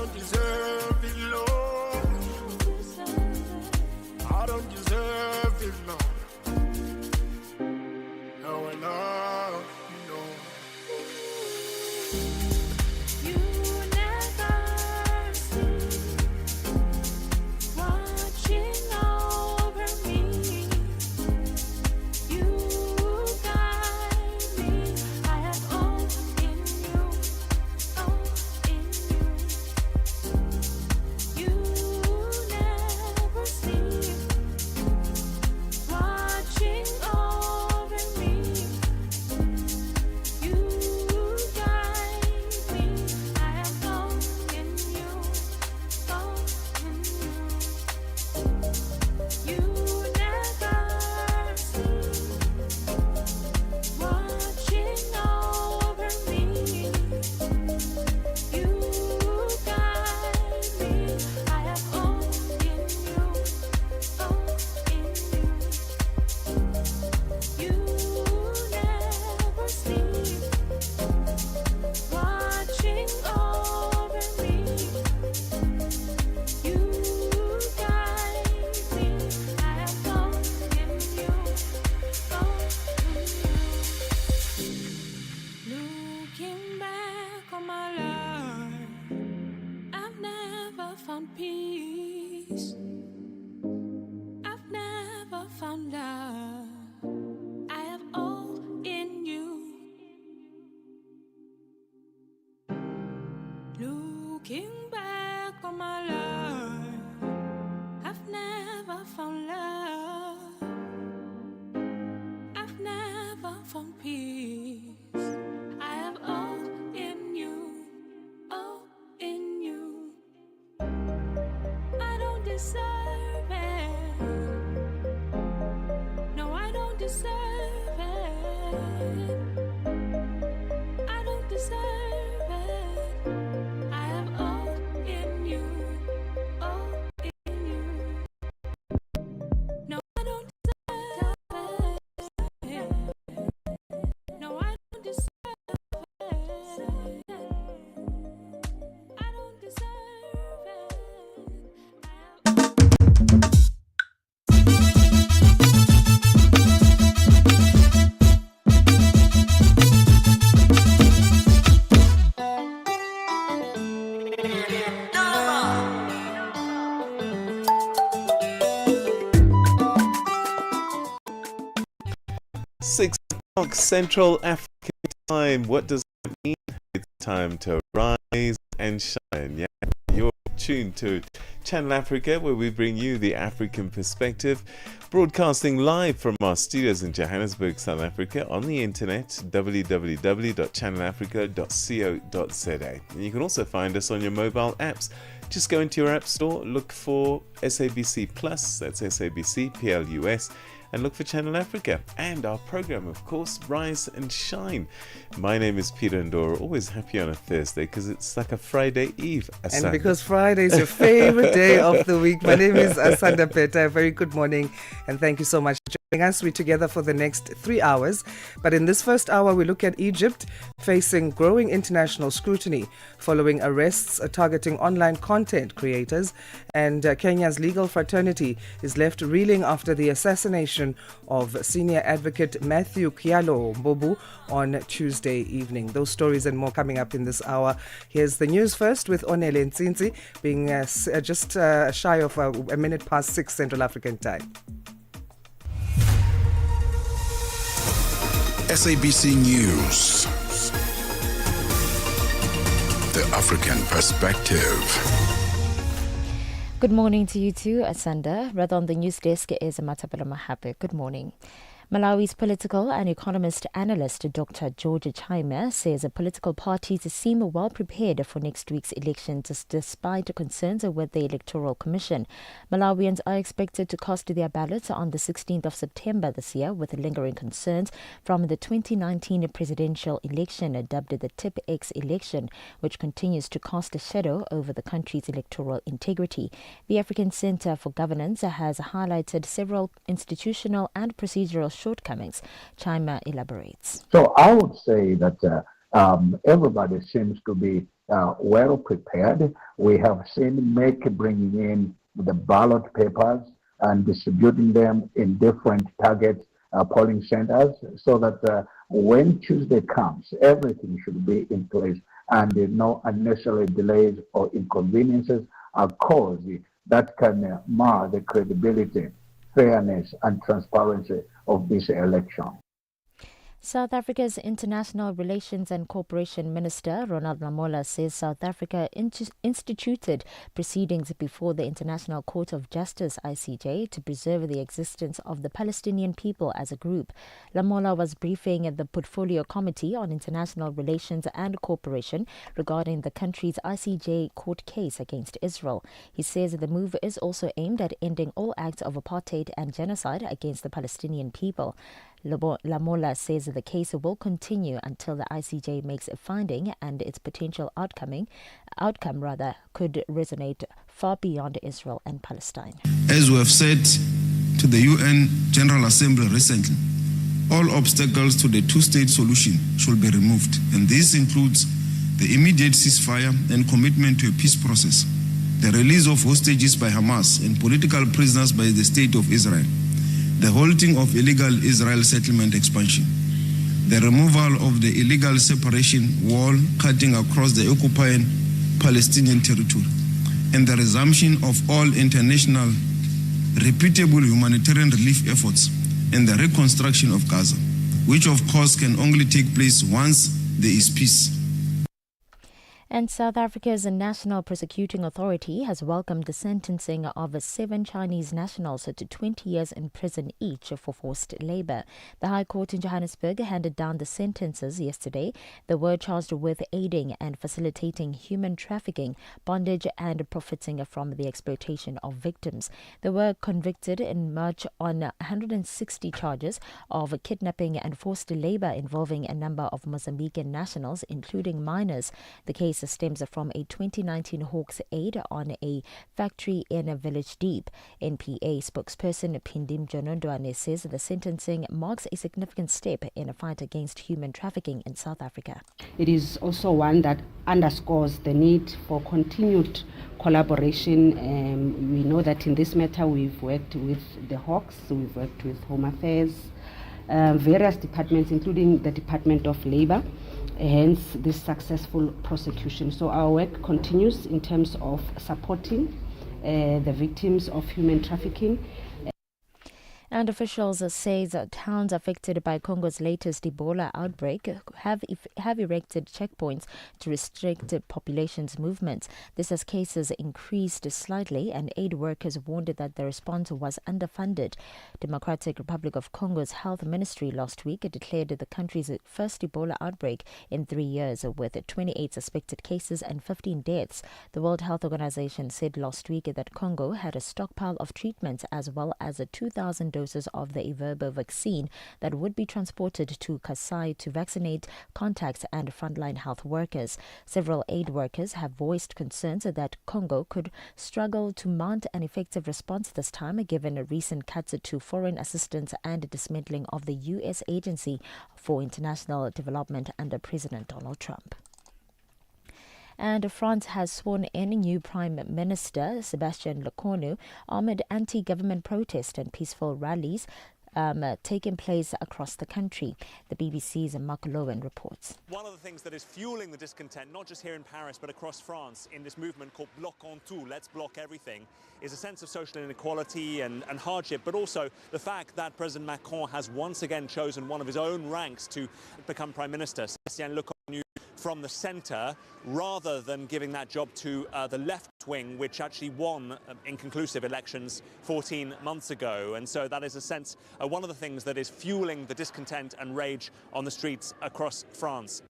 don't deserve it, Lord. I don't deserve it, Lord. No, enough, no. You never see watching over me. You guide me. I have all in you, all in you. You never see watching over me. You guide me. I have all in you, all in you. You never see watching over me. You guide me. I have all in you, all in you. You never see watching over me. You guide me. I have all in you, all in you. Looking back on my life, I've never found peace. I've never found love. I have all in you. Looking back on my life, I've never found love. I've never found peace. I have all in you, all in you. I don't deserve it. No, I don't deserve it. I don't deserve it. I have all in you, all in you. No, I don't deserve it. No, I don't deserve it. I don't deserve it. I have Six o'clock Central African time. What does that mean? It's time to rise and shine. Yeah, you're tuned to Channel Africa, where we bring you the African perspective, broadcasting live from our studios in Johannesburg, South Africa, on the internet, www.channelafrica.co.za. And you can also find us on your mobile apps. Just go into your app store, look for SABC Plus, that's SABC Plus, and look for Channel Africa and our program, of course, Rise and Shine. My name is Peter Ndoro. Always happy on a Thursday because it's like a Friday Eve. Asanda. And because Friday is your favorite day of the week. My name is Asanda. Beda. Very good morning and thank you so much for joining us. We're together for the next 3 hours. But in this first hour, we look at Egypt facing growing international scrutiny following arrests targeting online content creators. And Kenya's legal fraternity is left reeling after the assassination of senior advocate Matthew Kyalo Mbobu on Tuesday evening. Those stories and more coming up in this hour. Here's the news first with Onele Ntsinzi being just shy of a minute past 6 Central African time. SABC News. The African Perspective. Good morning to you too, Asanda. Rather on the news desk is Matapela Mahape. Good morning. Malawi's political and economist analyst Dr. George Chima says political parties seem well prepared for next week's elections despite concerns with the Electoral Commission. Malawians are expected to cast their ballots on the 16th of September this year, with lingering concerns from the 2019 presidential election dubbed the TIP-X election, which continues to cast a shadow over the country's electoral integrity. The African Centre for Governance has highlighted several institutional and procedural shortcomings. Chima elaborates. So I would say that everybody seems to be well prepared. We have seen MEC bringing in the ballot papers and distributing them in different target polling centers so that when Tuesday comes, everything should be in place and no unnecessary delays or inconveniences are caused that can mar the credibility, fairness, and transparency of this election. South Africa's International Relations and Cooperation Minister, Ronald Lamola, says South Africa instituted proceedings before the International Court of Justice, ICJ, to preserve the existence of the Palestinian people as a group. Lamola was briefing at the Portfolio Committee on International Relations and Cooperation regarding the country's ICJ court case against Israel. He says the move is also aimed at ending all acts of apartheid and genocide against the Palestinian people. Lamola says the case will continue until the ICJ makes a finding and its potential outcome could resonate far beyond Israel and Palestine. As we have said to the UN General Assembly recently, all obstacles to the two-state solution should be removed, and this includes the immediate ceasefire and commitment to a peace process, the release of hostages by Hamas and political prisoners by the State of Israel, the halting of illegal Israel settlement expansion, the removal of the illegal separation wall cutting across the occupied Palestinian territory, and the resumption of all international repeatable humanitarian relief efforts and the reconstruction of Gaza, which of course can only take place once there is peace. And South Africa's National Prosecuting Authority has welcomed the sentencing of 7 Chinese nationals to 20 years in prison each for forced labour. The High Court in Johannesburg handed down the sentences yesterday. They were charged with aiding and facilitating human trafficking, bondage and profiting from the exploitation of victims. They were convicted in March on 160 charges of kidnapping and forced labour involving a number of Mozambican nationals, including minors. The case stems from a 2019 Hawks aid on a factory in Village Deep. NPA spokesperson Pindim Jonondwane says the sentencing marks a significant step in a fight against human trafficking in South Africa. It is also one that underscores the need for continued collaboration. We know that in this matter we've worked with the Hawks, we've worked with Home Affairs, various departments, including the Department of Labour, hence this successful prosecution. So our work continues in terms of supporting the victims of human trafficking. And officials say that towns affected by Congo's latest Ebola outbreak have erected checkpoints to restrict the population's movements. This as cases increased slightly, and aid workers warned that the response was underfunded. Democratic Republic of Congo's health ministry last week declared the country's first Ebola outbreak in 3 years, with 28 suspected cases and 15 deaths. The World Health Organization said last week that Congo had a stockpile of treatments as well as 2,000 doses of the Iverbo vaccine that would be transported to Kasai to vaccinate contacts and frontline health workers. Several aid workers have voiced concerns that Congo could struggle to mount an effective response this time, given recent cuts to foreign assistance and dismantling of the U.S. Agency for International Development under President Donald Trump. And France has sworn in a new Prime Minister, Sébastien Lecornu, amid anti-government protests and peaceful rallies taking place across the country. The BBC's Mark Lowen reports. One of the things that is fueling the discontent, not just here in Paris, but across France, in this movement called Bloquons tout, let's block everything, is a sense of social inequality and hardship, but also the fact that President Macron has once again chosen one of his own ranks to become Prime Minister, Sébastien Lecornu, from the centre, rather than giving that job to the left wing, which actually won inconclusive elections 14 months ago. And so that is a sense, one of the things that is fueling the discontent and rage on the streets across France.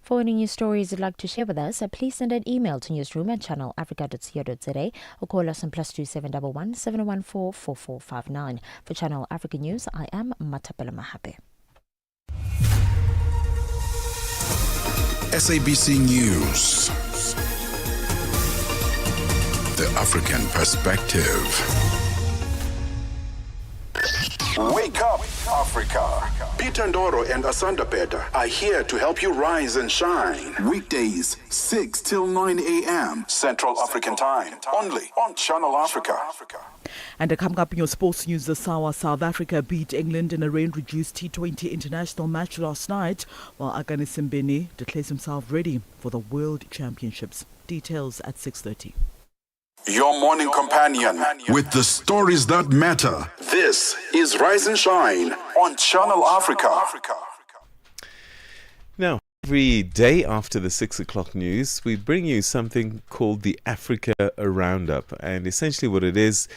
For any news stories you'd like to share with us, please send an email to newsroom@channelafrica.co.za or call us on +2711 714 4459. For Channel Africa News, I am Matapela Mahape. SABC News. The African Perspective. Wake up Africa. Peter Ndoro and Asanda Beda are here to help you rise and shine. Weekdays, 6 till 9 a.m. Central African Time. Only on Channel Africa. And coming up in your sports news this hour, South Africa beat England in a rain-reduced T20 international match last night, while Akani Simbeni declares himself ready for the World Championships. Details at 6:30. Your morning companion with the stories that matter. This is Rise and Shine on Channel Africa. Now, every day after the 6 o'clock news, we bring you something called the Africa Roundup. And essentially what it is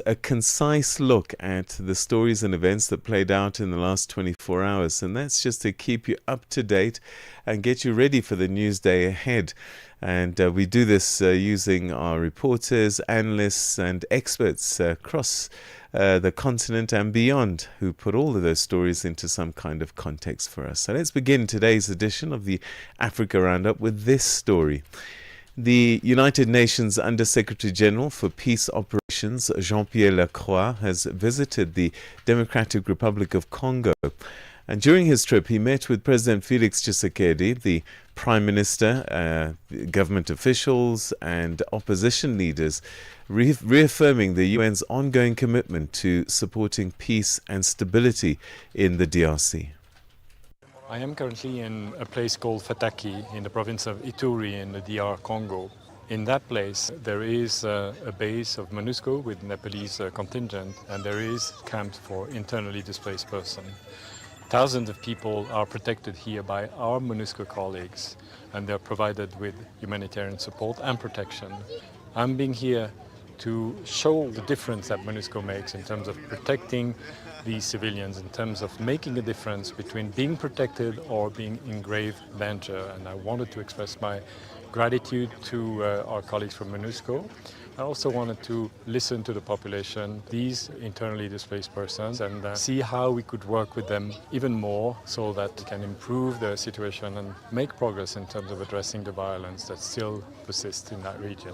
a concise look at the stories and events that played out in the last 24 hours. And that's just to keep you up to date and get you ready for the news day ahead. And we do this using our reporters, analysts and experts across the continent and beyond, who put all of those stories into some kind of context for us. So let's begin today's edition of the Africa Roundup with this story. The United Nations Under-Secretary General for Peace Operations, Jean-Pierre Lacroix, has visited the Democratic Republic of Congo. And during his trip, he met with President Felix Tshisekedi, the Prime Minister, government officials and opposition leaders, reaffirming the UN's ongoing commitment to supporting peace and stability in the DRC. I am currently in a place called Fataki in the province of Ituri in the DR Congo. In that place, there is a base of MONUSCO with Nepalese contingent, and there is camps for internally displaced persons. Thousands of people are protected here by our MONUSCO colleagues, and they're provided with humanitarian support and protection. I'm being here to show the difference that MONUSCO makes in terms of protecting these civilians, in terms of making a difference between being protected or being in grave danger. And I wanted to express my gratitude to our colleagues from MONUSCO. I also wanted to listen to the population, these internally displaced persons, and see how we could work with them even more so that we can improve their situation and make progress in terms of addressing the violence that still persists in that region.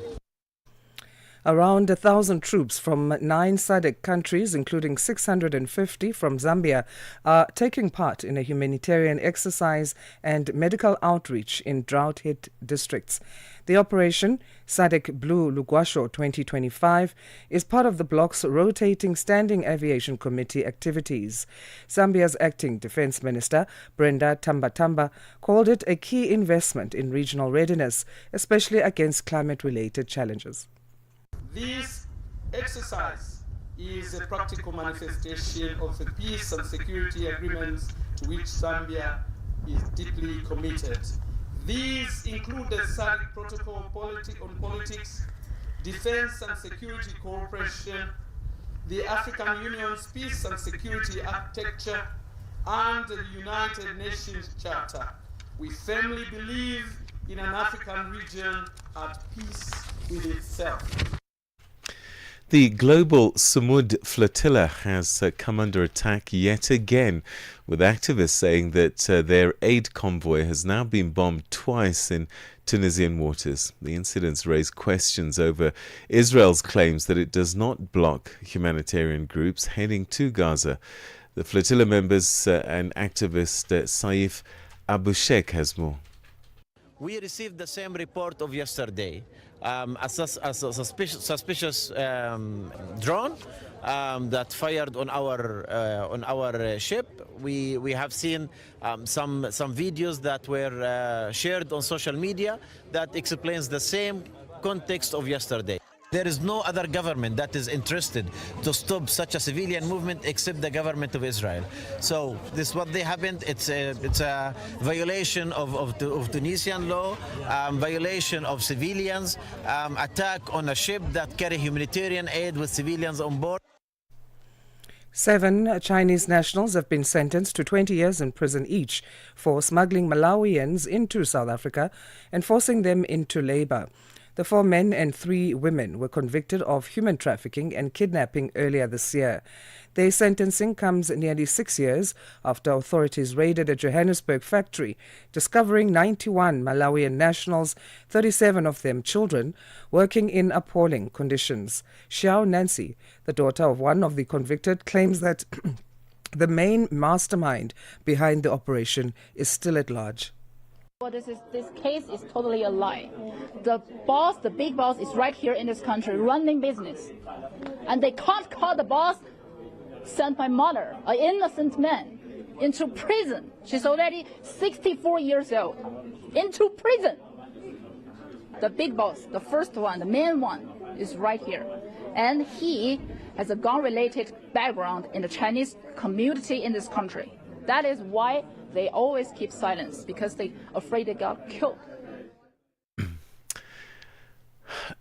Around 1,000 troops from 9 SADC countries, including 650 from Zambia, are taking part in a humanitarian exercise and medical outreach in drought-hit districts. The operation, SADC Blue Lugwasho 2025, is part of the bloc's rotating Standing Aviation Committee activities. Zambia's acting Defence Minister, Brenda Tambatamba, called it a key investment in regional readiness, especially against climate-related challenges. This exercise is a practical manifestation of the peace and security agreements to which Zambia is deeply committed. These include the SADC Protocol on Politics, Defense and Security Cooperation, the African Union's Peace and Security Architecture, and the United Nations Charter. We firmly believe in an African region at peace with itself. The global Samud flotilla has come under attack yet again, with activists saying that their aid convoy has now been bombed twice in Tunisian waters. The incidents raise questions over Israel's claims that it does not block humanitarian groups heading to Gaza. The flotilla members and activist Saif Abu Sheikh has more. We received the same report of yesterday. A suspicious drone that fired on our ship. We have seen some videos that were shared on social media that explains the same context of yesterday. There is no other government that is interested to stop such a civilian movement except the government of Israel. So this is what they happened. It's a violation of Tunisian law, violation of civilians, attack on a ship that carry humanitarian aid with civilians on board. 7 Chinese nationals have been sentenced to 20 years in prison each for smuggling Malawians into South Africa and forcing them into labor. The 4 men and 3 women were convicted of human trafficking and kidnapping earlier this year. Their sentencing comes nearly 6 years after authorities raided a Johannesburg factory, discovering 91 Malawian nationals, 37 of them children, working in appalling conditions. Xiao Nancy, the daughter of one of the convicted, claims that the main mastermind behind the operation is still at large. Well, this case is totally a lie. The big boss is right here in this country running business. And they can't call the boss, sent my mother, an innocent man, into prison. She's already 64 years old. Into prison. The big boss, the first one, the main one, is right here. And he has a gun-related background in the Chinese community in this country. That is why they always keep silence, because they're afraid they got killed.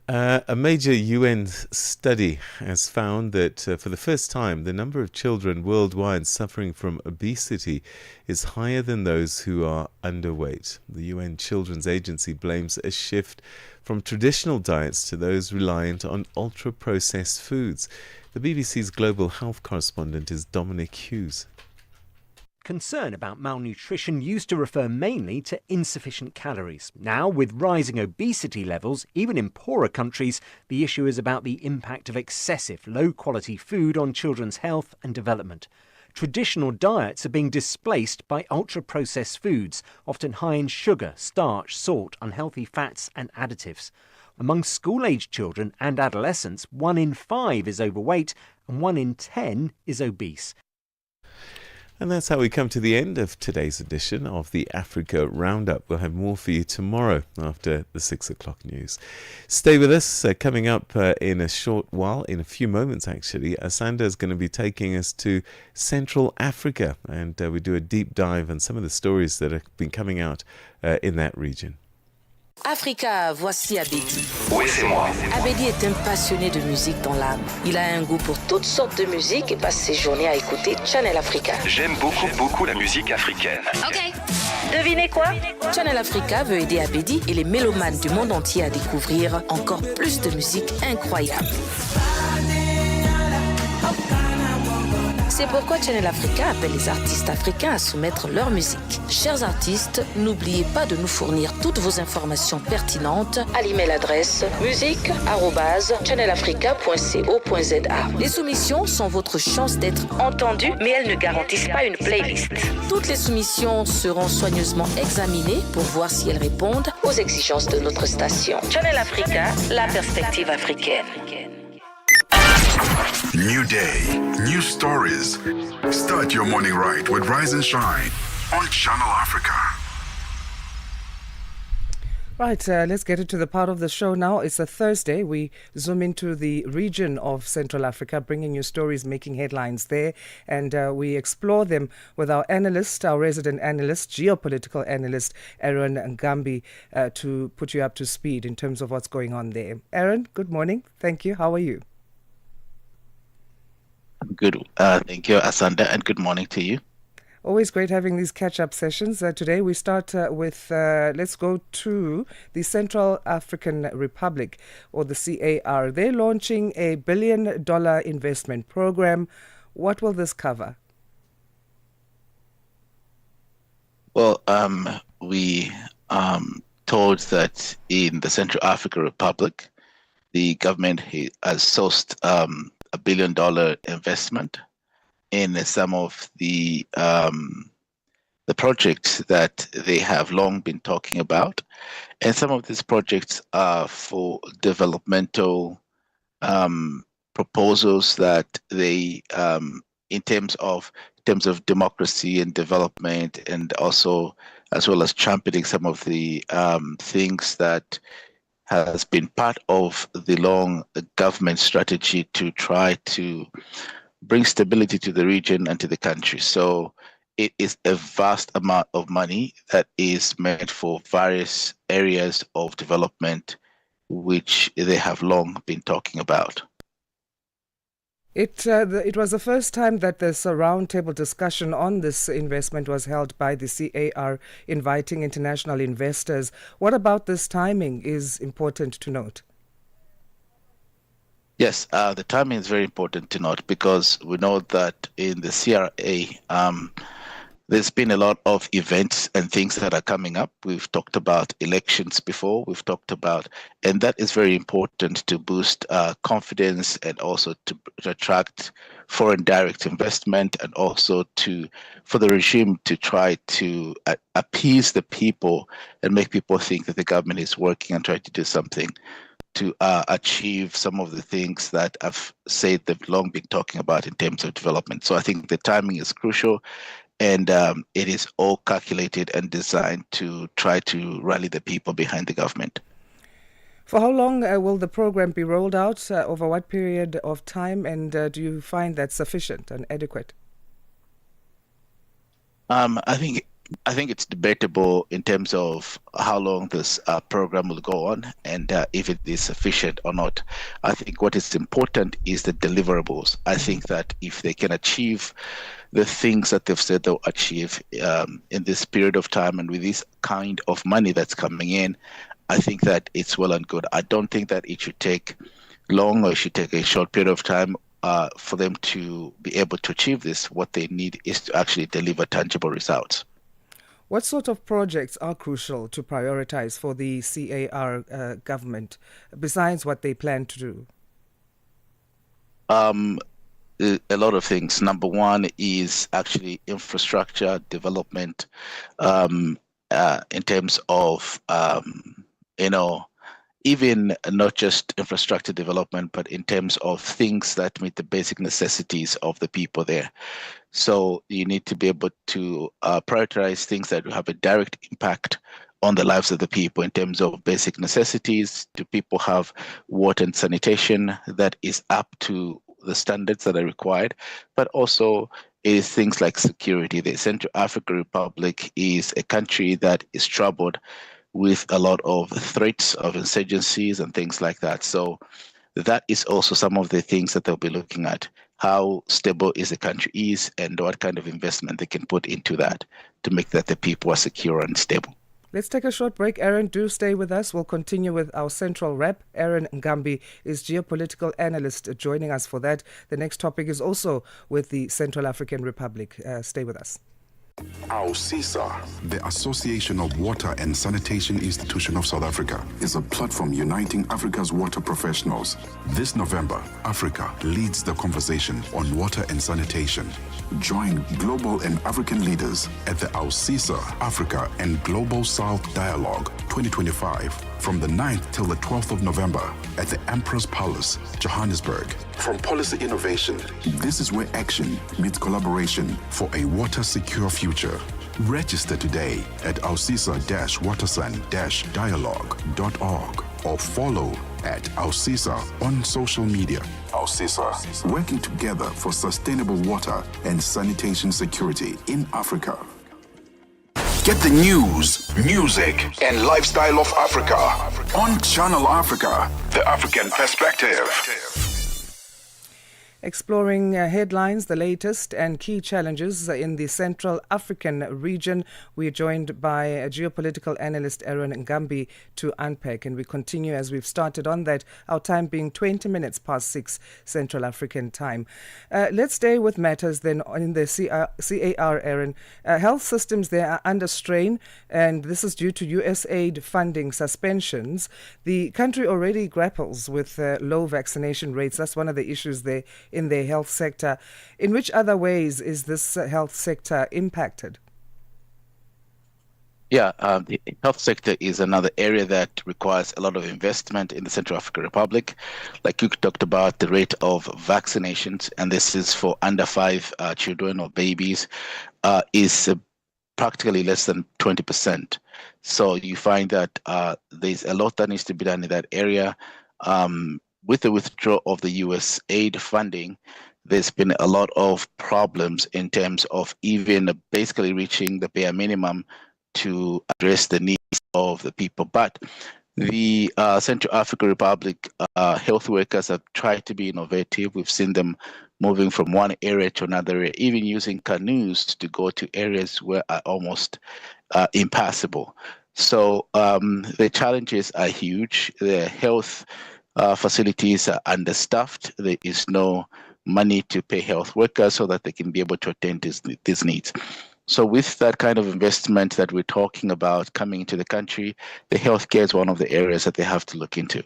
A major UN study has found that for the first time, the number of children worldwide suffering from obesity is higher than those who are underweight. The UN Children's Agency blames a shift from traditional diets to those reliant on ultra-processed foods. The BBC's global health correspondent is Dominic Hughes. Concern about malnutrition used to refer mainly to insufficient calories. Now, with rising obesity levels, even in poorer countries, the issue is about the impact of excessive, low-quality food on children's health and development. Traditional diets are being displaced by ultra-processed foods, often high in sugar, starch, salt, unhealthy fats and additives. Among school-aged children and adolescents, 1 in 5 is overweight and 1 in 10 is obese. And that's how we come to the end of today's edition of the Africa Roundup. We'll have more for you tomorrow after the 6 o'clock news. Stay with us. Coming up in a short while, in a few moments actually, Asanda is going to be taking us to Central Africa, and we do a deep dive on some of the stories that have been coming out in that region. Africa, voici Abedi. Oui, c'est moi. Abedi est un passionné de musique dans l'âme. Il a un goût pour toutes sortes de musique et passe ses journées à écouter Channel Africa. J'aime beaucoup la musique africaine. Ok. Devinez quoi? Channel Africa veut aider Abedi et les mélomanes du monde entier à découvrir encore plus de musique incroyable. C'est pourquoi Channel Africa appelle les artistes africains à soumettre leur musique. Chers artistes, n'oubliez pas de nous fournir toutes vos informations pertinentes à l'email adresse musique@channelafrica.co.za. Les soumissions sont votre chance d'être entendues, mais elles ne garantissent pas une playlist. Toutes les soumissions seront soigneusement examinées pour voir si elles répondent aux exigences de notre station. Channel Africa, la perspective africaine. New day, new stories. Start your morning right with Rise and Shine on Channel Africa. Right, let's get into the part of the show now. It's a Thursday. We zoom into the region of Central Africa, bringing you stories making headlines there. And we explore them with our analyst, our resident analyst, geopolitical analyst, Aaron Ngambi, to put you up to speed in terms of what's going on there. Aaron, good morning. Thank you. How are you? Good. Thank you, Asanda, and good morning to you. Always great having these catch-up sessions. Today we start with, let's go to the Central African Republic, or the CAR. They're launching a $1 billion investment program. What will this cover? Well, we told that in the Central African Republic, the government has sourced $1 billion investment in some of the projects that they have long been talking about, and some of these projects are for developmental proposals that they, in terms of democracy and development, and also as well as championing some of the things that has been part of the long government strategy to try to bring stability to the region and to the country. So it is a vast amount of money that is meant for various areas of development, which they have long been talking about. It was the first time that this roundtable discussion on this investment was held by the CAR, inviting international investors. What about this timing is important to note? Yes, the timing is very important to note, because we know that in the CRA, there's been a lot of events and things that are coming up. We've talked about elections before. And that is very important to boost confidence and also to attract foreign direct investment, and also for the regime to try to appease the people and make people think that the government is working and trying to do something to achieve some of the things that I've said they've long been talking about in terms of development. So I think the timing is crucial, and it is all calculated and designed to try to rally the people behind the government. For how long will the program be rolled out? Over what period of time? And do you find that sufficient and adequate? I think it's debatable in terms of how long this program will go on, and if it is sufficient or not. I think what is important is the deliverables. I think that if they can achieve the things that they've said they'll achieve in this period of time and with this kind of money that's coming in, I think that it's well and good. I don't think that it should take long, or it should take a short period of time for them to be able to achieve this. What they need is to actually deliver tangible results. What sort of projects are crucial to prioritize for the CAR government, besides what they plan to do? A lot of things. Number one is actually infrastructure development, in terms of, even not just infrastructure development, but in terms of things that meet the basic necessities of the people there. So you need to be able to prioritize things that have a direct impact on the lives of the people in terms of basic necessities. Do people have water and sanitation that is up to the standards that are required? But also is things like security. The Central African Republic is a country that is troubled with a lot of threats of insurgencies and things like that. So that is also some of the things that they'll be looking at. How stable is the country is, and what kind of investment they can put into that to make that the people are secure and stable. Let's take a short break. Aaron, do stay with us. We'll continue with our central rep. Aaron Ngambi is geopolitical analyst joining us for that. The next topic is also with the Central African Republic. Stay with us. AUSISA, the Association of Water and Sanitation Institution of South Africa, is a platform uniting Africa's water professionals. This November, Africa leads the conversation on water and sanitation. Join global and African leaders at the AUSISA Africa and Global South Dialogue 2025 from the 9th till the 12th of November at the Emperor's Palace, Johannesburg. From policy innovation, this is where action meets collaboration for a water-secure future. Register today at ausisa-watersan-dialogue.org or follow at AUSISA on social media. AUSISA, working together for sustainable water and sanitation security in Africa. Get the news, music, and lifestyle of Africa on Channel Africa, the African perspective. Exploring headlines, the latest and key challenges in the Central African region. We're joined by geopolitical analyst Aaron Ngambi to unpack, and we continue as we've started on that, our time being 20 minutes past 6 Central African time. Let's stay with matters then in the CAR, Aaron. Health systems there are under strain, and this is due to USAID funding suspensions. The country already grapples with low vaccination rates. That's one of the issues there in the health sector. In which other ways is this health sector impacted? Yeah, the health sector is another area that requires a lot of investment in the Central African Republic. Like you talked about, the rate of vaccinations, and this is for under 5 children or babies, is practically less than 20%. So you find that there's a lot that needs to be done in that area. With the withdrawal of the US aid funding, there's been a lot of problems in terms of even basically reaching the bare minimum to address the needs of the people. But the Central African Republic health workers have tried to be innovative. We've seen them moving from one area to another area, even using canoes to go to areas where are almost impassable. So the challenges are huge. The health facilities are understaffed. There is no money to pay health workers so that they can be able to attend these needs. So with that kind of investment that we're talking about coming into the country, the healthcare is one of the areas that they have to look into.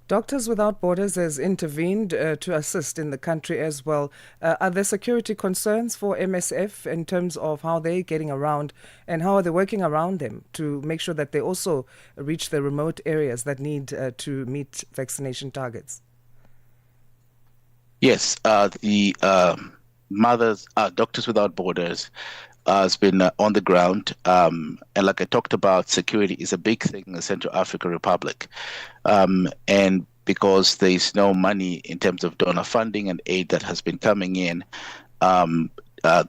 Doctors Without Borders has intervened to assist in the country as well. Are there security concerns for MSF in terms of how they're getting around and how are they working around them to make sure that they also reach the remote areas that need to meet vaccination targets? Yes, the Doctors Without Borders has been on the ground. And like I talked about, security is a big thing in the Central African Republic. And because there is no money in terms of donor funding and aid that has been coming in,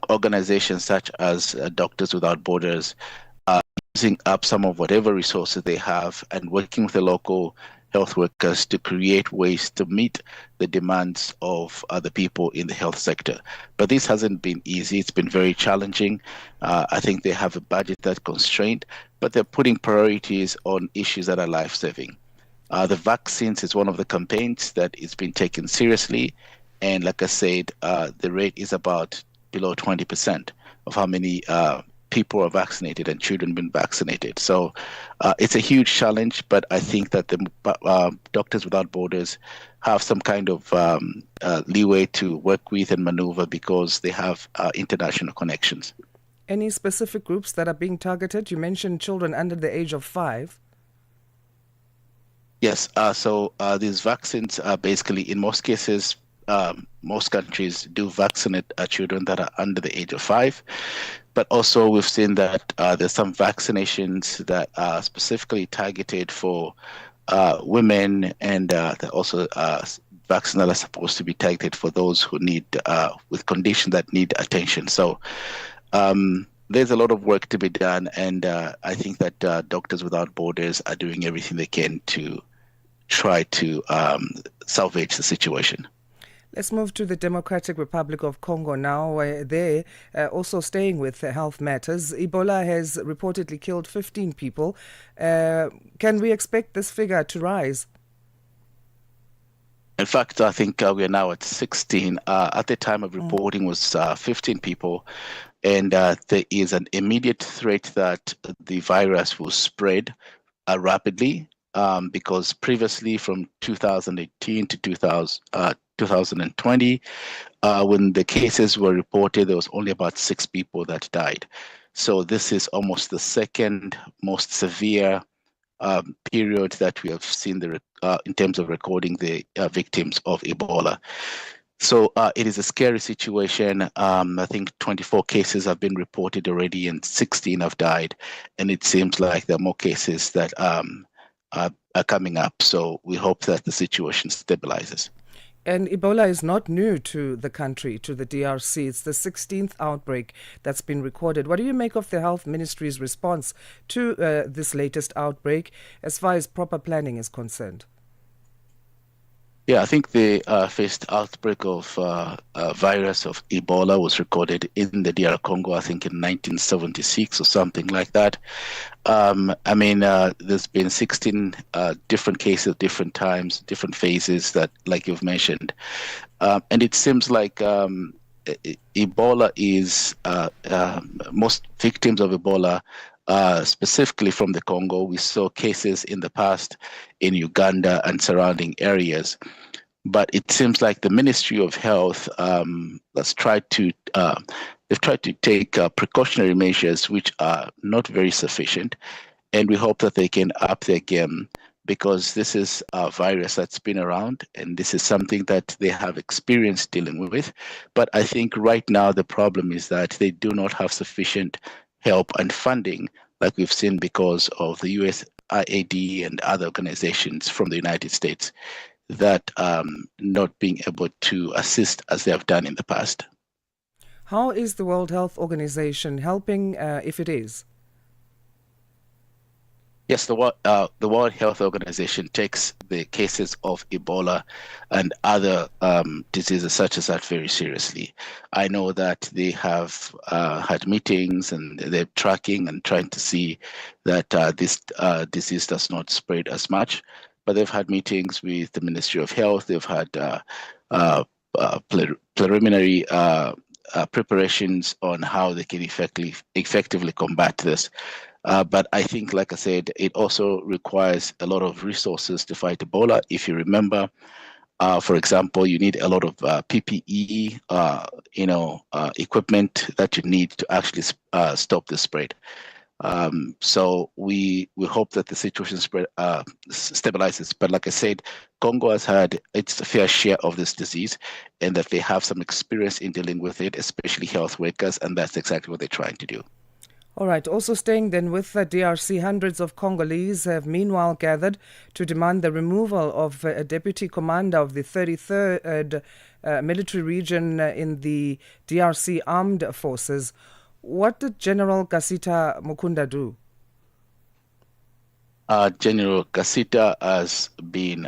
organizations such as Doctors Without Borders are using up some of whatever resources they have and working with the local health workers to create ways to meet the demands of other people in the health sector. But this hasn't been easy. It's been very challenging. I think they have a budget that's constrained, but they're putting priorities on issues that are life-saving. The vaccines is one of the campaigns that is being taken seriously. And like I said, the rate is about below 20% of how many people are vaccinated and children been vaccinated. So it's a huge challenge, but I think that the Doctors Without Borders have some kind of leeway to work with and maneuver because they have international connections. Any specific groups that are being targeted? You mentioned children under the age of 5. Yes, so these vaccines are basically, in most cases, most countries do vaccinate children that are under the age of 5. But also we've seen that there's some vaccinations that are specifically targeted for women, and also vaccines that are supposed to be targeted for those who need, with conditions that need attention. So there's a lot of work to be done, and I think that Doctors Without Borders are doing everything they can to try to salvage the situation. Let's move to the Democratic Republic of Congo now, where they're also staying with health matters. Ebola has reportedly killed 15 people. Can we expect this figure to rise? In fact, I think we are now at 16. At the time of reporting was 15 people. And there is an immediate threat that the virus will spread rapidly because previously from 2018 to 2020, when the cases were reported, there was only about 6 people that died. So this is almost the second most severe period that we have seen in terms of recording the victims of Ebola. So it is a scary situation. I think 24 cases have been reported already and 16 have died. And it seems like there are more cases that are coming up. So we hope that the situation stabilizes. And Ebola is not new to the country, to the DRC. It's the 16th outbreak that's been recorded. What do you make of the Health Ministry's response to this latest outbreak as far as proper planning is concerned? Yeah, I think the first outbreak of virus of Ebola was recorded in the DR Congo, I think in 1976 or something like that. There's been 16 different cases, different times, different phases that, like you've mentioned. And it seems like Ebola is, most victims of Ebola specifically from the Congo. We saw cases in the past in Uganda and surrounding areas. But it seems like the Ministry of Health has tried to take precautionary measures which are not very sufficient. And we hope that they can up their game because this is a virus that's been around and this is something that they have experience dealing with. But I think right now the problem is that they do not have sufficient help and funding like we've seen because of the USAID and other organizations from the United States that not being able to assist as they have done in the past. How is the World Health Organization helping if it is? Yes, the World Health Organization takes the cases of Ebola and other diseases such as that very seriously. I know that they have had meetings and they're tracking and trying to see that this disease does not spread as much. But they've had meetings with the Ministry of Health. They've had preliminary preparations on how they can effectively combat this. But I think, like I said, it also requires a lot of resources to fight Ebola. If you remember, for example, you need a lot of PPE, equipment that you need to actually stop the spread. So we hope that the situation stabilizes. But like I said, Congo has had its fair share of this disease, and that they have some experience in dealing with it, especially health workers, and that's exactly what they're trying to do. All right. Also staying then with the DRC, hundreds of Congolese have meanwhile gathered to demand the removal of a deputy commander of the 33rd military region in the DRC armed forces. What did General Kasita Mukunda do? General Kasita has been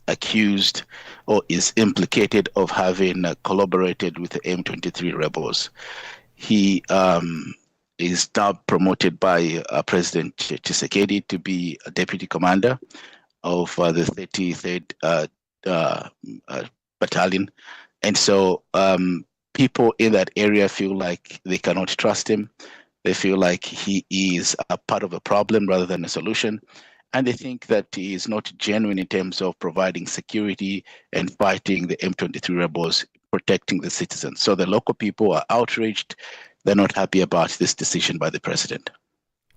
accused or is implicated of having collaborated with the M23 rebels. He is now promoted by President Tshisekedi to be a deputy commander of the 33rd battalion. And so people in that area feel like they cannot trust him. They feel like he is a part of a problem rather than a solution. And they think that he is not genuine in terms of providing security and fighting the M23 rebels, protecting the citizens. So the local people are outraged. They're not happy about this decision by the president.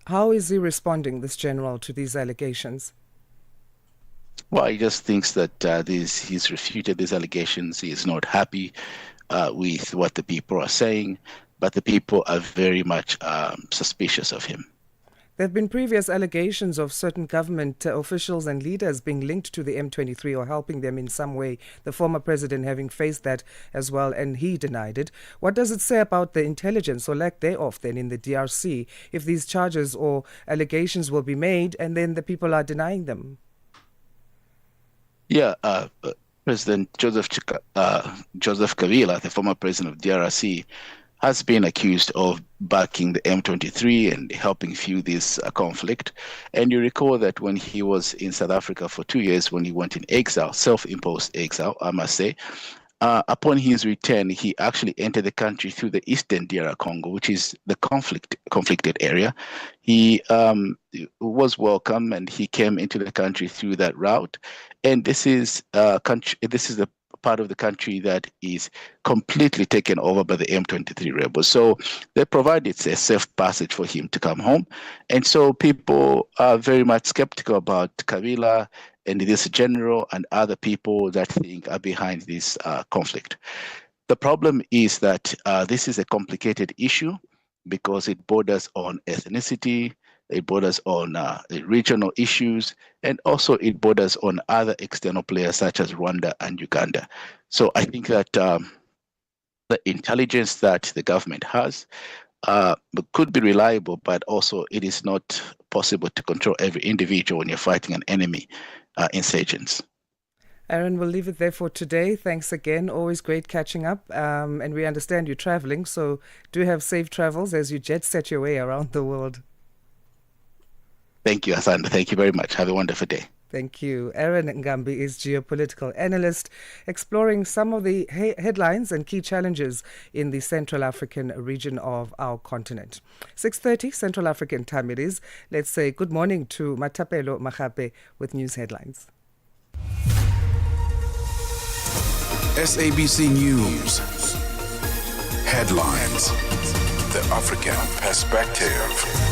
How is he responding, this general, to these allegations? Well, he just thinks that he's refuted these allegations. He is not happy with what the people are saying, but the people are very much suspicious of him. There have been previous allegations of certain government officials and leaders being linked to the M23 or helping them in some way, the former president having faced that as well, and he denied it. What does it say about the intelligence or lack thereof then in the DRC if these charges or allegations will be made and then the people are denying them? Yeah, President Joseph Kabila, the former president of DRC, has been accused of backing the M23 and helping fuel this conflict. And you recall that when he was in South Africa for 2 years, when he went in exile, self-imposed exile, I must say, upon his return, he actually entered the country through the eastern DR Congo, which is the conflicted area. He was welcome, and he came into the country through that route. And this is the part of the country that is completely taken over by the M23 rebels. So they provided a safe passage for him to come home. And so people are very much skeptical about Kabila and this general and other people that think are behind this conflict. The problem is that this is a complicated issue because it borders on ethnicity, it borders on regional issues, and also it borders on other external players such as Rwanda and Uganda. So I think that the intelligence that the government has could be reliable, but also it is not possible to control every individual when you're fighting an enemy, insurgents. Aaron, we'll leave it there for today. Thanks again. Always great catching up. And we understand you're traveling, so do have safe travels as you jet set your way around the world. Thank you, Asanda. Thank you very much. Have a wonderful day. Thank you. Aaron Ngambi is geopolitical analyst, exploring some of the headlines and key challenges in the Central African region of our continent. 6:30 Central African time it is. Let's say good morning to Matapelo Mahape with news headlines. SABC News. Headlines. The African Perspective.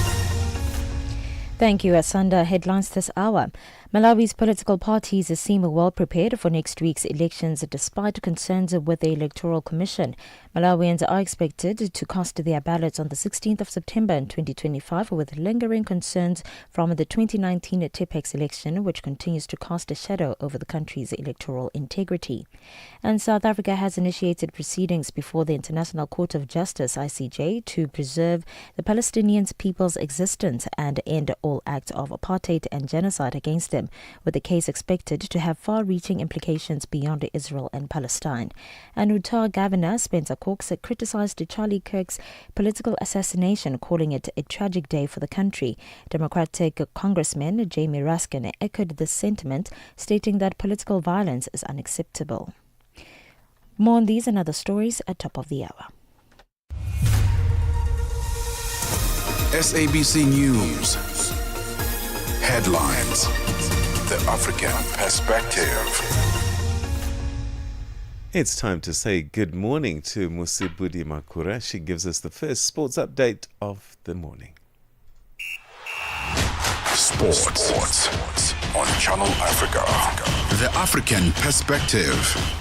Thank you, Asanda. Headlines this hour. Malawi's political parties seem well prepared for next week's elections despite concerns with the Electoral Commission. Malawians are expected to cast their ballots on the 16th of September in 2025 with lingering concerns from the 2019 TPEX election, which continues to cast a shadow over the country's electoral integrity. And South Africa has initiated proceedings before the International Court of Justice, ICJ, to preserve the Palestinian people's existence and end all acts of apartheid and genocide against them, with the case expected to have far-reaching implications beyond Israel and Palestine. And Utah Governor Spencer Cox criticized Charlie Kirk's political assassination, calling it a tragic day for the country. Democratic Congressman Jamie Raskin echoed this sentiment, stating that political violence is unacceptable. More on these and other stories at top of the hour. SABC News. Headlines. The African Perspective. It's time to say good morning to Musibudi Makura. She gives us the first sports update of the morning. Sports on Channel Africa. The African Perspective.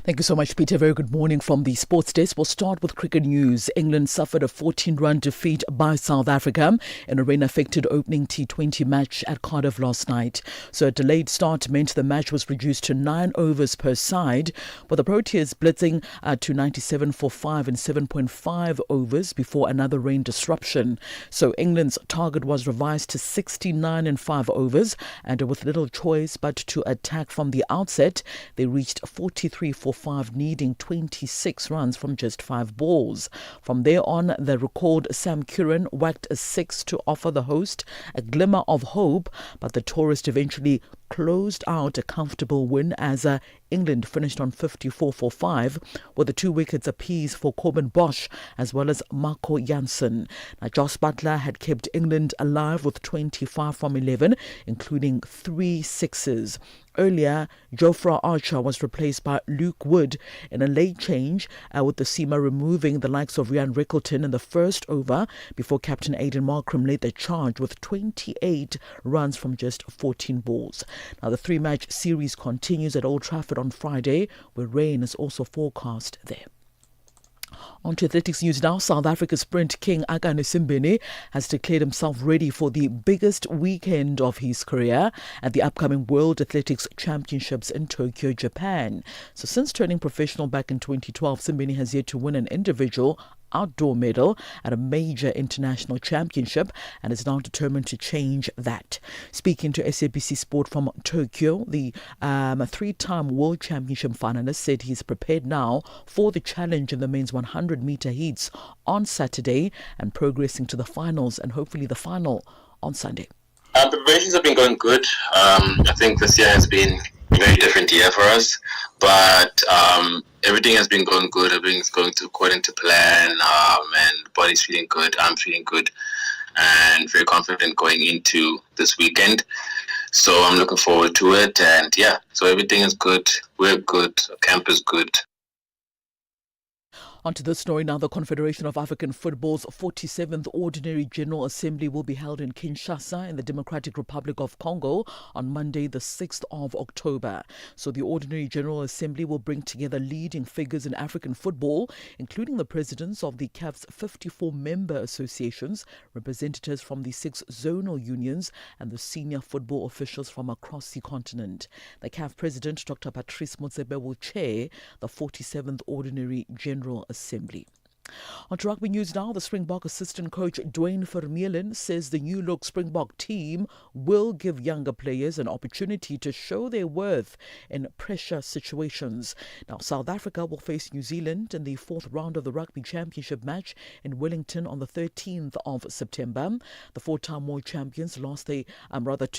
Thank you so much, Peter. Very good morning from the sports desk. We'll start with cricket news. England suffered a 14-run defeat by South Africa in a rain-affected opening T20 match at Cardiff last night. So a delayed start meant the match was reduced to 9 overs per side, with the Proteas blitzing to 97 for 5 and 7.5 overs before another rain disruption. So England's target was revised to 69 in 5 overs, and with little choice but to attack from the outset, they reached 43 for 5, needing 26 runs from just 5 balls. From there on, the recalled Sam Curran whacked a 6 to offer the host a glimmer of hope, but the tourist eventually closed out a comfortable win as England finished on 54 for 5 with the 2 wickets apiece for Corbin Bosch as well as Marco Jansen. Now, Joss Butler had kept England alive with 25 from 11, including 3 sixes. Earlier, Jofra Archer was replaced by Luke Wood in a late change, with the seamer removing the likes of Ryan Rickleton in the first over before captain Aidan Markram led the charge with 28 runs from just 14 balls. Now, the 3-match series continues at Old Trafford on Friday, where rain is also forecast there. On to athletics news now. South Africa's sprint king Akane Simbine has declared himself ready for the biggest weekend of his career at the upcoming World Athletics Championships in Tokyo, Japan. So since turning professional back in 2012, Simbine has yet to win an individual outdoor medal at a major international championship and is now determined to change that. Speaking to SABC Sport from Tokyo, the 3-time World Championship finalist said he's prepared now for the challenge in the men's 100-meter heats on Saturday and progressing to the finals and hopefully the final on Sunday. Preparations have been going good. I think this year has been a very different year for us, but everything has been going good. Everything's going according to plan, and the body's feeling good. I'm feeling good and very confident going into this weekend. So I'm looking forward to it, and yeah, so everything is good. We're good. Camp is good. On to this story now. The Confederation of African Football's 47th Ordinary General Assembly will be held in Kinshasa in the Democratic Republic of Congo on Monday, the 6th of October. So the Ordinary General Assembly will bring together leading figures in African football, including the presidents of the CAF's 54 member associations, representatives from the 6 zonal unions, and the senior football officials from across the continent. The CAF president, Dr. Patrice Motsepe, will chair the 47th Ordinary General Assembly. On to rugby news now. The Springbok assistant coach Dwayne Vermeulen says the new look Springbok team will give younger players an opportunity to show their worth in pressure situations. Now, South Africa will face New Zealand in the 4th round of the Rugby Championship match in Wellington on the 13th of September. The 4-time world champions lost to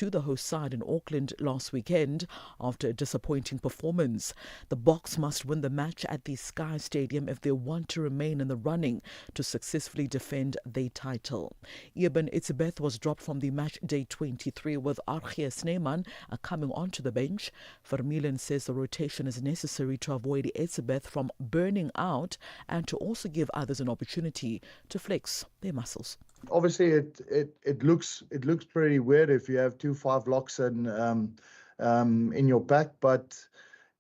the host side in Auckland last weekend after a disappointing performance. The Boks must win the match at the Sky Stadium if they want to remain in the running to successfully defend their title. Eben Itzebeth was dropped from the match day 23 with Archie Sneeman coming onto the bench. Vermeulen says the rotation is necessary to avoid Itzebeth from burning out and to also give others an opportunity to flex their muscles. Obviously, it looks pretty weird if you have 2 5 locks in your pack, but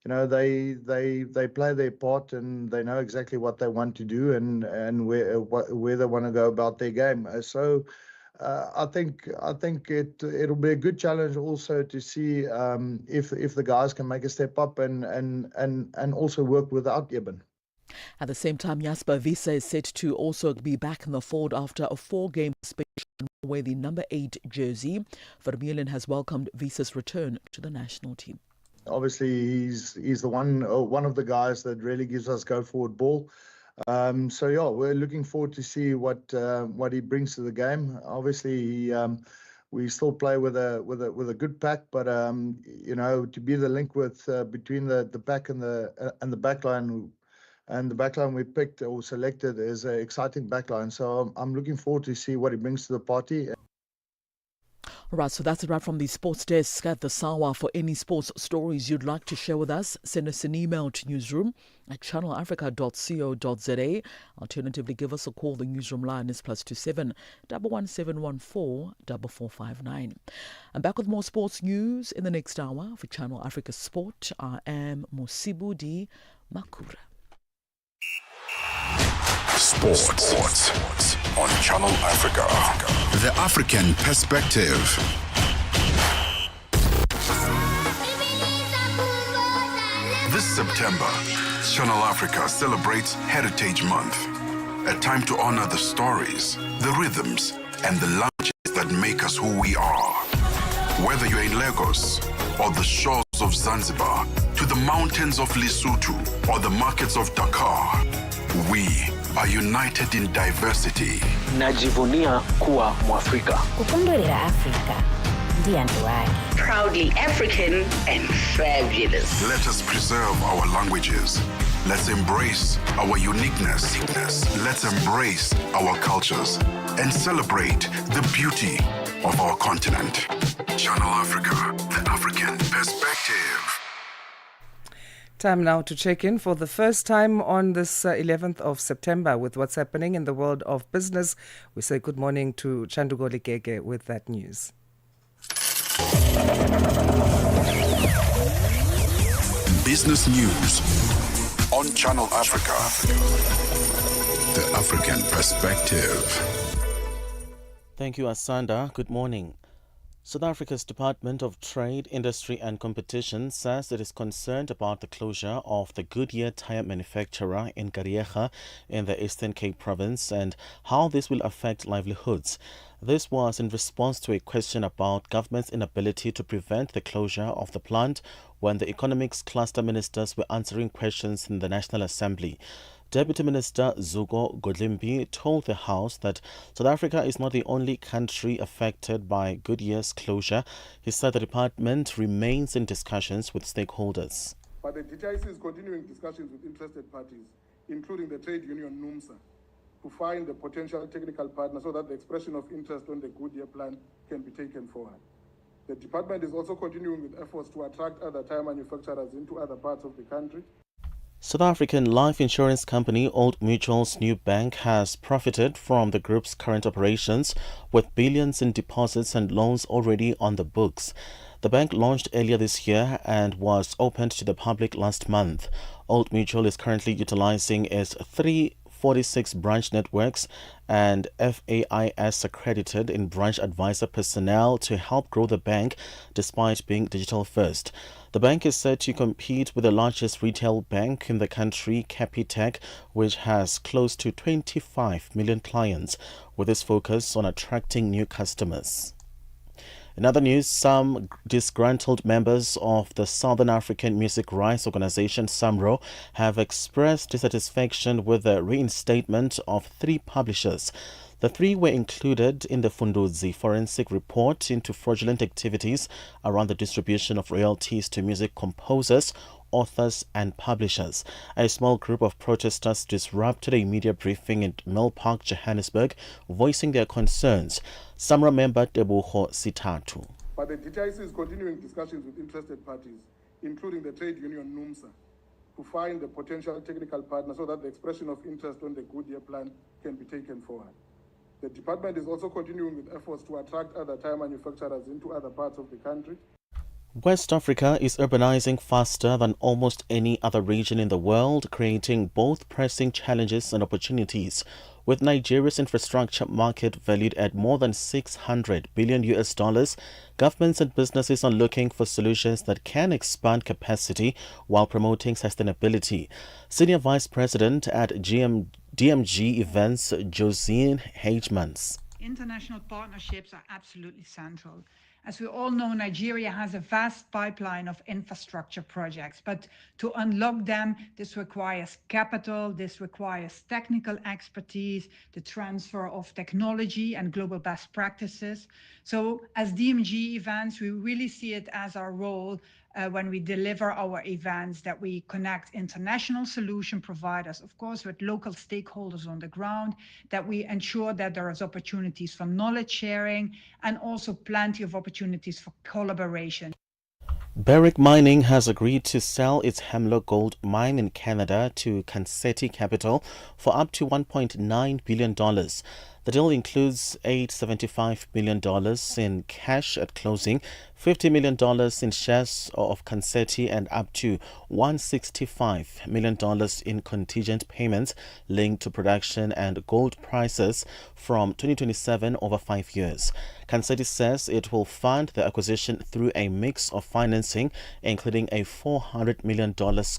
you know, they play their part and they know exactly what they want to do and where they want to go about their game. So I think it'll be a good challenge also to see if the guys can make a step up and also work without Eben. At the same time, Jasper Wiese is set to also be back in the fold after a 4-game suspension where the number 8 jersey. Vermeulen has welcomed Wiese's return to the national team. Obviously, he's the one of the guys that really gives us go forward ball. So yeah, we're looking forward to see what he brings to the game. Obviously, we still play with a good pack, but you know, to be the link with between the pack and the back line, And the backline we picked or selected is an exciting backline. So I'm looking forward to see what he brings to the party. All right, so that's it right from the sports desk at the SAWA. For any sports stories you'd like to share with us, send us an email to newsroom@channelafrica.co.za. Alternatively, give us a call. The newsroom line is +27 11714 4459. I'm back with more sports news in the next hour. For Channel Africa Sport, I am Mosibudi Makura. Sports on Channel Africa. The African perspective. This September, Channel Africa celebrates Heritage Month, a time to honor the stories, the rhythms, and the languages that make us who we are. Whether you're in Lagos or the shores of Zanzibar, to the mountains of Lesotho or the markets of Dakar, we are united in diversity. Najivunia kuwa Mwafrika. Kukondolera Afrika ndiye nduwake. Proudly African and fabulous. Let us preserve our languages. Let's embrace our uniqueness. Let's embrace our cultures and celebrate the beauty of our continent. Channel Africa, the African perspective. Time now to check in for the first time on this 11th of September with what's happening in the world of business. We say good morning to Chandugo Likeke with that news. Business news on Channel Africa, the African perspective. Thank you, Asanda. Good morning. South Africa's Department of Trade, Industry and Competition says it is concerned about the closure of the Goodyear tire manufacturer in Kariega in the Eastern Cape province and how this will affect livelihoods. This was in response to a question about government's inability to prevent the closure of the plant when the economics cluster ministers were answering questions in the National Assembly. Deputy Minister Zuko Godlimbi told the House that South Africa is not the only country affected by Goodyear's closure. He said the department remains in discussions with stakeholders. But the DTIC is continuing discussions with interested parties, including the trade union NUMSA, to find a potential technical partner so that the expression of interest on the Goodyear plan can be taken forward. The department is also continuing with efforts to attract other tire manufacturers into other parts of the country. South African life insurance company Old Mutual's new bank has profited from the group's current operations with billions in deposits and loans already on the books. The bank launched earlier this year and was opened to the public last month. Old Mutual is currently utilizing its 346 branch networks and FAIS accredited in branch advisor personnel to help grow the bank despite being digital first. The bank is set to compete with the largest retail bank in the country, Capitec, which has close to 25 million clients, with its focus on attracting new customers. In other news, some disgruntled members of the Southern African Music Rights Organization, SAMRO, have expressed dissatisfaction with the reinstatement of 3 publishers. The 3 were included in the Funduzi forensic report into fraudulent activities around the distribution of royalties to music composers, authors and publishers. A small group of protesters disrupted a media briefing in Mill Park, Johannesburg, voicing their concerns. SAMRO member Teboho Sitatu. But the DTIC is continuing discussions with interested parties, including the trade union NUMSA, to find a potential technical partner so that the expression of interest on the Goodyear plan can be taken forward. The department is also continuing with efforts to attract other tire manufacturers into other parts of the country. West Africa is urbanizing faster than almost any other region in the world, creating both pressing challenges and opportunities. With Nigeria's infrastructure market valued at more than $600 billion, governments and businesses are looking for solutions that can expand capacity while promoting sustainability. Senior Vice President at DMG Events, Josine Hagemans. International partnerships are absolutely central. As we all know, Nigeria has a vast pipeline of infrastructure projects, but to unlock them, this requires capital, this requires technical expertise, the transfer of technology and global best practices. So as DMG Events, we really see it as our role when we deliver our events, that we connect international solution providers, of course, with local stakeholders on the ground, that we ensure that there is opportunities for knowledge sharing and also plenty of opportunities for collaboration. Barrick Mining has agreed to sell its Hemlock Gold mine in Canada to Kanseti Capital for up to $1.9 billion. The deal includes $875 million in cash at closing, $50 million in shares of Kanseti, and up to $165 million in contingent payments linked to production and gold prices from 2027 over 5 years. Kanseti says it will fund the acquisition through a mix of financing, including a $400 million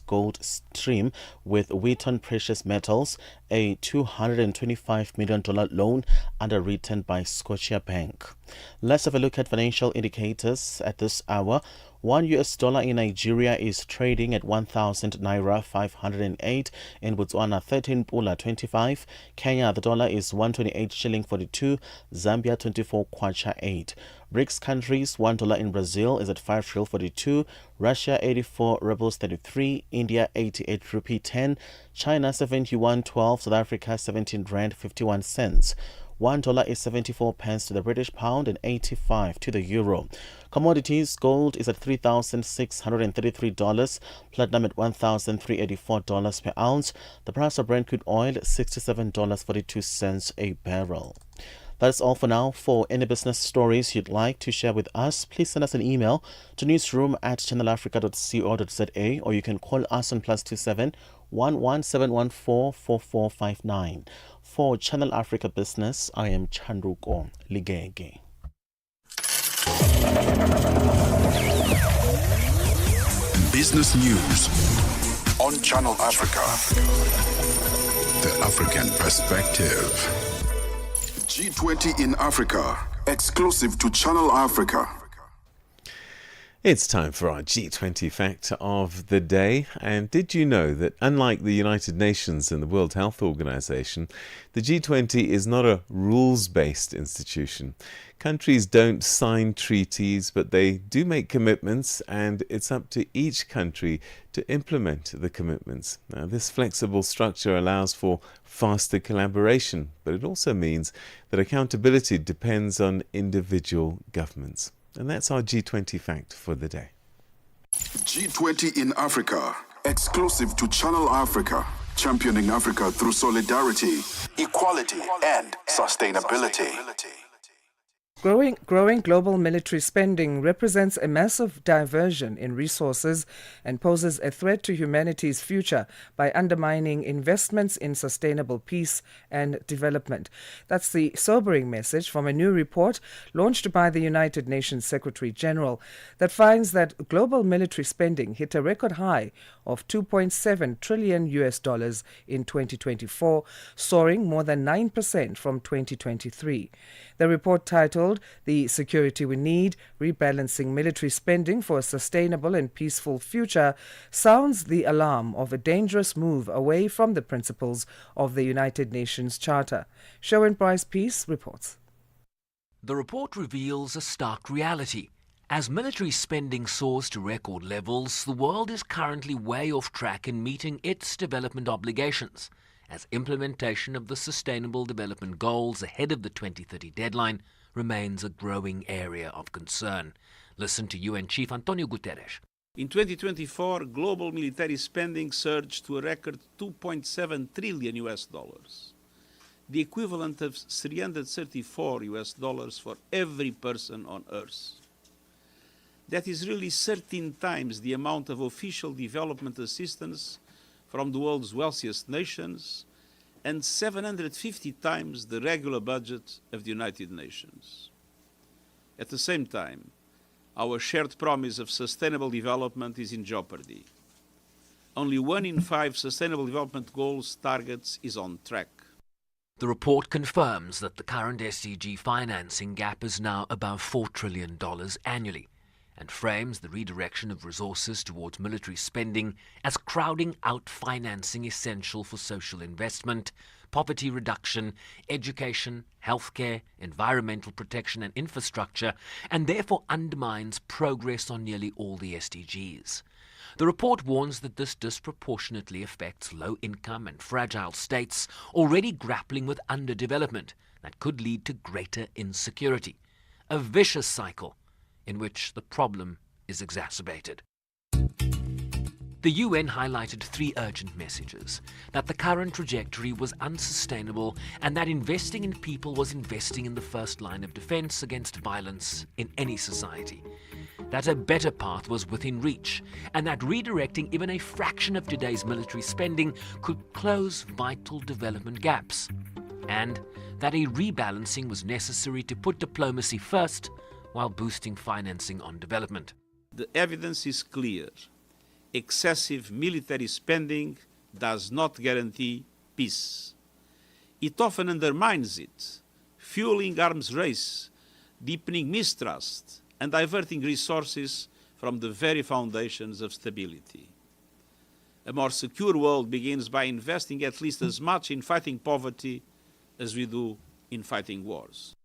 gold stream with Wheaton Precious Metals, a $225 million loan underwritten by Scotiabank. Let's have a look at financial indicators at this hour. $1 in Nigeria is trading at 1,000 naira 508. In Botswana, 13 pula 25. Kenya, the dollar is 128 shilling 42. Zambia, 24 kwacha 8. BRICS countries, $1 in Brazil is at 5 real 42. Russia, 84 rubles 33. India, 88 rupee 10. China, 71.12. South Africa, 17 rand 51 cents. $1 is 74 pence to the British pound and 85 to the euro. Commodities, gold is at $3,633, platinum at $1,384 per ounce. The price of Brent crude oil, $67.42 a barrel. That's all for now. For any business stories you'd like to share with us, please send us an email to newsroom@channelafrica.co.za, or you can call us on +27 11714 4459. For Channel Africa Business, I am Chandruko Ligege. Business News on Channel Africa. The African Perspective. G20 in Africa, exclusive to Channel Africa. It's time for our G20 fact of the day. And did you know that unlike the United Nations and the World Health Organization, the G20 is not a rules-based institution? Countries don't sign treaties, but they do make commitments, and it's up to each country to implement the commitments. Now, this flexible structure allows for faster collaboration, but it also means that accountability depends on individual governments. And that's our G20 fact for the day. G20 in Africa, exclusive to Channel Africa, championing Africa through solidarity, equality, and sustainability. Growing global military spending represents a massive diversion in resources and poses a threat to humanity's future by undermining investments in sustainable peace and development. That's the sobering message from a new report launched by the United Nations Secretary General that finds that global military spending hit a record high of $2.7 trillion in 2024, soaring more than 9% from 2023. The report, titled "The Security We Need, Rebalancing Military Spending for a Sustainable and Peaceful Future," sounds the alarm of a dangerous move away from the principles of the United Nations Charter. Sherwin Price-Peace reports. The report reveals a stark reality. As military spending soars to record levels, the world is currently way off track in meeting its development obligations, as implementation of the Sustainable Development Goals ahead of the 2030 deadline remains a growing area of concern. Listen to UN Chief Antonio Guterres. In 2024, global military spending surged to a record $2.7 trillion, the equivalent of $334 for every person on Earth. That is really 13 times the amount of official development assistance from the world's wealthiest nations, and 750 times the regular budget of the United Nations. At the same time, our shared promise of sustainable development is in jeopardy. Only 1 in 5 Sustainable Development Goals targets is on track. The report confirms that the current SDG financing gap is now above $4 trillion annually, and frames the redirection of resources towards military spending as crowding out financing essential for social investment, poverty reduction, education, healthcare, environmental protection and infrastructure, and therefore undermines progress on nearly all the SDGs. The report warns that this disproportionately affects low-income and fragile states already grappling with underdevelopment that could lead to greater insecurity, a vicious cycle in which the problem is exacerbated. The UN highlighted 3 urgent messages: that the current trajectory was unsustainable and that investing in people was investing in the first line of defense against violence in any society, that a better path was within reach, and that redirecting even a fraction of today's military spending could close vital development gaps, and that a rebalancing was necessary to put diplomacy first while boosting financing on development. The evidence is clear. Excessive military spending does not guarantee peace. It often undermines it, fueling arms race, deepening mistrust, and diverting resources from the very foundations of stability. A more secure world begins by investing at least as much in fighting poverty as we do in fighting wars.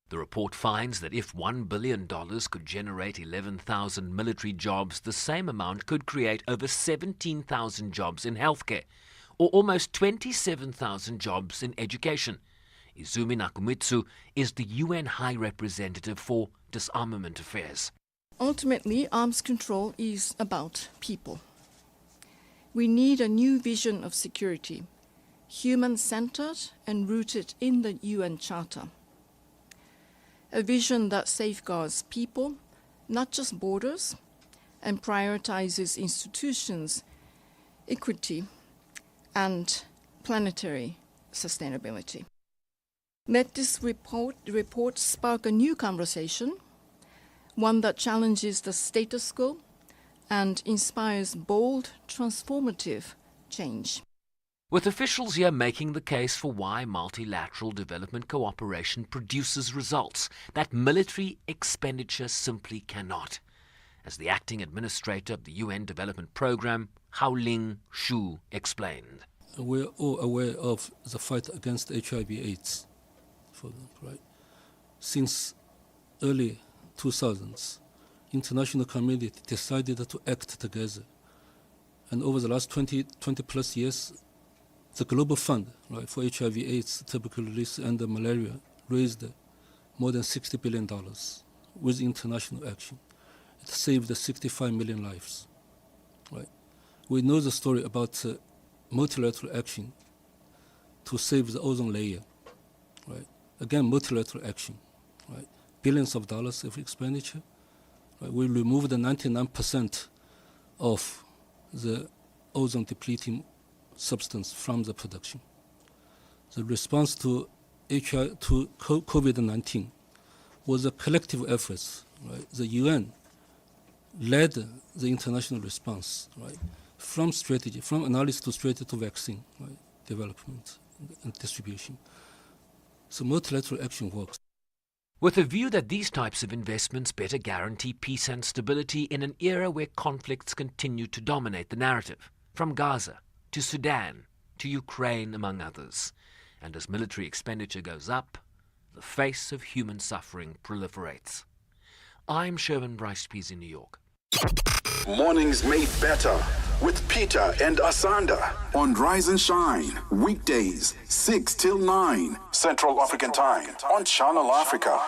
The report finds that if $1 billion could generate 11,000 military jobs, the same amount could create over 17,000 jobs in healthcare, or almost 27,000 jobs in education. Izumi Nakumitsu is the UN High Representative for Disarmament Affairs. Ultimately, arms control is about people. We need a new vision of security, human-centered and rooted in the UN Charter. A vision that safeguards people, not just borders, and prioritizes institutions, equity, and planetary sustainability. Let this report spark a new conversation, one that challenges the status quo and inspires bold, transformative change. With officials here making the case for why multilateral development cooperation produces results that military expenditure simply cannot. As the acting administrator of the UN Development Programme, Haoling Shu, explained. We're all aware of the fight against HIV/AIDS, right? Since early 2000s, international community decided to act together. And over the last 20 plus years, the Global Fund, right, for HIV/AIDS, tuberculosis, and malaria raised more than $60 billion with international action. It saved 65 million lives. Right? We know the story about multilateral action to save the ozone layer. Right? Again, multilateral action. Right? Billions of dollars of expenditure. Right? We removed 99% of the ozone depleting substance from the production. The response to COVID-19 was a collective effort. Right? The UN led the international response, right? From strategy, from analysis to strategy to vaccine, right? Development and distribution. So multilateral action works. With a view that these types of investments better guarantee peace and stability in an era where conflicts continue to dominate the narrative, from Gaza to Sudan, to Ukraine, among others. And as military expenditure goes up, the face of human suffering proliferates. I'm Sherwin Bryce-Pease in New York. Mornings made better with Peter and Asanda on Rise and Shine, weekdays 6 till 9 Central African Time on Channel Africa.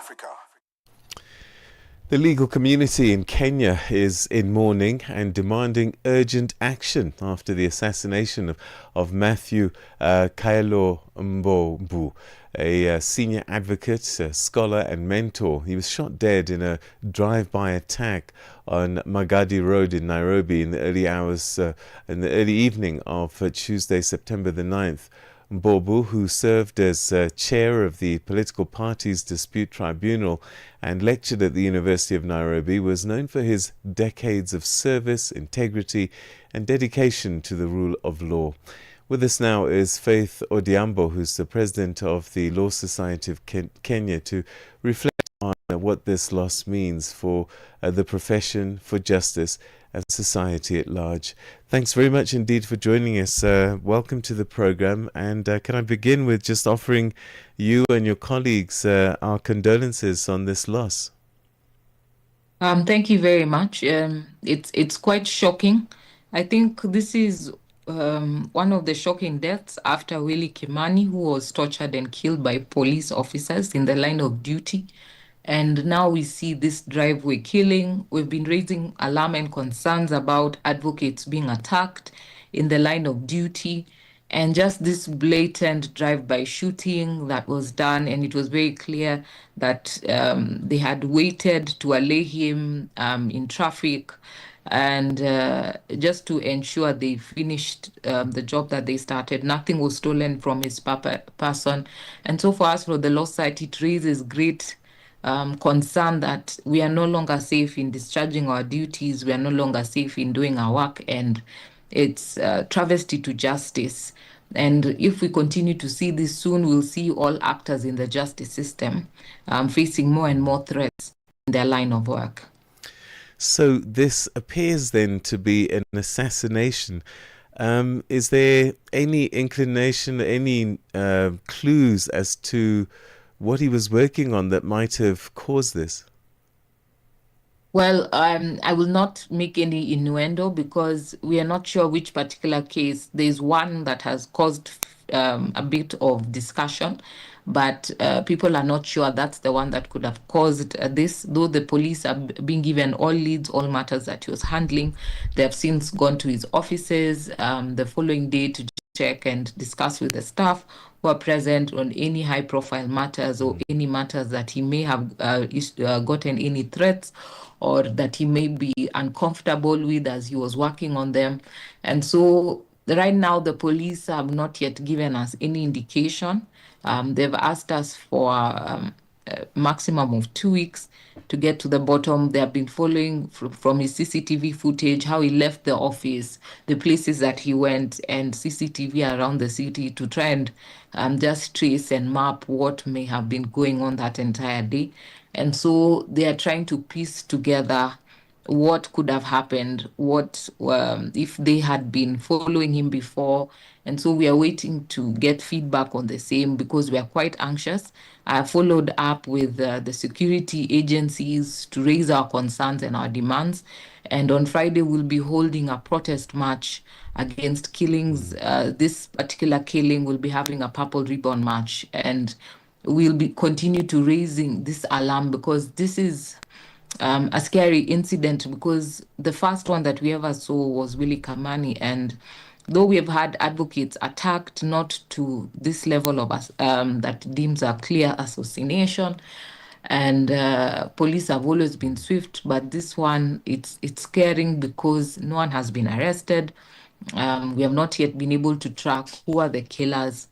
The legal community in Kenya is in mourning and demanding urgent action after the assassination of Matthew Kaelo Mbobu, a senior advocate, a scholar and mentor. He was shot dead in a drive-by attack on Magadi Road in Nairobi in the early hours, in the early evening of Tuesday, September the 9th. Mbobu, who served as chair of the political party's dispute tribunal and lectured at the University of Nairobi, was known for his decades of service, integrity, and dedication to the rule of law. With us now is Faith Odhiambo, who's the president of the Law Society of Kenya, to reflect on what this loss means for the profession, for justice, and society at large. Thanks very much indeed for joining us. Welcome to the program. And can I begin with just offering you and your colleagues our condolences on this loss? Thank you very much. It's quite shocking. I think this is one of the shocking deaths after Willie Kimani, who was tortured and killed by police officers in the line of duty. And now we see this driveway killing. We've been raising alarm and concerns about advocates being attacked in the line of duty, and just this blatant drive-by shooting that was done. And it was very clear that they had waited to allay him in traffic, and just to ensure they finished the job that they started. Nothing was stolen from his person. And so for us, for the law side, it raises great concern that we are no longer safe in discharging our duties, we are no longer safe in doing our work, and it's travesty to justice. And if we continue to see this, soon we'll see all actors in the justice system facing more and more threats in their line of work. So this appears then to be an assassination. Is there any inclination, any clues as to what he was working on that might have caused this? Well, I will not make any innuendo because we are not sure which particular case. There's one that has caused a bit of discussion, but people are not sure that's the one that could have caused this, though the police are being given all leads, all matters that he was handling. They have since gone to his offices the following day to check and discuss with the staff who are present on any high-profile matters or any matters that he may have gotten any threats or that he may be uncomfortable with as he was working on them. And so right now, the police have not yet given us any indication. They've asked us for a maximum of 2 weeks to get to the bottom. They have been following from his CCTV footage, how he left the office, the places that he went, and CCTV around the city to try and just trace and map what may have been going on that entire day. And so they are trying to piece together what could have happened, what if they had been following him before. And so we are waiting to get feedback on the same because we are quite anxious. I followed up with the security agencies to raise our concerns and our demands. And on Friday, we'll be holding a protest march against killings. This particular killing will be having a purple ribbon march, and we'll be continue to raising this alarm because this is a scary incident, because the first one that we ever saw was Willie Kamani, and though we have had advocates attacked, not to this level of that deems a clear assassination, and police have always been swift, but this one, it's scaring because no one has been arrested. We have not yet been able to track who are the killers,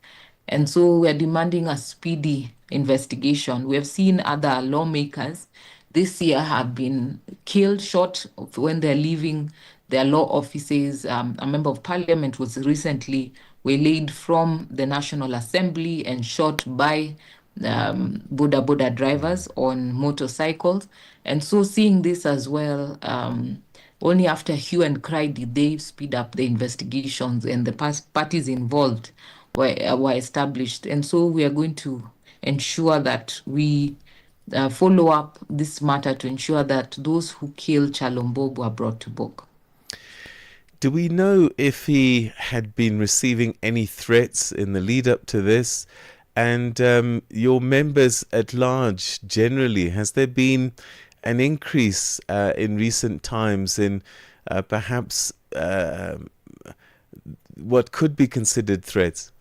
and so we are demanding a speedy investigation. We have seen other lawmakers this year have been killed, shot when they're leaving their law offices. A member of parliament was recently waylaid from the National Assembly and shot by Boda drivers on motorcycles. And so seeing this as well, only after hue and cry did they speed up the investigations, and the parties involved were established. And so we are going to ensure that we follow up this matter to ensure that those who killed Chalombobo are brought to book. Do we know if he had been receiving any threats in the lead up to this? And your members at large generally, has there been an increase in recent times in perhaps what could be considered threats?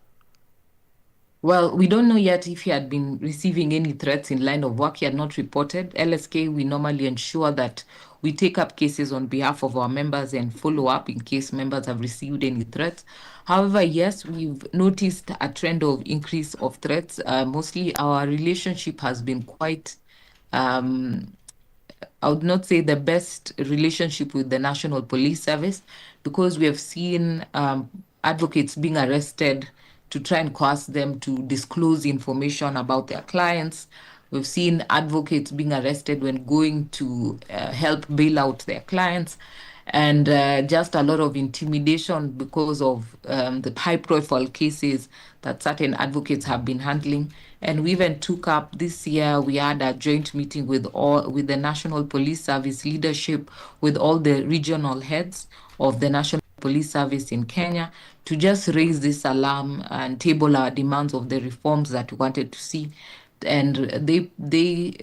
Well, we don't know yet if he had been receiving any threats in line of work. He had not reported. LSK, we normally ensure that we take up cases on behalf of our members and follow up in case members have received any threats. However, yes, we've noticed a trend of increase of threats. Mostly our relationship has been quite, I would not say the best relationship with the National Police Service, because we have seen advocates being arrested to try and coerce them to disclose information about their clients. We've seen advocates being arrested when going to help bail out their clients, and just a lot of intimidation because of the high-profile cases that certain advocates have been handling. And we even took up this year, we had a joint meeting with the National Police Service leadership, with all the regional heads of the National Police Service in Kenya, to just raise this alarm and table our demands of the reforms that we wanted to see. And we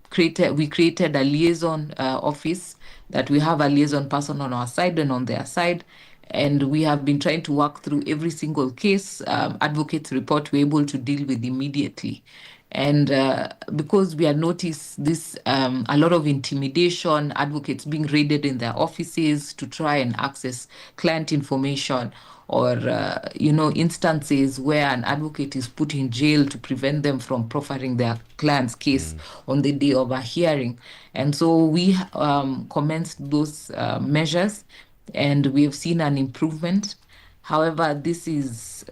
created a liaison office, that we have a liaison person on our side and on their side. And we have been trying to work through every single case. Advocates report we're able to deal with immediately. And because we had noticed this, a lot of intimidation, advocates being raided in their offices to try and access client information, or instances where an advocate is put in jail to prevent them from proffering their client's case on the day of a hearing. And so we commenced those measures, and we have seen an improvement. However, this is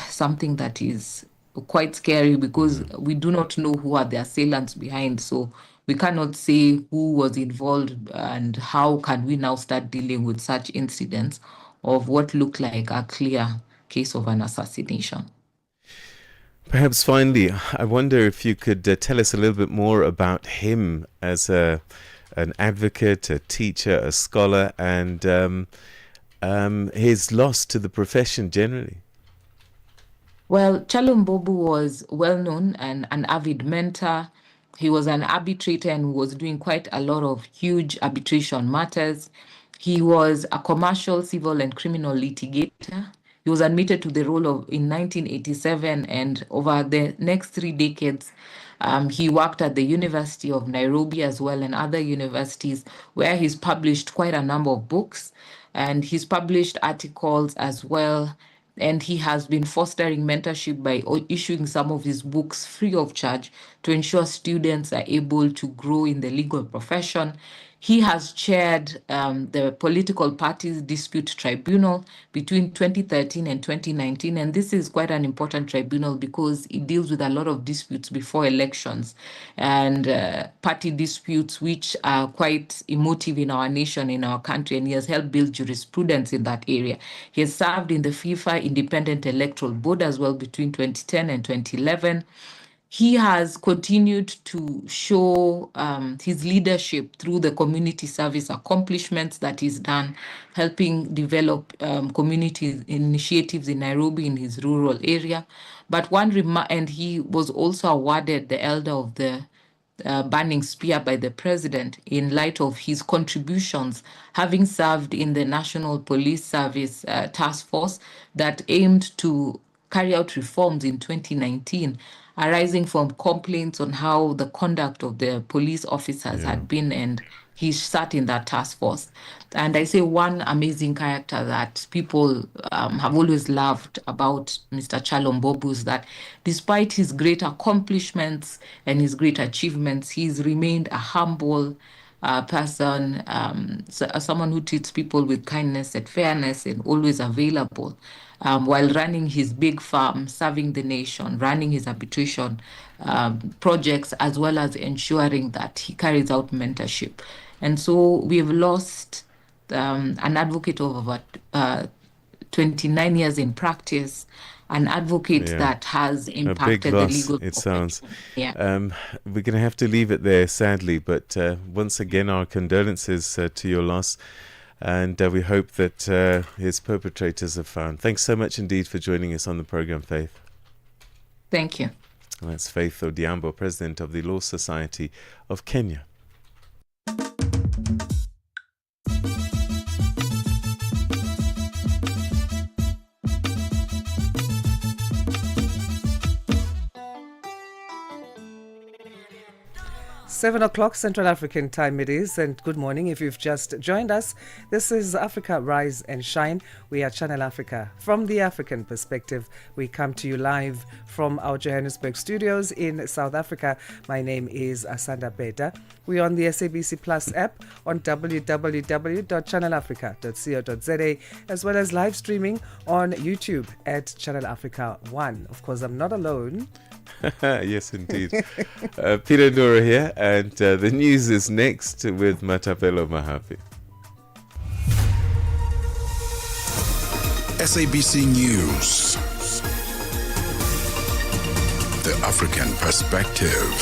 something that is quite scary, because we do not know who are the assailants behind. So we cannot say who was involved, and how can we now start dealing with such incidents of what looked like a clear case of an assassination. Perhaps finally, I wonder if you could tell us a little bit more about him as an advocate, a teacher, a scholar, and his loss to the profession generally. Well, Chalo Mbobu was well known and an avid mentor. He was an arbitrator and was doing quite a lot of huge arbitration matters. He was a commercial, civil, and criminal litigator. He was admitted to the role in 1987, and over the next 3 decades, he worked at the University of Nairobi as well, and other universities, where he's published quite a number of books, and he's published articles as well. And he has been fostering mentorship by issuing some of his books free of charge to ensure students are able to grow in the legal profession. He has chaired the Political Parties Dispute Tribunal between 2013 and 2019. And this is quite an important tribunal because it deals with a lot of disputes before elections and party disputes, which are quite emotive in our nation, in our country. And he has helped build jurisprudence in that area. He has served in the FIFA Independent Electoral Board as well between 2010 and 2011. He has continued to show his leadership through the community service accomplishments that he's done, helping develop community initiatives in Nairobi in his rural area. But and he was also awarded the Elder of the Burning Spear by the president in light of his contributions, having served in the National Police Service Task Force that aimed to carry out reforms in 2019, arising from complaints on how the conduct of the police officers had been, and he sat in that task force. And I say one amazing character that people have always loved about Mr. Chalo Mbobu is that despite his great accomplishments and his great achievements, he's remained a humble person, someone who treats people with kindness and fairness and always available. While running his big farm, serving the nation, running his arbitration projects, as well as ensuring that he carries out mentorship. And so we've lost an advocate of about 29 years in practice, an advocate that has impacted the legal it sounds. Yeah. We're going to have to leave it there, sadly, but once again, our condolences to your loss. And we hope that his perpetrators are found. Thanks so much indeed for joining us on the program, Faith. Thank you. And that's Faith Odhiambo, President of the Law Society of Kenya. Seven o'clock Central African time it is, and good morning if you've just joined us. This is Africa Rise and Shine. We are Channel Africa. From the African perspective, we come to you live from our Johannesburg studios in South Africa. My name is Asanda Beda. We're on the SABC Plus app on www.channelafrica.co.za, as well as live streaming on YouTube at Channel Africa 1. Of course, I'm not alone. Yes, indeed. Peter Ndoro here, and the news is next with Matapelo Mahapi. SABC News. The African Perspective.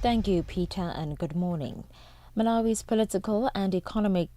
Thank you, Peter, and good morning. Malawi's political and economic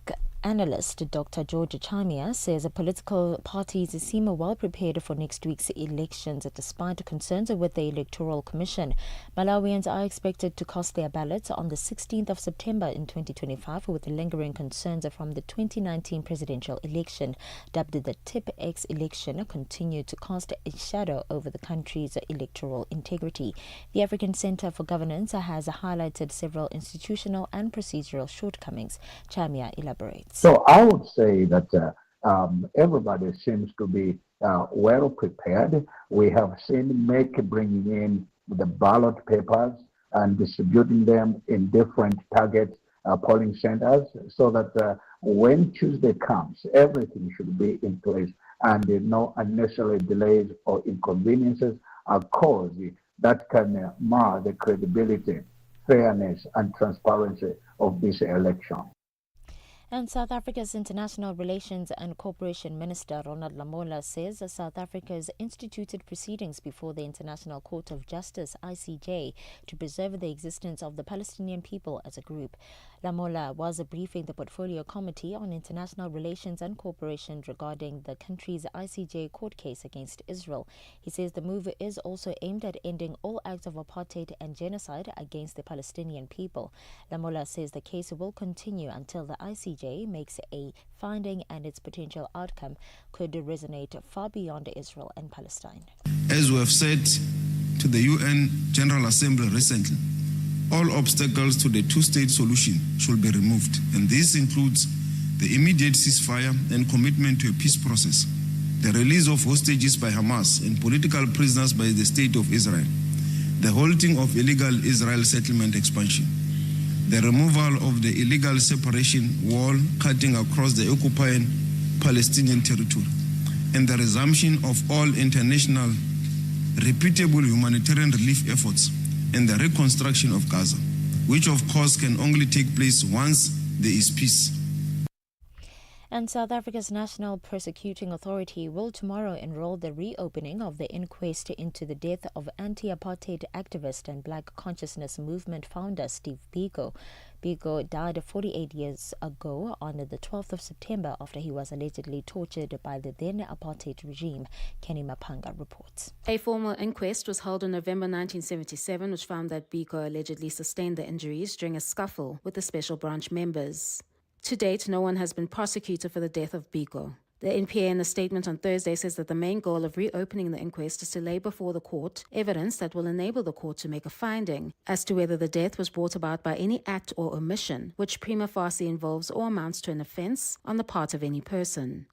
analyst Dr. George Chamia says political parties seem well prepared for next week's elections despite concerns with the Electoral Commission. Malawians are expected to cast their ballots on the 16th of September in 2025 with lingering concerns from the 2019 presidential election. Dubbed the TIP-X election, continue to cast a shadow over the country's electoral integrity. The African Centre for Governance has highlighted several institutional and procedural shortcomings. Chamia elaborates. So I would say that everybody seems to be well prepared. We have seen MEC bringing in the ballot papers and distributing them in different target polling centers so that when Tuesday comes, everything should be in place and no unnecessary delays or inconveniences are caused that can mar the credibility, fairness, and transparency of this election. And South Africa's International Relations and Cooperation Minister Ronald Lamola says South Africa has instituted proceedings before the International Court of Justice, ICJ, to preserve the existence of the Palestinian people as a group. Lamola was briefing the Portfolio Committee on International Relations and Cooperation regarding the country's ICJ court case against Israel. He says the move is also aimed at ending all acts of apartheid and genocide against the Palestinian people. Lamola says the case will continue until the ICJ makes a finding and its potential outcome could resonate far beyond Israel and Palestine. As we have said to the UN General Assembly recently, all obstacles to the two-state solution should be removed, and this includes the immediate ceasefire and commitment to a peace process, the release of hostages by Hamas and political prisoners by the State of Israel, the halting of illegal Israel settlement expansion, the removal of the illegal separation wall cutting across the occupied Palestinian territory, and the resumption of all international reputable humanitarian relief efforts and the reconstruction of Gaza, which of course can only take place once there is peace. And South Africa's National Prosecuting Authority will tomorrow enroll the reopening of the inquest into the death of anti-apartheid activist and Black Consciousness Movement founder Steve Biko. Biko died 48 years ago on the 12th of September after he was allegedly tortured by the then apartheid regime. Kenny Mapanga reports. A formal inquest was held in November 1977, which found that Biko allegedly sustained the injuries during a scuffle with the Special Branch members. To date, no one has been prosecuted for the death of Biko. The NPA in a statement on Thursday says that the main goal of reopening the inquest is to lay before the court evidence that will enable the court to make a finding as to whether the death was brought about by any act or omission, which prima facie involves or amounts to an offence on the part of any person.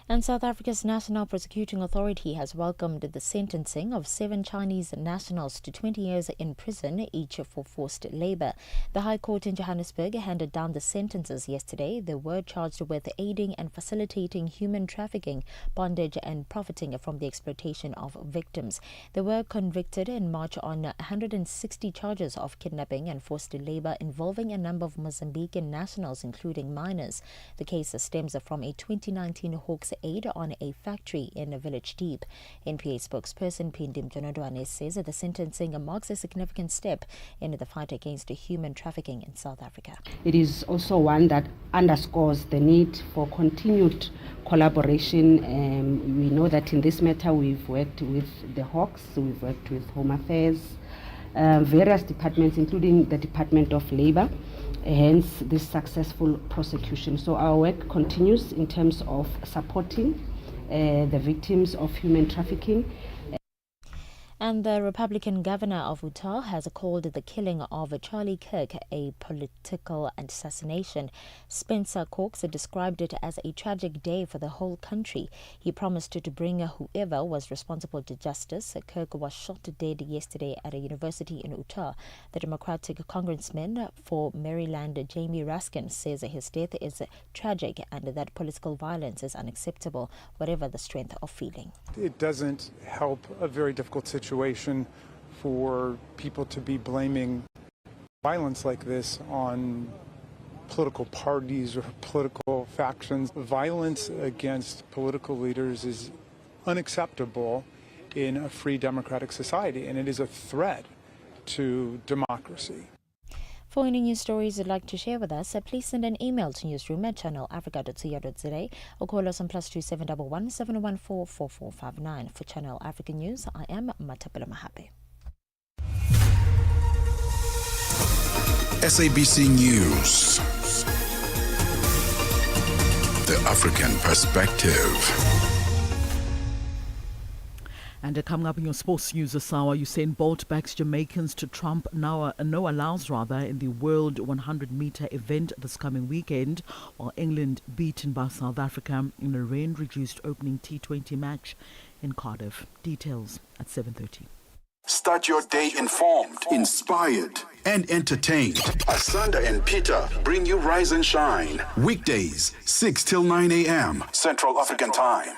And South Africa's National Prosecuting Authority has welcomed the sentencing of 7 Chinese nationals to 20 years in prison, each for forced labour. The High Court in Johannesburg handed down the sentences yesterday. They were charged with aiding and facilitating human trafficking, bondage and profiting from the exploitation of victims. They were convicted in March on 160 charges of kidnapping and forced labour involving a number of Mozambican nationals, including minors. The case stems from a 2019 Hawks aid on a factory in Village Deep. NPA spokesperson Pindim Jonodwane says that the sentencing marks a significant step in the fight against human trafficking in South Africa. It is also one that underscores the need for continued collaboration. We know that in this matter we've worked with the Hawks, we've worked with Home Affairs, various departments, including the Department of Labour, hence this successful prosecution. So our work continues in terms of supporting the victims of human trafficking. And the Republican governor of Utah has called the killing of Charlie Kirk a political assassination. Spencer Cox described it as a tragic day for the whole country. He promised to bring whoever was responsible to justice. Kirk was shot dead yesterday at a university in Utah. The Democratic congressman for Maryland, Jamie Raskin, says his death is tragic and that political violence is unacceptable, whatever the strength of feeling. It doesn't help a very difficult situation for people to be blaming violence like this on political parties or political factions. Violence against political leaders is unacceptable in a free democratic society, and it is a threat to democracy. For any news stories you'd like to share with us, please send an email to newsroom@channelafrica.co.za or call us on +2 711 714 4459. For Channel Africa News, I am Matapela Mahape. SABC News. The African Perspective. And coming up in your sports news this hour, Usain Bolt backs Jamaicans to trump no allows in the World 100-meter event this coming weekend, while England beaten by South Africa in a rain-reduced opening T20 match in Cardiff. Details at 7:30. Start your day informed, inspired, and entertained. Asanda and Peter bring you Rise and Shine. Weekdays, 6 till 9 a.m. Central African Time.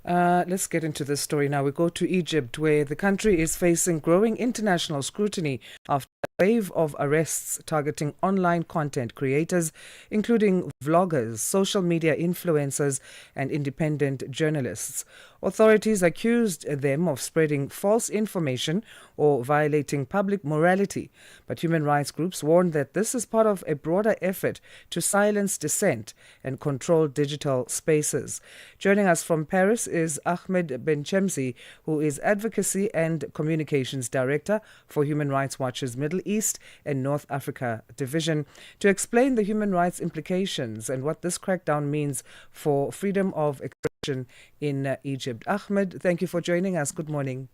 Let's get into this story now. We go to Egypt, where the country is facing growing international scrutiny after a wave of arrests targeting online content creators, including vloggers, social media influencers, and independent journalists. Authorities accused them of spreading false information or violating public morality. But human rights groups warn that this is part of a broader effort to silence dissent and control digital spaces. Joining us from Paris is Ahmed Benchemsi, who is Advocacy and Communications Director for Human Rights Watch's Middle East and North Africa Division, to explain the human rights implications and what this crackdown means for freedom of expression in Egypt. Ahmed, thank you for joining us. Good morning.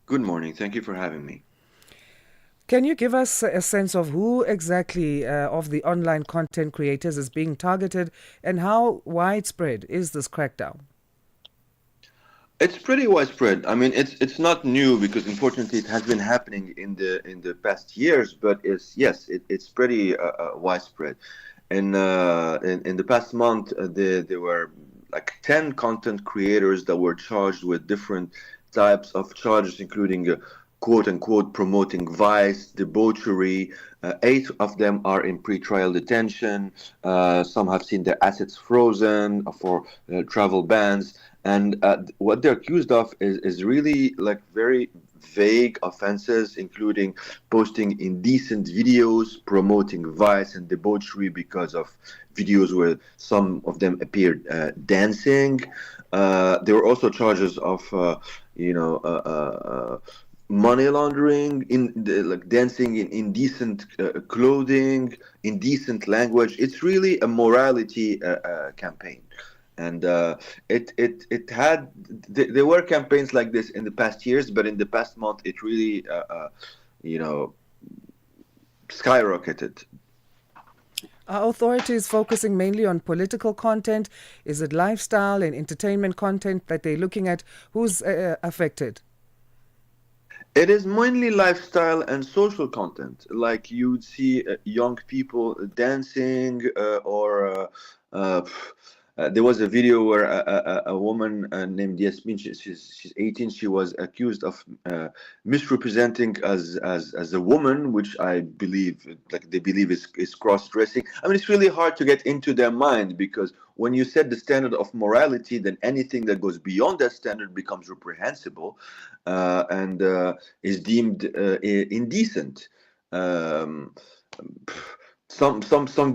Good morning. Thank you for having me. Can you give us a sense of who exactly of the online content creators is being targeted and how widespread is this crackdown? It's pretty widespread. I mean, it's not new because unfortunately it has been happening in the past years, but it's pretty widespread. In the past month, there were like 10 content creators that were charged with different types of charges, including quote unquote promoting vice, debauchery. 8 of them are in pretrial detention. Some have seen their assets frozen for travel bans. And what they're accused of is really like very vague offenses, including posting indecent videos, promoting vice and debauchery because of videos where some of them appeared dancing. There were also charges of, money laundering, like dancing in indecent clothing, indecent language. It's really a morality campaign. And there were campaigns like this in the past years, but in the past month, it really, skyrocketed. Are authorities focusing mainly on political content? Is it lifestyle and entertainment content that they're looking at? Who's affected? It is mainly lifestyle and social content. Like you'd see young people dancing there was a video where a woman named Yasmin, she's 18, she was accused of misrepresenting as a woman, which I believe, like they believe is cross-dressing. I mean, it's really hard to get into their mind, because when you set the standard of morality, then anything that goes beyond that standard becomes reprehensible and is deemed indecent. Some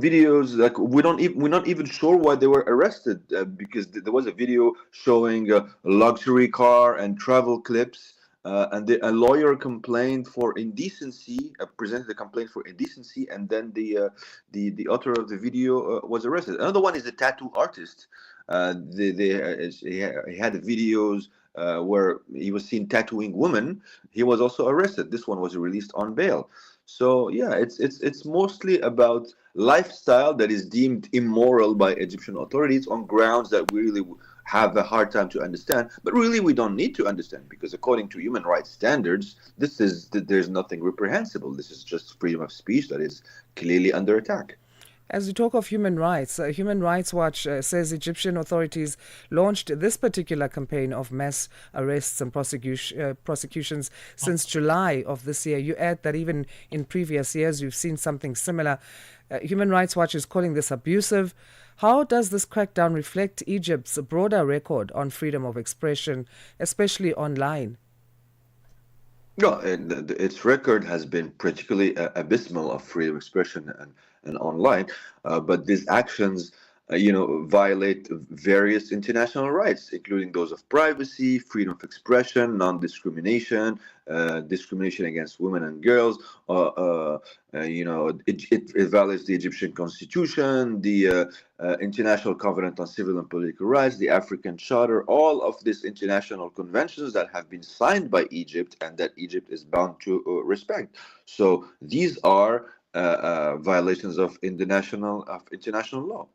videos, like we're not even sure why they were arrested, because there was a video showing a luxury car and travel clips, and a lawyer complained for indecency, presented a complaint for indecency, and then the author of the video was arrested. Another one is a tattoo artist. He had videos where he was seen tattooing women, he was also arrested. This one was released on bail. So yeah, it's mostly about lifestyle that is deemed immoral by Egyptian authorities on grounds that we really have a hard time to understand. But really, we don't need to understand, because according to human rights standards, there's nothing reprehensible. This is just freedom of speech that is clearly under attack. As we talk of human rights, Human Rights Watch says Egyptian authorities launched this particular campaign of mass arrests and prosecutions since July of this year. You add that even in previous years you've seen something similar. Human Rights Watch is calling this abusive. How does this crackdown reflect Egypt's broader record on freedom of expression, especially online? No, and its record has been particularly abysmal of freedom of expression and online, but these actions, violate various international rights, including those of privacy, freedom of expression, non-discrimination, discrimination against women and girls. It violates the Egyptian constitution, the International Covenant on Civil and Political Rights, the African Charter, all of these international conventions that have been signed by Egypt and that Egypt is bound to respect. So these are violations of international law.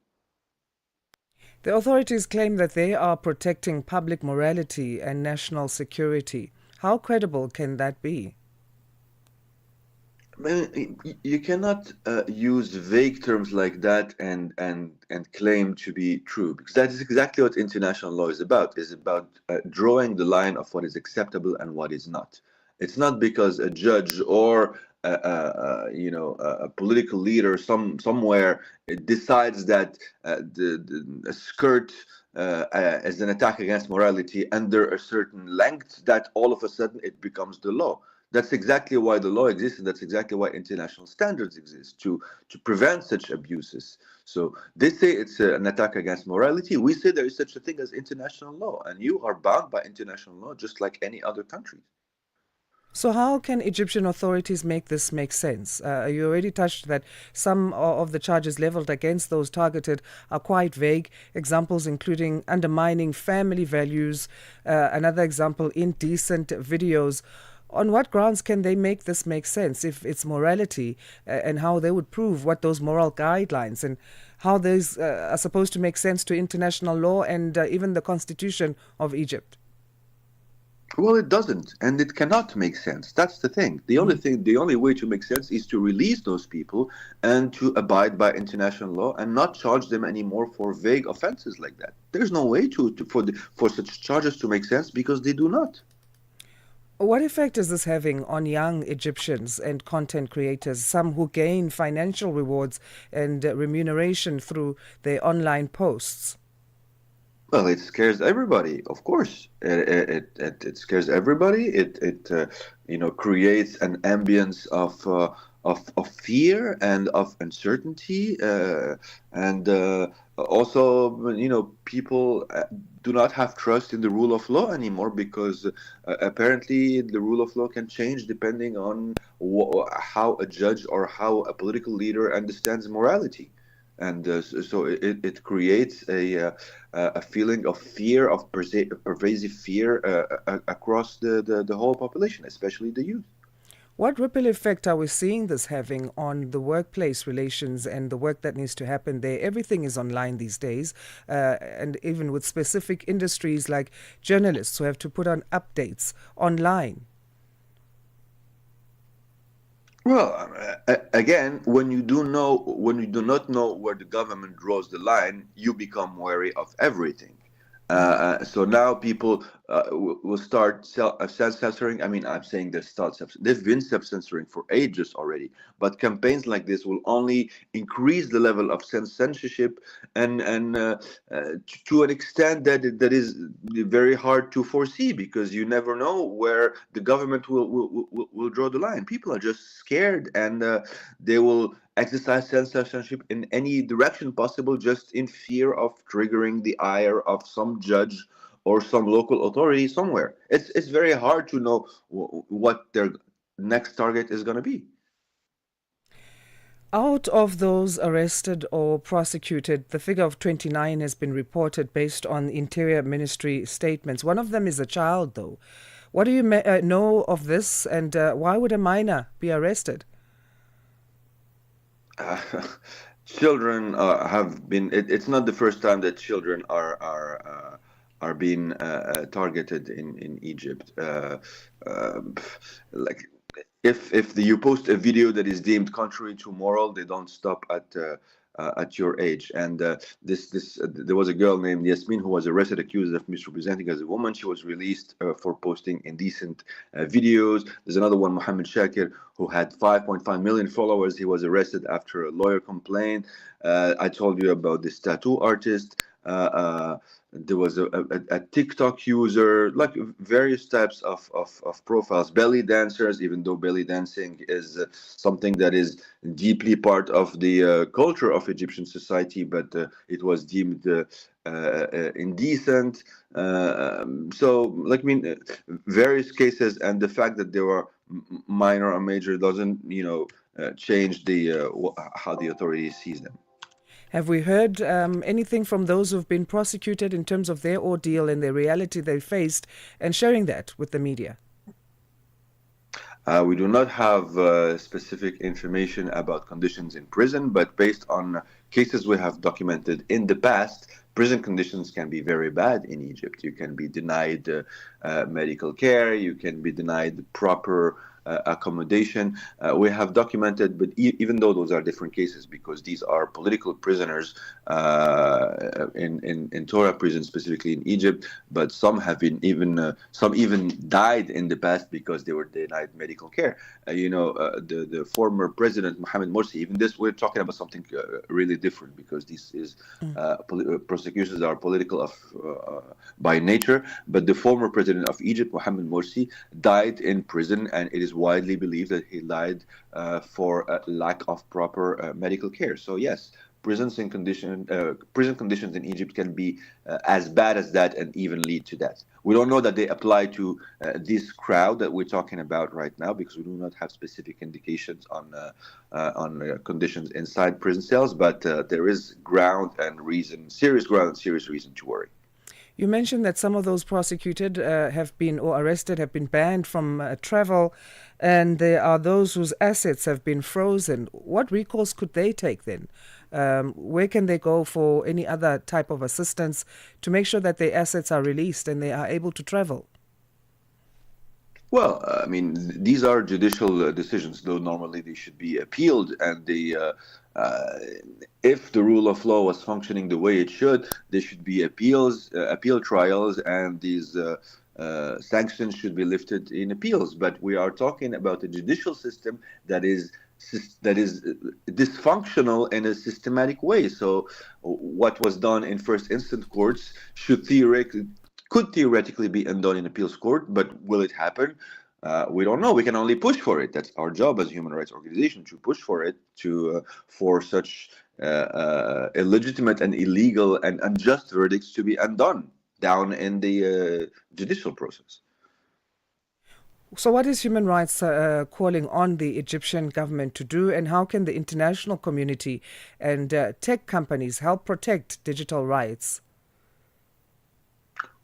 The authorities claim that they are protecting public morality and national security. How credible can that be? I mean, you cannot use vague terms like that and claim to be true, because that is exactly what international law is about. Is about drawing the line of what is acceptable and what is not. It's not because a judge or a political leader somewhere decides that a skirt is an attack against morality under a certain length that all of a sudden it becomes the law. That's exactly why the law exists, and that's exactly why international standards exist, to prevent such abuses. So they say it's an attack against morality. We say there is such a thing as international law, and you are bound by international law just like any other country. So how can Egyptian authorities make this make sense? You already touched that some of the charges leveled against those targeted are quite vague. Examples including undermining family values, another example, indecent videos. On what grounds can they make this make sense if it's morality, and how they would prove what those moral guidelines and how these are supposed to make sense to international law and even the constitution of Egypt? Well, it doesn't, and it cannot make sense. That's the thing. The only way to make sense is to release those people and to abide by international law and not charge them anymore for vague offenses like that. There's no way for such charges to make sense, because they do not. What effect is this having on young Egyptians and content creators, some who gain financial rewards and remuneration through their online posts? Well, it scares everybody, of course. It scares everybody. It creates an ambience of fear and of uncertainty, and also people do not have trust in the rule of law anymore, because apparently the rule of law can change depending on how a judge or how a political leader understands morality. And so it creates a feeling of fear, of pervasive fear across the whole population, especially the youth. What ripple effect are we seeing this having on the workplace relations and the work that needs to happen there? Everything is online these days, and even with specific industries like journalists who have to put on updates online. Well, again, when you do not know where the government draws the line, you become wary of everything. So now people will start self-censoring. I mean, I'm saying they've been self-censoring for ages already, but campaigns like this will only increase the level of censorship and to an extent that is very hard to foresee, because you never know where the government will draw the line. People are just scared, and they will exercise censorship in any direction possible, just in fear of triggering the ire of some judge or some local authority somewhere. It's very hard to know what their next target is going to be. Out of those arrested or prosecuted, the figure of 29 has been reported based on Interior Ministry statements. One of them is a child, though. What do you know of this, and why would a minor be arrested? Children have been. It's not the first time that children are being targeted in Egypt. Like if you post a video that is deemed contrary to moral, they don't stop at your age. And there was a girl named Yasmin who was arrested, accused of misrepresenting as a woman. She was released for posting indecent videos. There's another one, Mohammed Shakir, who had 5.5 million followers. He was arrested after a lawyer complained. I told you about this tattoo artist. There was a TikTok user, like various types of profiles, belly dancers, even though belly dancing is something that is deeply part of the culture of Egyptian society, but it was deemed indecent. Various cases, and the fact that there were minor or major doesn't, change how the authorities sees them. Have we heard anything from those who've been prosecuted in terms of their ordeal and the reality they faced, and sharing that with the media? We do not have specific information about conditions in prison, but based on cases we have documented in the past, prison conditions can be very bad in Egypt. You can be denied medical care, you can be denied proper accommodation. We have documented, but even though those are different cases, because these are political prisoners in Torah prison, specifically in Egypt, but some have been some even died in the past because they were denied medical care. The former president Mohammed Morsi, even this, we're talking about something really different, because this is prosecutions are political by nature. But the former president of Egypt, Mohammed Morsi, died in prison, and it is widely believed that he died for a lack of proper medical care. So yes, prison conditions in Egypt can be as bad as that, and even lead to death. We don't know that they apply to this crowd that we're talking about right now, because we do not have specific indications on conditions inside prison cells. But there is serious ground and serious reason to worry. You mentioned that some of those prosecuted or arrested have been banned from travel, and there are those whose assets have been frozen. What recourse could they take then? Where can they go for any other type of assistance to make sure that their assets are released and they are able to travel? Well, these are judicial decisions, though normally they should be appealed, and if the rule of law was functioning the way it should, there should be appeal trials, and these sanctions should be lifted in appeals. But we are talking about a judicial system that is dysfunctional in a systematic way. So what was done in first instance courts could theoretically be undone in appeals court, but will it happen? We don't know. We can only push for it. That's our job as a human rights organization, to push for it, for such illegitimate and illegal and unjust verdicts to be undone down in the judicial process. So what is human rights calling on the Egyptian government to do, and how can the international community and tech companies help protect digital rights?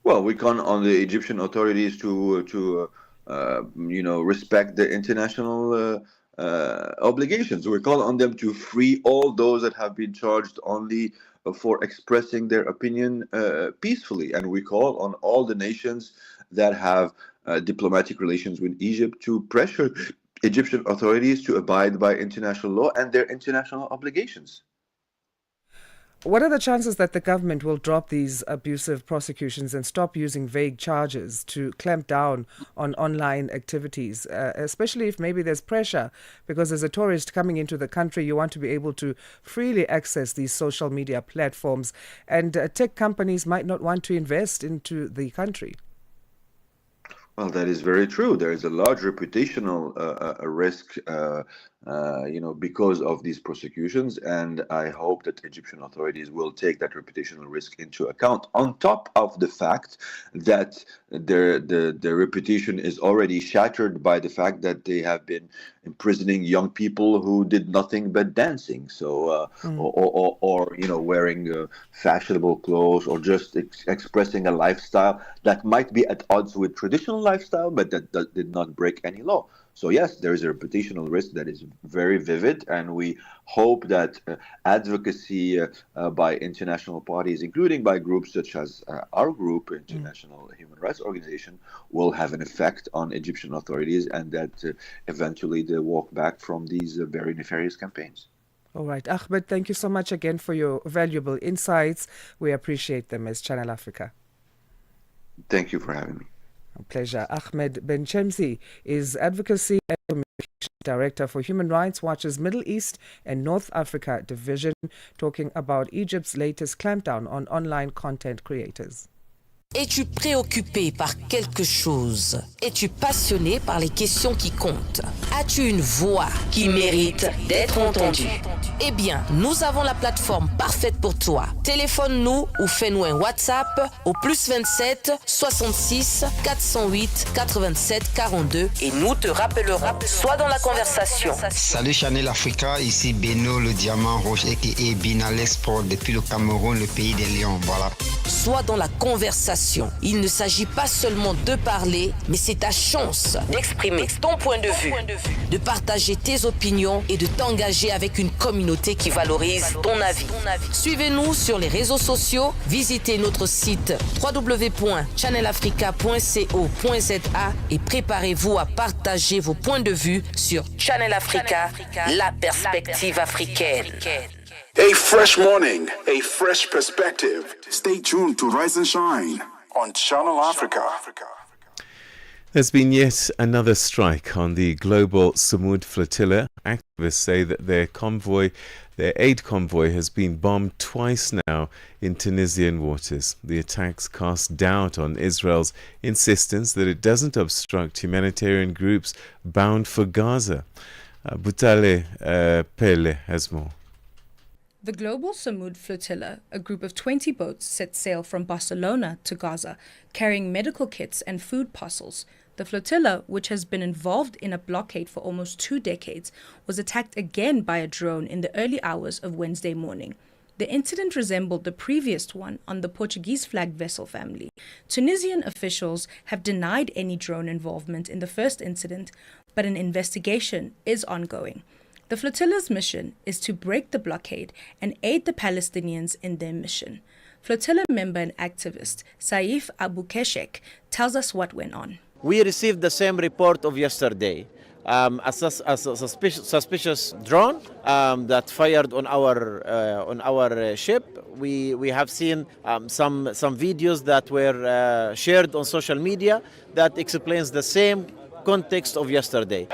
Well, we call on the Egyptian authorities to respect the international obligations. We call on them to free all those that have been charged only for expressing their opinion peacefully. And we call on all the nations that have diplomatic relations with Egypt to pressure Egyptian authorities to abide by international law and their international obligations. What are the chances that the government will drop these abusive prosecutions and stop using vague charges to clamp down on online activities, especially if maybe there's pressure? Because as a tourist coming into the country, you want to be able to freely access these social media platforms, and tech companies might not want to invest into the country. Well, that is very true. There is a large reputational risk, because of these prosecutions, and I hope that Egyptian authorities will take that reputational risk into account. On top of the fact that their reputation is already shattered by the fact that they have been imprisoning young people who did nothing but dancing. So, or wearing fashionable clothes, or just expressing a lifestyle that might be at odds with traditional lifestyle, but that did not break any law. So yes, there is a reputational risk that is very vivid, and we hope that advocacy by international parties, including by groups such as our group, International Human Rights Organization, will have an effect on Egyptian authorities, and that eventually they walk back from these very nefarious campaigns. All right, Ahmed, thank you so much again for your valuable insights. We appreciate them as Channel Africa. Thank you for having me. A pleasure. Ahmed Benchemsi is Advocacy and Communication Director for Human Rights Watch's Middle East and North Africa Division, talking about Egypt's latest clampdown on online content creators. Es-tu préoccupé par quelque chose? Es-tu passionné par les questions qui comptent? As-tu une voix qui mérite d'être entendue? Eh bien, nous avons la plateforme parfaite pour toi. Téléphone-nous ou fais-nous un WhatsApp au +27 66 408 87 42 et nous te rappellerons. Sois dans la conversation. Salut Channel Africa, ici Beno le diamant rouge et Bina l'export depuis le Cameroun, le pays des lions. Voilà. Sois dans la conversation. Il ne s'agit pas seulement de parler, mais c'est ta chance d'exprimer ton point de vue, de partager tes opinions et de t'engager avec une communauté qui valorise ton avis. Suivez-nous sur les réseaux sociaux, visitez notre site www.channelafrica.co.za et préparez-vous à partager vos points de vue sur Channel Africa, la perspective africaine. A fresh morning, a fresh perspective. Stay tuned to Rise and Shine on Channel Africa. There's been yet another strike on the global Samud flotilla. Activists say that their aid convoy has been bombed twice now in Tunisian waters. The attacks cast doubt on Israel's insistence that it doesn't obstruct humanitarian groups bound for Gaza. Butale Pele has more. The global Samud flotilla, a group of 20 boats, set sail from Barcelona to Gaza, carrying medical kits and food parcels. The flotilla, which has been involved in a blockade for almost 2 decades, was attacked again by a drone in the early hours of Wednesday morning. The incident resembled the previous one on the Portuguese-flagged vessel family. Tunisian officials have denied any drone involvement in the first incident, but an investigation is ongoing. The flotilla's mission is to break the blockade and aid the Palestinians in their mission. Flotilla member and activist Saif Abu Keshek tells us what went on. We received the same report of yesterday. A suspicious drone that fired on our ship. We have seen some videos that were shared on social media that explains the same context of yesterday.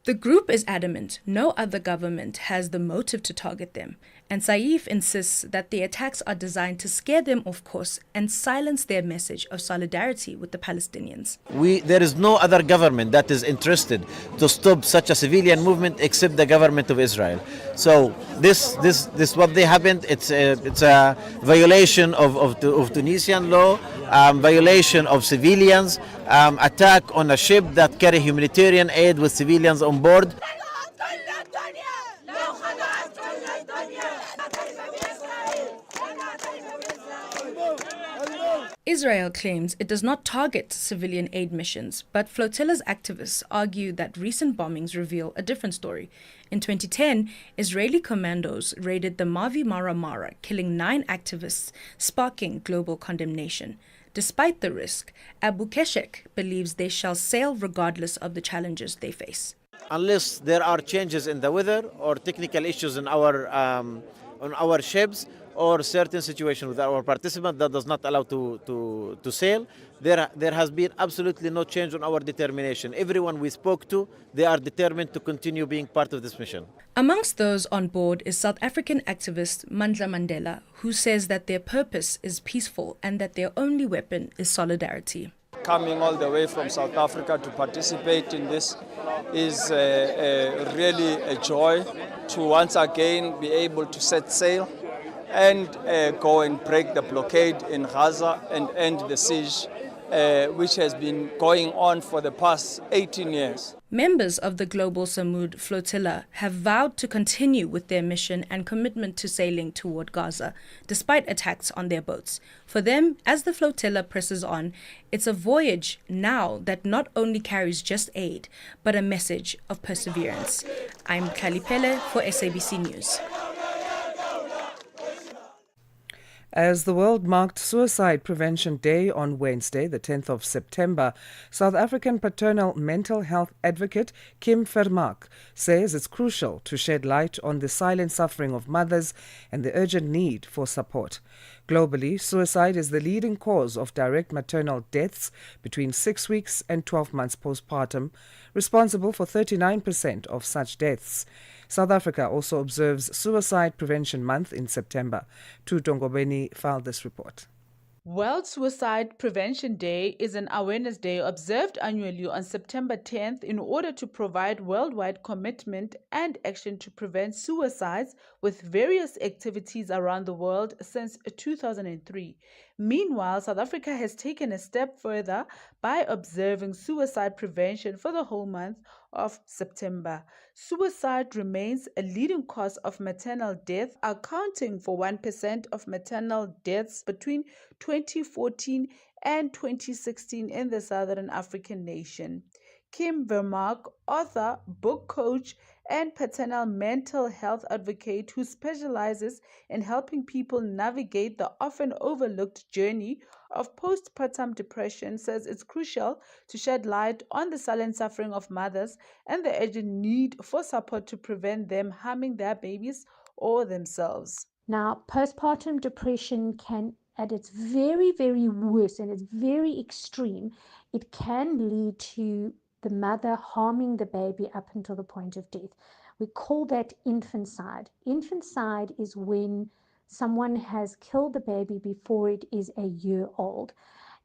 The group is adamant no other government has the motive to target them, and Saif insists that the attacks are designed to scare them off course and silence their message of solidarity with the Palestinians. There is no other government that is interested to stop such a civilian movement except the government of Israel. So this what they happened. It's a violation of Tunisian law, violation of civilians, attack on a ship that carry humanitarian aid with civilians on board. Israel claims it does not target civilian aid missions, but flotilla's activists argue that recent bombings reveal a different story. In 2010, Israeli commandos raided the Mavi Mara Mara, killing 9 activists, sparking global condemnation. Despite the risk, Abu Keshek believes they shall sail regardless of the challenges they face. Unless there are changes in the weather or technical issues in our ships, or certain situation with our participant that does not allow to sail, there has been absolutely no change on our determination. Everyone we spoke to, they are determined to continue being part of this mission. Amongst those on board is South African activist Mandla Mandela, who says that their purpose is peaceful and that their only weapon is solidarity. Coming all the way from South Africa to participate in this is really a joy to once again be able to set sail and go and break the blockade in Gaza and end the siege, which has been going on for the past 18 years. Members of the Global Samud Flotilla have vowed to continue with their mission and commitment to sailing toward Gaza, despite attacks on their boats. For them, as the flotilla presses on, it's a voyage now that not only carries just aid, but a message of perseverance. I'm Kali Pele for SABC News. As the world marked Suicide Prevention Day on Wednesday, the 10th of September, South African paternal mental health advocate Kim Vermaak says it's crucial to shed light on the silent suffering of mothers and the urgent need for support. Globally, suicide is the leading cause of direct maternal deaths between 6 weeks and 12 months postpartum, responsible for 39% of such deaths. South Africa also observes Suicide Prevention Month in September. Tu Dongobeni filed this report. World Suicide Prevention Day is an awareness day observed annually on September 10th in order to provide worldwide commitment and action to prevent suicides with various activities around the world since 2003. Meanwhile, South Africa has taken a step further by observing suicide prevention for the whole month of September. Suicide remains a leading cause of maternal death, accounting for 1% of maternal deaths between 2014 and 2016 in the Southern African nation. Kim Vermaak, author, book coach, and paternal mental health advocate who specializes in helping people navigate the often overlooked journey of postpartum depression, says it's crucial to shed light on the silent suffering of mothers and the urgent need for support to prevent them harming their babies or themselves. Now, postpartum depression can, at its very, very worst, and it's very extreme, it can lead to the mother harming the baby up until the point of death. We call that infanticide. Infanticide is when someone has killed the baby before it is a year old.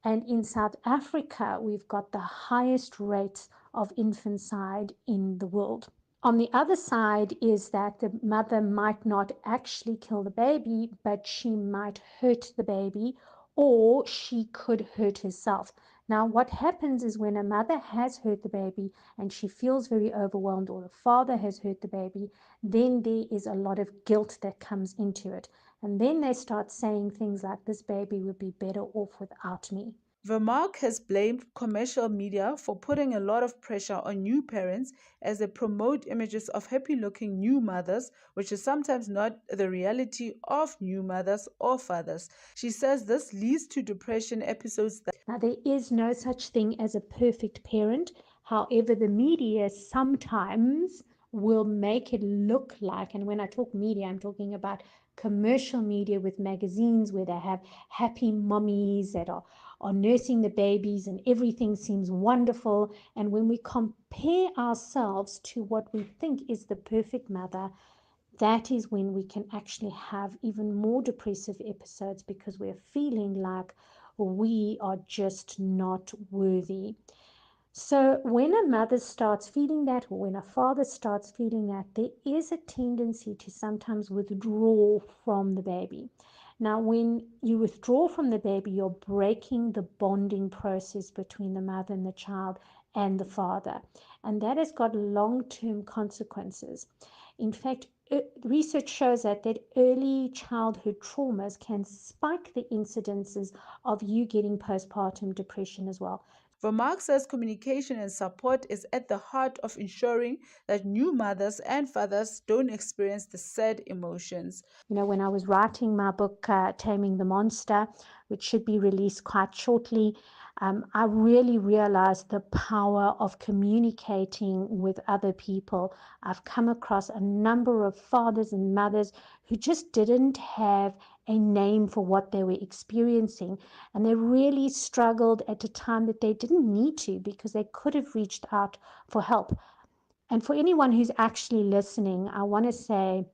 And in South Africa, we've got the highest rates of infanticide in the world. On the other side is that the mother might not actually kill the baby, but she might hurt the baby, or she could hurt herself. Now, what happens is when a mother has hurt the baby and she feels very overwhelmed, or the father has hurt the baby, then there is a lot of guilt that comes into it. And then they start saying things like, this baby would be better off without me. Vermaak has blamed commercial media for putting a lot of pressure on new parents as they promote images of happy-looking new mothers, which is sometimes not the reality of new mothers or fathers. She says this leads to depression episodes. Now, there is no such thing as a perfect parent. However, the media sometimes will make it look like, and when I talk media, I'm talking about commercial media with magazines where they have happy mummies that are nursing the babies and everything seems wonderful. And when we compare ourselves to what we think is the perfect mother, that is when we can actually have even more depressive episodes, because we're feeling like we are just not worthy. So when a mother starts feeling that, or when a father starts feeling that, there is a tendency to sometimes withdraw from the baby. Now, when you withdraw from the baby, you're breaking the bonding process between the mother and the child and the father. And that has got long-term consequences. In fact, research shows that early childhood traumas can spike the incidences of you getting postpartum depression as well. Vermaak says communication and support is at the heart of ensuring that new mothers and fathers don't experience the sad emotions. You know, when I was writing my book, Taming the Monster, which should be released quite shortly, I really realized the power of communicating with other people. I've come across a number of fathers and mothers who just didn't have a name for what they were experiencing. And they really struggled at a time that they didn't need to, because they could have reached out for help. And for anyone who's actually listening, I want to say,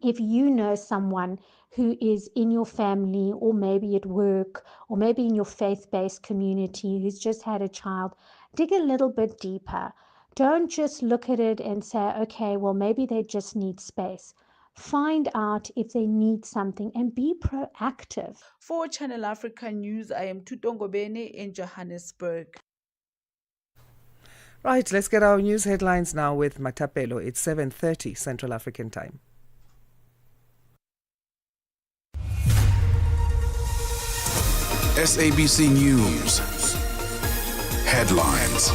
if you know someone who is in your family, or maybe at work, or maybe in your faith-based community, who's just had a child, dig a little bit deeper. Don't just look at it and say, okay, well, maybe they just need space. Find out if they need something and be proactive. For Channel Africa News, I am Tutongo Bene in Johannesburg. Right, let's get our news headlines now with Matapelo. It's 7:30 Central African Time. SABC News. Headlines.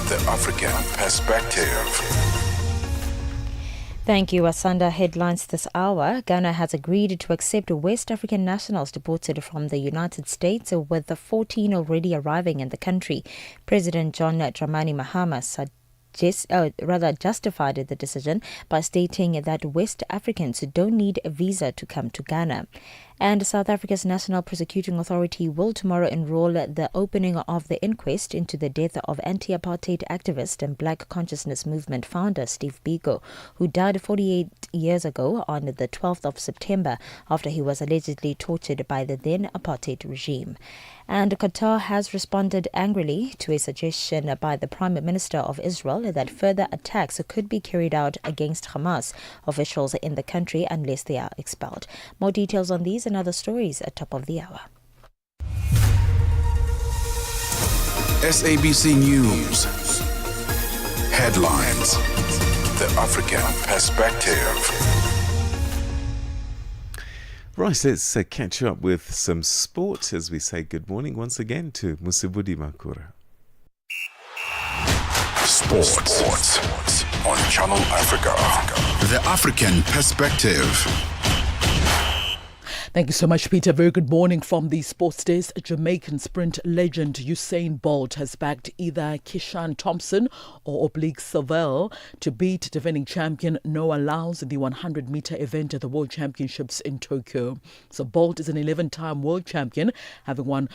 The African Perspective. Thank you, Asanda. Headlines this hour. Ghana has agreed to accept West African nationals deported from the United States, with the 14 already arriving in the country. President John Dramani Mahama justified the decision by stating that West Africans don't need a visa to come to Ghana. And South Africa's National Prosecuting Authority will tomorrow enroll the opening of the inquest into the death of anti-apartheid activist and Black Consciousness Movement founder Steve Biko, who died 48 years ago on the 12th of September after he was allegedly tortured by the then apartheid regime. And Qatar has responded angrily to a suggestion by the Prime Minister of Israel that further attacks could be carried out against Hamas officials in the country unless they are expelled. More details on these and other stories at top of the hour. SABC News. Headlines. The African Perspective. Right, let's catch up with some sport as we say good morning once again to Musibudi Makura. Sports on Channel Africa. The African Perspective. Thank you so much, Peter. Very good morning from the sports desk. Jamaican sprint legend Usain Bolt has backed either Kishan Thompson or Oblique Savelle to beat defending champion Noah Lyles in the 100-meter event at the World Championships in Tokyo. So Bolt is an 11-time world champion, having won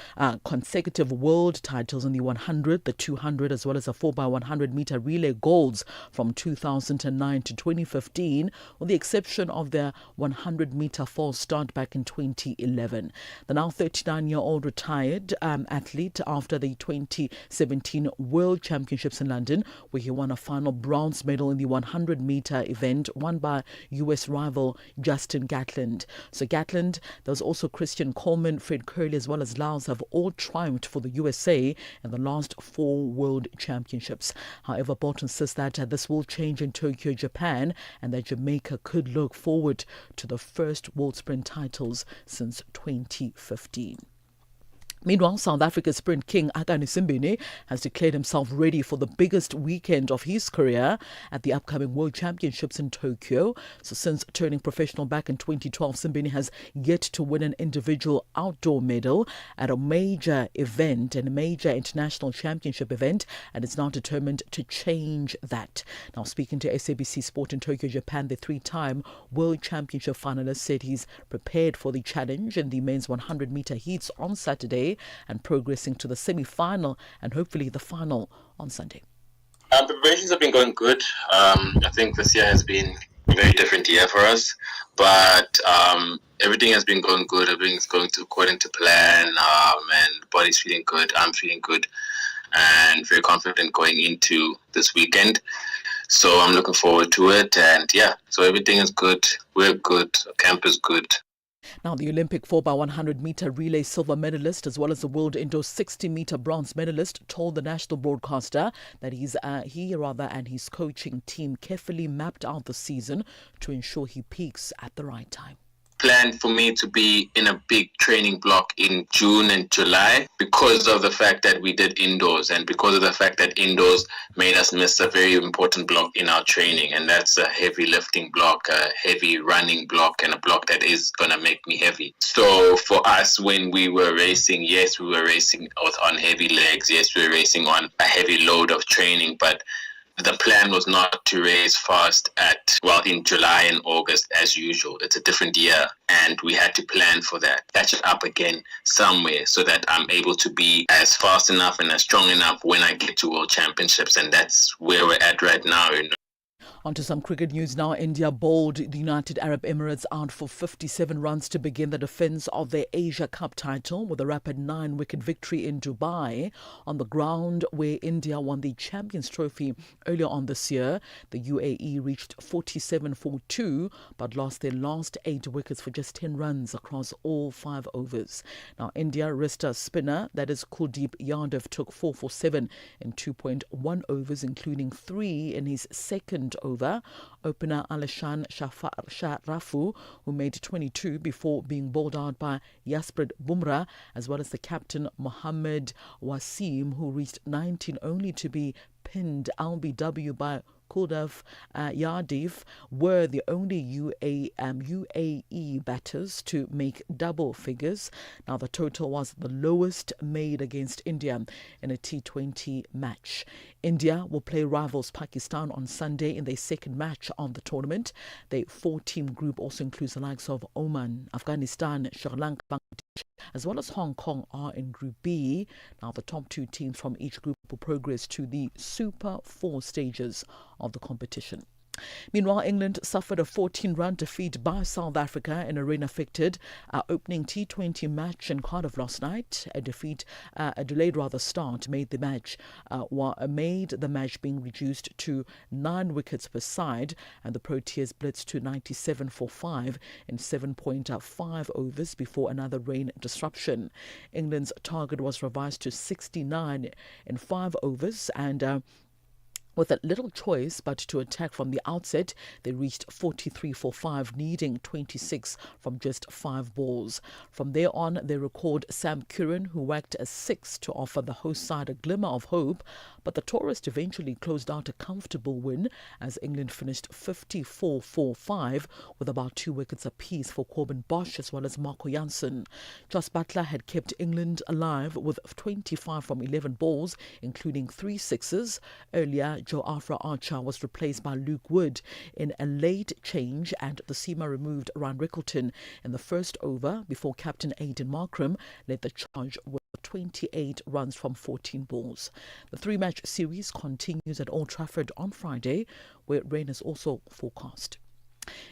consecutive world titles in the 100, the 200, as well as a 4x100-meter relay golds from 2009 to 2015, with the exception of the 100-meter false start back in 2011. The now 39-year-old retired athlete after the 2017 World Championships in London, where he won a final bronze medal in the 100-meter event won by US rival Justin Gatland. So Gatland, there was also Christian Coleman, Fred Curley, as well as Lyles have all triumphed for the USA in the last 4 World Championships. However, Bolt insists that this will change in Tokyo, Japan, and that Jamaica could look forward to the first World Sprint titles since 2015. Meanwhile, South Africa's sprint king Akani Simbine has declared himself ready for the biggest weekend of his career at the upcoming World Championships in Tokyo. So since turning professional back in 2012, Simbine has yet to win an individual outdoor medal at a major event and a major international championship event, and is now determined to change that. Now, speaking to SABC Sport in Tokyo, Japan, the 3-time World Championship finalist said he's prepared for the challenge in the men's 100-meter heats on Saturday and progressing to the semi-final and hopefully the final on Sunday. Preparations have been going good. I think this year has been a very different year for us, but everything has been going good. Everything's going according to plan, and the body's feeling good. I'm feeling good and very confident going into this weekend. So I'm looking forward to it, and so everything is good. We're good. Camp is good. Now, the Olympic 4x100-meter relay silver medalist, as well as the world indoor 60-meter bronze medalist, told the national broadcaster that he and his coaching team carefully mapped out the season to ensure he peaks at the right time. Planned for me to be in a big training block in June and July because of the fact that we did indoors and because of the fact that indoors made us miss a very important block in our training, and that's a heavy lifting block, a heavy running block, and a block that is going to make me heavy. So for us, when we were racing, yes, we were racing on heavy legs, yes, we were racing on a heavy load of training, but the plan was not to raise fast in July and August as usual. It's a different year, and we had to plan for that, catch it up again somewhere so that I'm able to be as fast enough and as strong enough when I get to World Championships, and that's where we're at right now. On to some cricket news now. India bowled the United Arab Emirates out for 57 runs to begin the defence of their Asia Cup title with a rapid 9-wicket victory in Dubai on the ground where India won the Champions Trophy earlier on this year. The UAE reached 47 for 2 but lost their last 8 wickets for just 10 runs across all 5 overs. Now, India wrist spinner, that is Kuldeep Yadav, took 4 for 7 in 2.1 overs, including 3 in his second over. Opener Alishan Sharafu, who made 22 before being bowled out by Jasprit Bumrah, as well as the captain Mohammad Wasim, who reached 19 only to be pinned LBW by Kuldeep Yadav, were the only UAE batters to make double figures. Now, the total was the lowest made against India in a T20 match. India will play rivals Pakistan on Sunday in their second match of the tournament. The 4-team group also includes the likes of Oman, Afghanistan, Sri Lanka, Bangladesh, as well as Hong Kong are in Group B. Now, the top 2 teams from each group will progress to the Super 4 stages of the competition. Meanwhile, England suffered a 14-run defeat by South Africa in a rain-affected opening T20 match in Cardiff last night. A delayed start made the match being reduced to 9 wickets per side, and the Proteas blitzed to 97 for 5 in 7.5 overs before another rain disruption. England's target was revised to 69 in 5 overs, and with a little choice but to attack from the outset, they reached 43 for 5, needing 26 from just 5 balls. From there on, they record Sam Curran, who whacked a 6 to offer the host side a glimmer of hope, but the tourists eventually closed out a comfortable win as England finished 54 for 5 with about 2 wickets apiece for Corbin Bosch as well as Marco Jansen. Jos Buttler had kept England alive with 25 from 11 balls, including 3 sixes. Earlier, Joe Archer was replaced by Luke Wood in a late change, and the Seamer removed Ryan Rickleton in the first over before captain Aidan Markram led the charge with 28 runs from 14 balls. The 3-match series continues at Old Trafford on Friday, where rain is also forecast.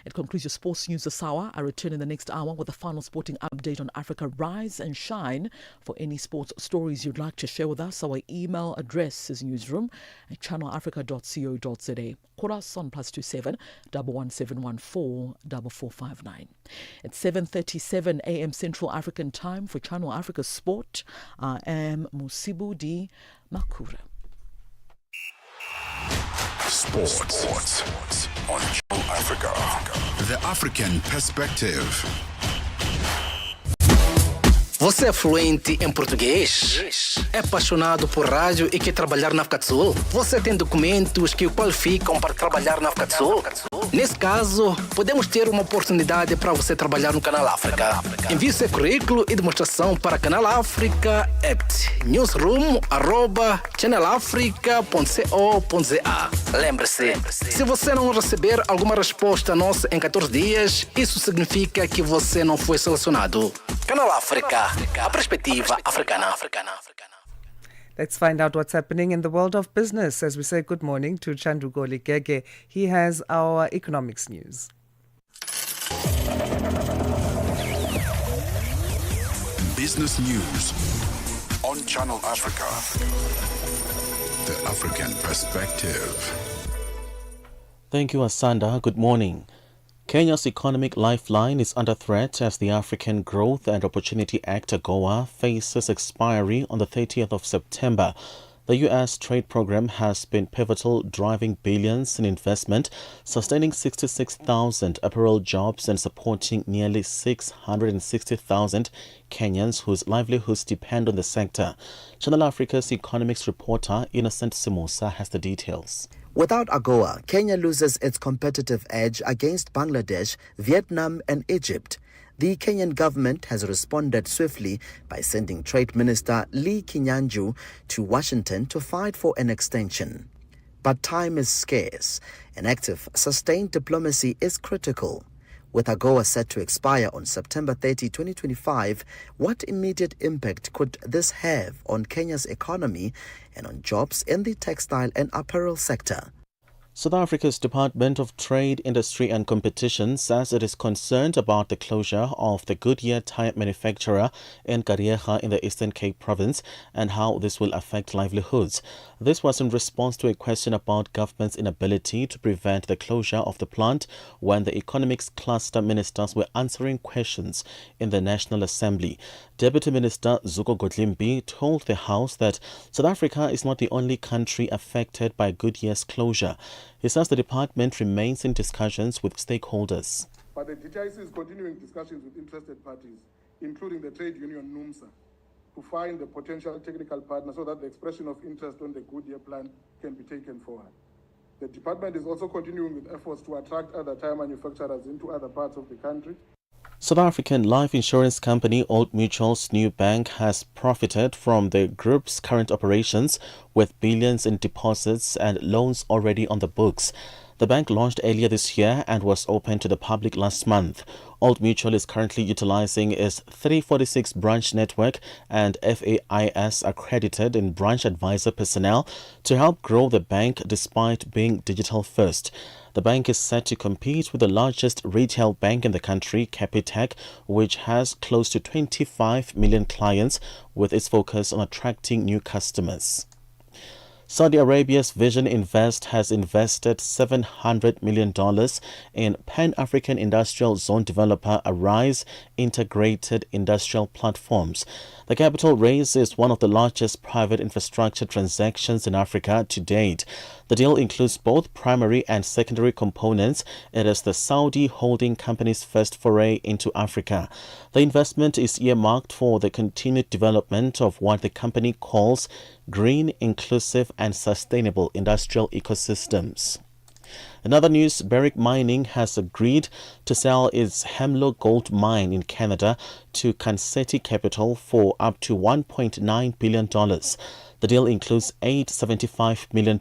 It concludes your sports news this hour. I return in the next hour with a final sporting update on Africa Rise and Shine. For any sports stories you'd like to share with us, our email address is newsroom@channelafrica.co.za. Call us on +27 11714 4459. It's 7:37 a.m. Central African Time for Channel Africa Sport. I am Musibu Di Makura. Sports on Channel Africa. The African Perspective. Você é fluente em português? É apaixonado por rádio e quer trabalhar na África do Sul? Você tem documentos que o qualificam para trabalhar na África do Sul? Nesse caso, podemos ter uma oportunidade para você trabalhar no Canal África. Envie seu currículo e demonstração para Canal África newsroom@channelafrica.co.za. Lembre-se, se você não receber alguma resposta nossa em 14 dias, isso significa que você não foi selecionado. Canal África, a perspectiva africana. Let's find out what's happening in the world of business as we say good morning to Chandu Goligege. He has our economics news. Business news on Channel Africa. The African Perspective. Thank you, Asanda. Good morning. Kenya's economic lifeline is under threat as the African Growth and Opportunity Act, AGOA, faces expiry on the 30th of September. The U.S. trade program has been pivotal, driving billions in investment, sustaining 66,000 apparel jobs and supporting nearly 660,000 Kenyans whose livelihoods depend on the sector. Channel Africa's economics reporter Innocent Simosa has the details. Without AGOA, Kenya loses its competitive edge against Bangladesh, Vietnam and Egypt. The Kenyan government has responded swiftly by sending Trade Minister Lee Kinyanjui to Washington to fight for an extension. But time is scarce, and active, sustained diplomacy is critical. With AGOA set to expire on September 30, 2025, what immediate impact could this have on Kenya's economy and on jobs in the textile and apparel sector? South Africa's Department of Trade, Industry and Competition says it is concerned about the closure of the Goodyear tire manufacturer in Kariega in the Eastern Cape province and how this will affect livelihoods. This was in response to a question about government's inability to prevent the closure of the plant when the economics cluster ministers were answering questions in the National Assembly. Deputy Minister Zuko Godlimbi told the House that South Africa is not the only country affected by Goodyear's closure. He says the department remains in discussions with stakeholders. But the DTIC is continuing discussions with interested parties, including the trade union NUMSA, to find the potential technical partner so that the expression of interest on the Goodyear plan can be taken forward. The department is also continuing with efforts to attract other tire manufacturers into other parts of the country. South African life insurance company Old Mutual's new bank has profited from the group's current operations with billions in deposits and loans already on the books. The bank launched earlier this year and was open to the public last month. Old Mutual is currently utilizing its 346 branch network and FAIS accredited in branch advisor personnel to help grow the bank despite being digital first. The bank is set to compete with the largest retail bank in the country, Capitec, which has close to 25 million clients with its focus on attracting new customers. Saudi Arabia's Vision Invest has invested $700 million in Pan-African Industrial Zone developer Arise Integrated Industrial Platforms. The capital raise is one of the largest private infrastructure transactions in Africa to date. The deal includes both primary and secondary components. It is the Saudi holding company's first foray into Africa. The investment is earmarked for the continued development of what the company calls green, inclusive and sustainable industrial ecosystems. In other news, Barrick Mining has agreed to sell its Hemlo gold mine in Canada to Kanseti Capital for up to $1.9 billion. The deal includes $875 million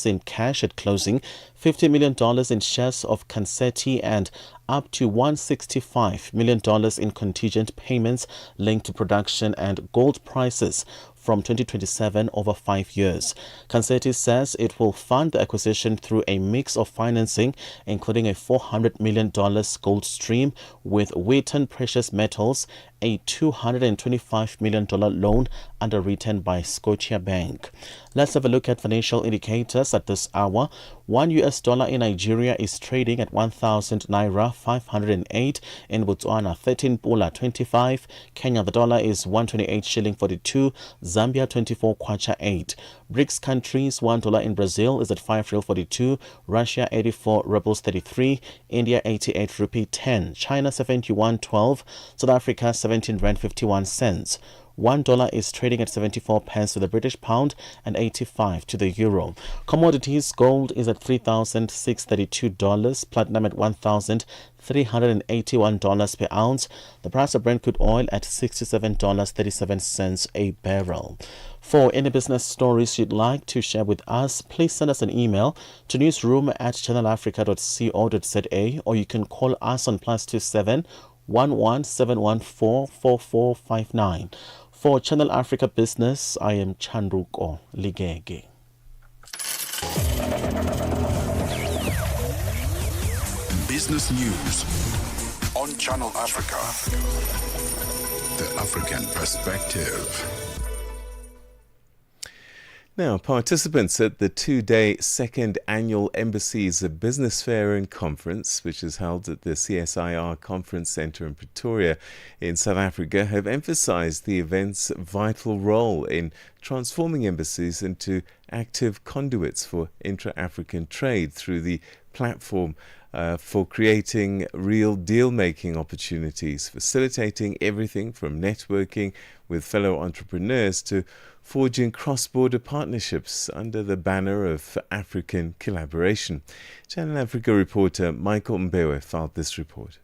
in cash at closing, $50 million in shares of Kanseti, and up to $165 million in contingent payments linked to production and gold prices from 2027 over 5 years. Kanseti says it will fund the acquisition through a mix of financing, including a $400 million gold stream with Wheaton Precious Metals, a $225 million loan underwritten by Scotiabank. Let's have a look at financial indicators at this hour. $1 in Nigeria is trading at 1,000 Naira 508. In Botswana, 13 Pula 25. Kenya, the dollar is 128 shilling 42. Zambia, 24 kwacha 8. BRICS countries, $1 in Brazil is at 5 real 42. Russia, 84 rubles 33. India, 88 rupee 10. China, 71.12. South Africa, 17 rand 51 cents. $1 is trading at 74 pence to the British pound and 85 to the euro. Commodities, gold is at $3,632, platinum at $1,381 per ounce. The price of Brent crude oil at $67.37 a barrel. For any business stories you'd like to share with us, please send us an email to newsroom@channelafrica.co.za, or you can call us on +27 11 714 4459. For Channel Africa Business, I am Chandruko Ligege. Business News on Channel Africa. The African Perspective. Now, participants at the two-day second annual Embassies Business Fair and Conference, which is held at the CSIR Conference Centre in Pretoria in South Africa, have emphasised the event's vital role in transforming embassies into active conduits for intra-African trade through the platform for creating real deal-making opportunities, facilitating everything from networking with fellow entrepreneurs to forging cross-border partnerships under the banner of African collaboration. Channel Africa reporter Michael Mbewe filed this report.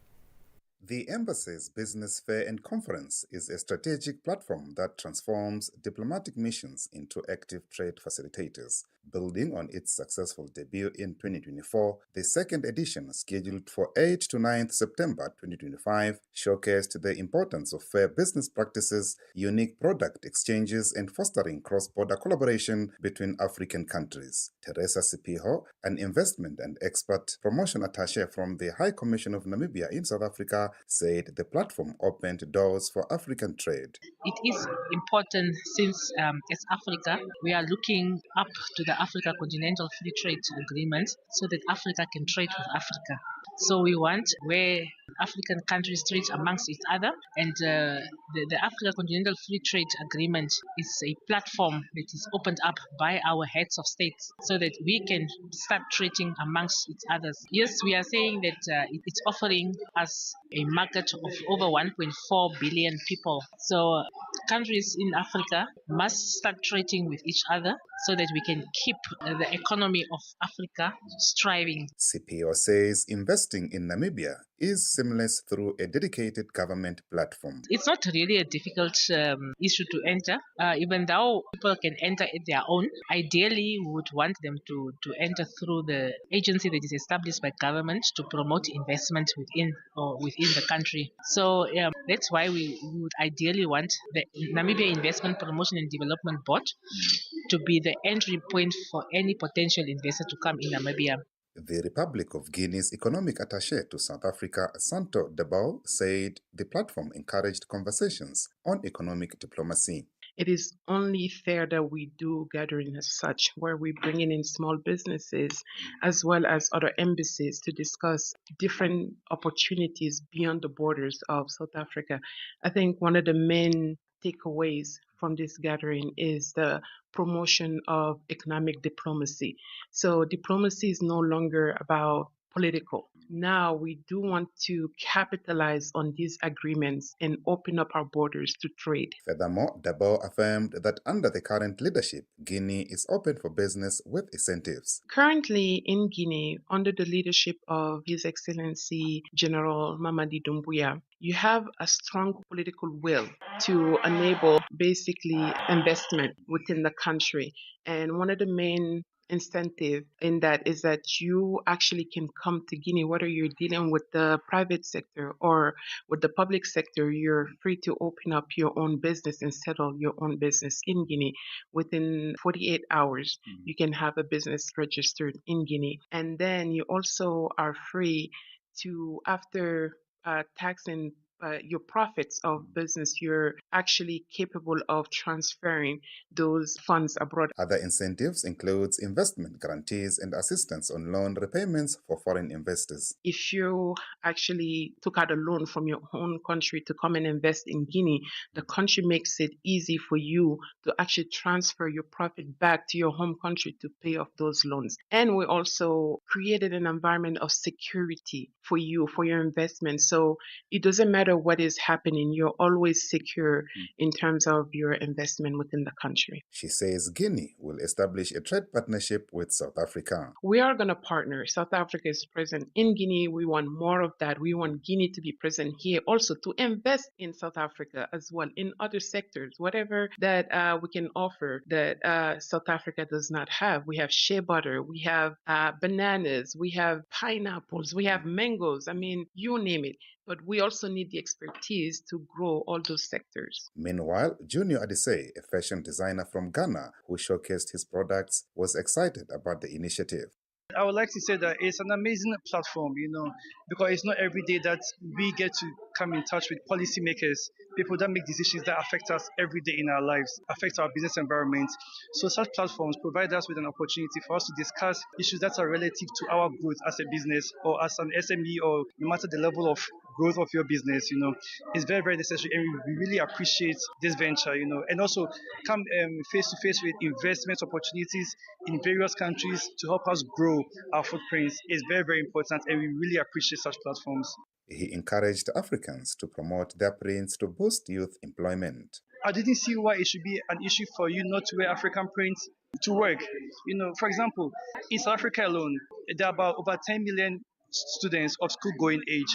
The Embassy's Business Fair and Conference is a strategic platform that transforms diplomatic missions into active trade facilitators. Building on its successful debut in 2024, the second edition, scheduled for 8 to 9th September 2025, showcased the importance of fair business practices, unique product exchanges, and fostering cross-border collaboration between African countries. Teresa Sipiho, an investment and expert promotion attaché from the High Commission of Namibia in South Africa, said the platform opened doors for African trade. It is important since as Africa, we are looking up to the Africa Continental Free Trade Agreement so that Africa can trade with Africa. So we want where African countries trade amongst each other, and the Africa Continental Free Trade Agreement is a platform that is opened up by our heads of states so that we can start trading amongst each others. Yes, we are saying that it's offering us a market of over 1.4 billion people. So countries in Africa must start trading with each other so that we can keep the economy of Africa striving. CPO says investing in Namibia is seamless through a dedicated government platform. It's not really a difficult issue to enter, even though people can enter at their own. Ideally, we would want them to enter through the agency that is established by government to promote investment within the country. So that's why we would ideally want the Namibia Investment Promotion and Development Board to be the entry point for any potential investor to come in Namibia. The Republic of Guinea's economic attaché to South Africa, Santo Debao, said the platform encouraged conversations on economic diplomacy. It is only fair that we do gathering as such, where we bring in small businesses as well as other embassies to discuss different opportunities beyond the borders of South Africa. I think one of the main takeaways from this gathering is the promotion of economic diplomacy. So diplomacy is no longer about political. Now we do want to capitalize on these agreements and open up our borders to trade. Furthermore, Dabo affirmed that under the current leadership, Guinea is open for business with incentives. Currently in Guinea, under the leadership of His Excellency General Mamadi Doumbouya, you have a strong political will to enable basically investment within the country. And one of the main incentive in that is that you actually can come to Guinea, whether you're dealing with the private sector or with the public sector, you're free to open up your own business and settle your own business in Guinea. Within 48 hours, you can have a business registered in Guinea. And then you also are free to, after taxing your profits of business, you're actually capable of transferring those funds abroad. Other incentives includes investment guarantees and assistance on loan repayments for foreign investors. If you actually took out a loan from your own country to come and invest in Guinea, the country makes it easy for you to actually transfer your profit back to your home country to pay off those loans. And we also created an environment of security for you, for your investment. So it doesn't matter what is happening, you're always secure in terms of your investment within the country. She says Guinea will establish a trade partnership with South Africa. We are going to partner. South Africa is present in Guinea. We want more of that. We want Guinea to be present here also to invest in South Africa as well, in other sectors, whatever that we can offer that South Africa does not have. We have shea butter, we have bananas, we have pineapples, we have mangoes. I mean, you name it. But we also need the expertise to grow all those sectors. Meanwhile, Junior Adesei, a fashion designer from Ghana who showcased his products, was excited about the initiative. I would like to say that it's an amazing platform, because it's not every day that we get to come in touch with policymakers, people that make decisions that affect us every day in our lives, affect our business environment. So such platforms provide us with an opportunity for us to discuss issues that are relative to our growth as a business or as an SME, or no matter the level of growth of your business. It's very, very necessary, and we really appreciate this venture, and also come face to face with investment opportunities in various countries to help us grow our footprints is very, very important, and we really appreciate such platforms. He encouraged Africans to promote their prints to boost youth employment. I didn't see why it should be an issue for you not to wear African prints to work. For example, in South Africa alone, there are about over 10 million students of school going age.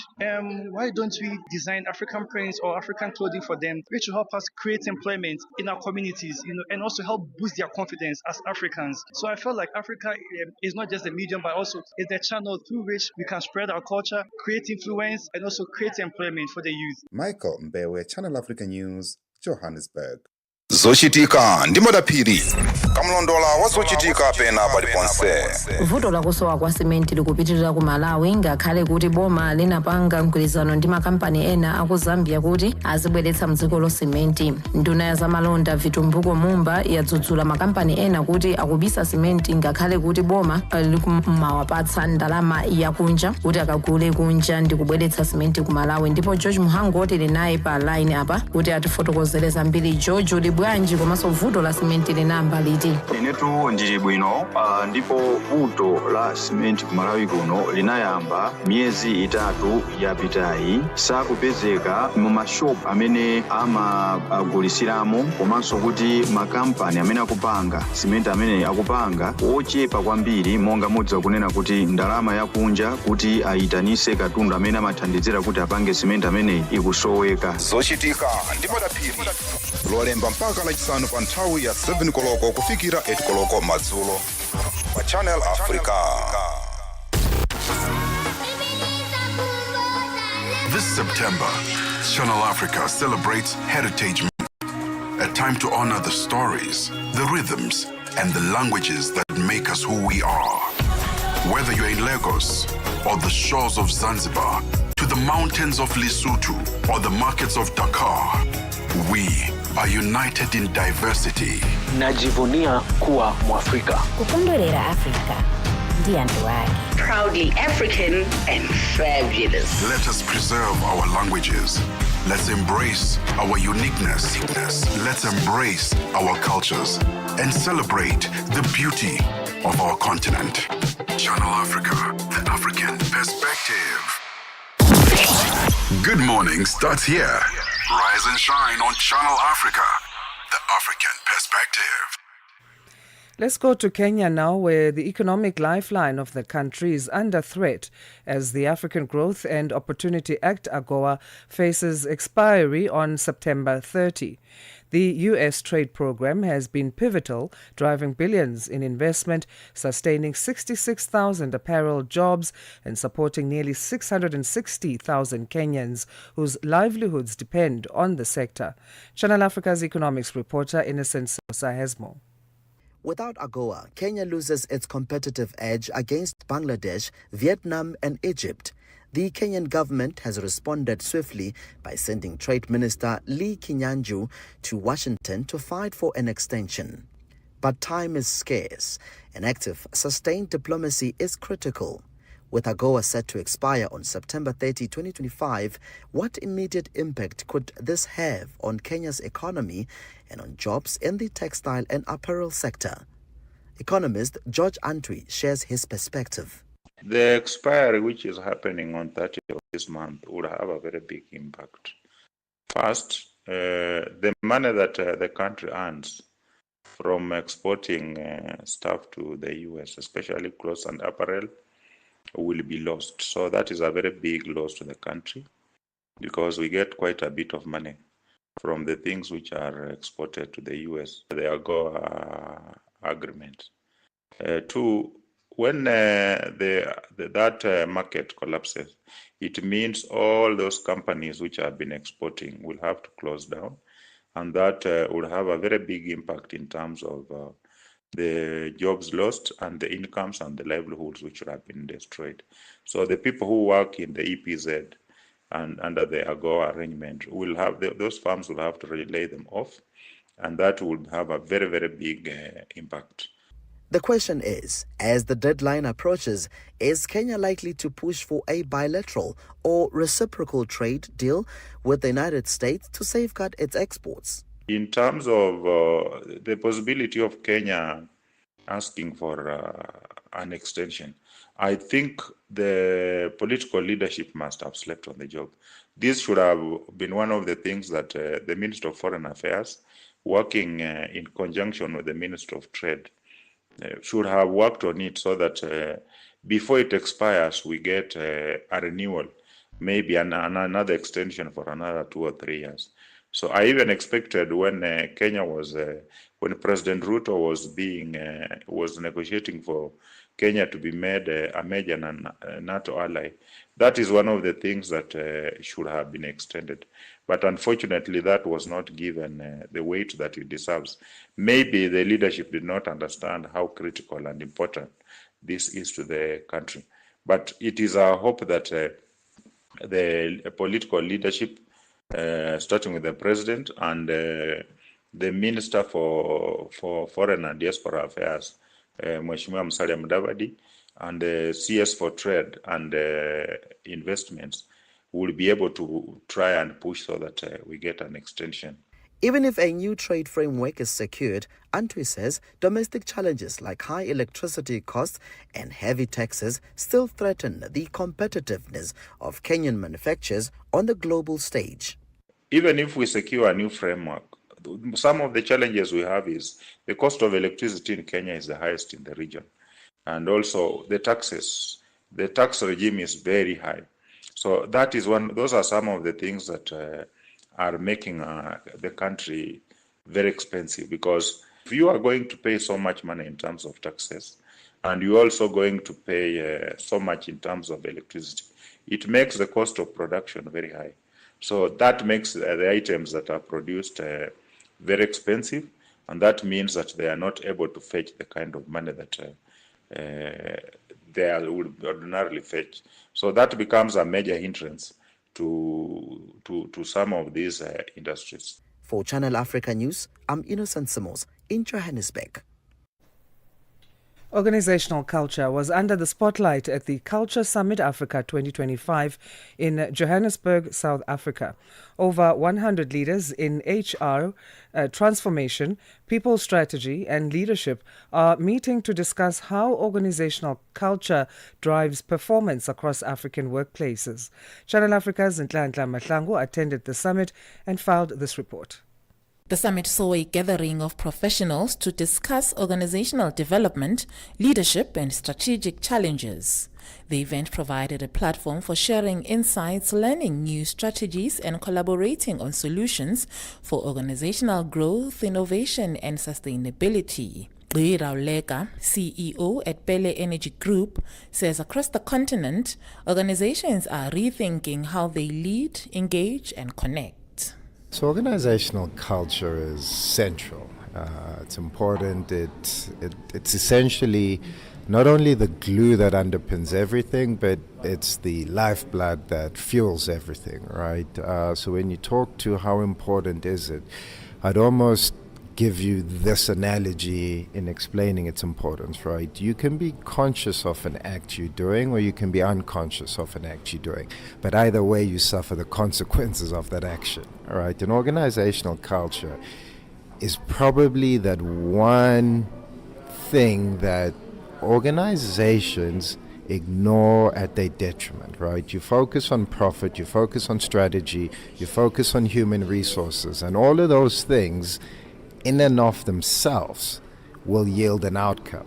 Why don't we design African prints or African clothing for them, which will help us create employment in our communities, and also help boost their confidence as Africans. So I felt like Africa is not just a medium, but also is the channel through which we can spread our culture, create influence, and also create employment for the youth. Michael Mbewe, Channel Africa News, Johannesburg. zochitika ndi madaphiri kamlondola wa zochitika pena paliponse. vuto lakusowa kwa simenti likupitirira ku Malawi ngakhale kuti boma linapanga mgwirizano ndi makampani ena aku Zambia kuti azibweretsa mdziko lo simenti. Nduna ya zamalonda Vitumbuko Mumba yadzudzula makampani ena kuti akubisa simenti ngakhale kuti boma likumawapatsa ndalama yakunja kuti akagule kunja ndi kubweretsa simenti ku Malawi. Ndipo George Muhango tili naye pa line apa kuti atifotokozere zambiri. George, uli bwanji komanso vuto la simenti linamba liti? Inetu ndili bwino, ndipo vuto la simenti ku Malawi kuno linayamba miyezi itatu yapitayi. Sakupezeka mu mashop amene amagulisiramo komanso kuti makampani amene akupanga simenti amene akupanga ochepa kwambiri, monga modzi kunena kuti ndalama yakunja kuti ayitanise katundu amene amathandizira kuti apange simenti amene ikusoweka. zochitika ndi madaphiri lolemba mpaka lachisanu pa nthawi ya 7 koloko kufikira 8 koloko madzulo pa Channel Africa. This September, Channel Africa celebrates Heritage Month, a time to honor the stories, the rhythms, and the languages that make us who we are. Whether you're in Lagos or the shores of Zanzibar, to the mountains of Lesotho or the markets of Dakar, we are united in diversity. Najivunia kuwa Mwafrika. Kukondolera Afrika ndi anthu ake. Proudly African and fabulous. Let us preserve our languages. Let's embrace our uniqueness. Let's embrace our cultures and celebrate the beauty of our continent. Channel Africa, the African perspective. Good morning starts here. Rise and shine on Channel Africa, the African perspective. Let's go to Kenya now, where the economic lifeline of the country is under threat as the African Growth and Opportunity Act, AGOA, faces expiry on September 30. The U.S. trade program has been pivotal, driving billions in investment, sustaining 66,000 apparel jobs, and supporting nearly 660,000 Kenyans whose livelihoods depend on the sector. Channel Africa's economics reporter Innocent Sosa has more. Without AGOA, Kenya loses its competitive edge against Bangladesh, Vietnam and Egypt. The Kenyan government has responded swiftly by sending Trade Minister Lee Kinyanjui to Washington to fight for an extension. But time is scarce, and active, sustained diplomacy is critical. With AGOA set to expire on September 30, 2025, what immediate impact could this have on Kenya's economy and on jobs in the textile and apparel sector? Economist George Antwi shares his perspective. The expiry, which is happening on 30th of this month, would have a very big impact. First, the money that the country earns from exporting stuff to the US, especially clothes and apparel, will be lost. So that is a very big loss to the country because we get quite a bit of money from the things which are exported to the US, the AGOA agreement. Two, when that market collapses, it means all those companies which have been exporting will have to close down, and that will have a very big impact in terms of the jobs lost and the incomes and the livelihoods which would have been destroyed. So the people who work in the EPZ and under the AGOA arrangement will have those firms will have to lay them off, and that would have a very, very big impact. The question is, as the deadline approaches, is Kenya likely to push for a bilateral or reciprocal trade deal with the United States to safeguard its exports? In terms of the possibility of Kenya asking for an extension, I think the political leadership must have slept on the job. This should have been one of the things that the Minister of Foreign Affairs, working in conjunction with the Minister of Trade, should have worked on it so that before it expires, we get a renewal, maybe another extension for another 2 or 3 years. So I even expected when Kenya was, when President Ruto was negotiating for Kenya to be made a major NATO ally, that is one of the things that should have been extended. But unfortunately, that was not given the weight that it deserves. Maybe the leadership did not understand how critical and important this is to the country. But it is our hope that the political leadership, starting with the president and the Minister for Foreign and Diaspora Affairs, Mheshimiwa Musalia Mudavadi, and the CS for Trade and Investments, will be able to try and push so that we get an extension. Even if a new trade framework is secured, Antwi says domestic challenges like high electricity costs and heavy taxes still threaten the competitiveness of Kenyan manufacturers on the global stage. Even if we secure a new framework, some of the challenges we have is the cost of electricity in Kenya is the highest in the region. And also the taxes, the tax regime is very high. So that is those are some of the things that are making the country very expensive, because if you are going to pay so much money in terms of taxes and you're also going to pay so much in terms of electricity, it makes the cost of production very high. So that makes the items that are produced very expensive, and that means that they are not able to fetch the kind of money that they would ordinarily fetch. So that becomes a major hindrance to some of these industries. For Channel Africa News, I'm Innocent Simos in Johannesburg. Organizational culture was under the spotlight at the Culture Summit Africa 2025 in Johannesburg, South Africa. Over 100 leaders in HR, transformation, people strategy and leadership are meeting to discuss how organizational culture drives performance across African workplaces. Channel Africa's Nhlanhla Mahlangu attended the summit and filed this report. The summit saw a gathering of professionals to discuss organizational development, leadership, and strategic challenges. The event provided a platform for sharing insights, learning new strategies, and collaborating on solutions for organizational growth, innovation, and sustainability. Rauleka, CEO at Pele Energy Group, says across the continent, organizations are rethinking how they lead, engage, and connect. So organizational culture is central. It's important. It's essentially not only the glue that underpins everything, but it's the lifeblood that fuels everything, right? So when you talk to how important is it, I'd almost give you this analogy in explaining its importance, right? You can be conscious of an act you're doing, or you can be unconscious of an act you're doing. But either way, you suffer the consequences of that action, all right? An organizational culture is probably that one thing that organizations ignore at their detriment, right? You focus on profit, you focus on strategy, you focus on human resources, and all of those things in and of themselves will yield an outcome.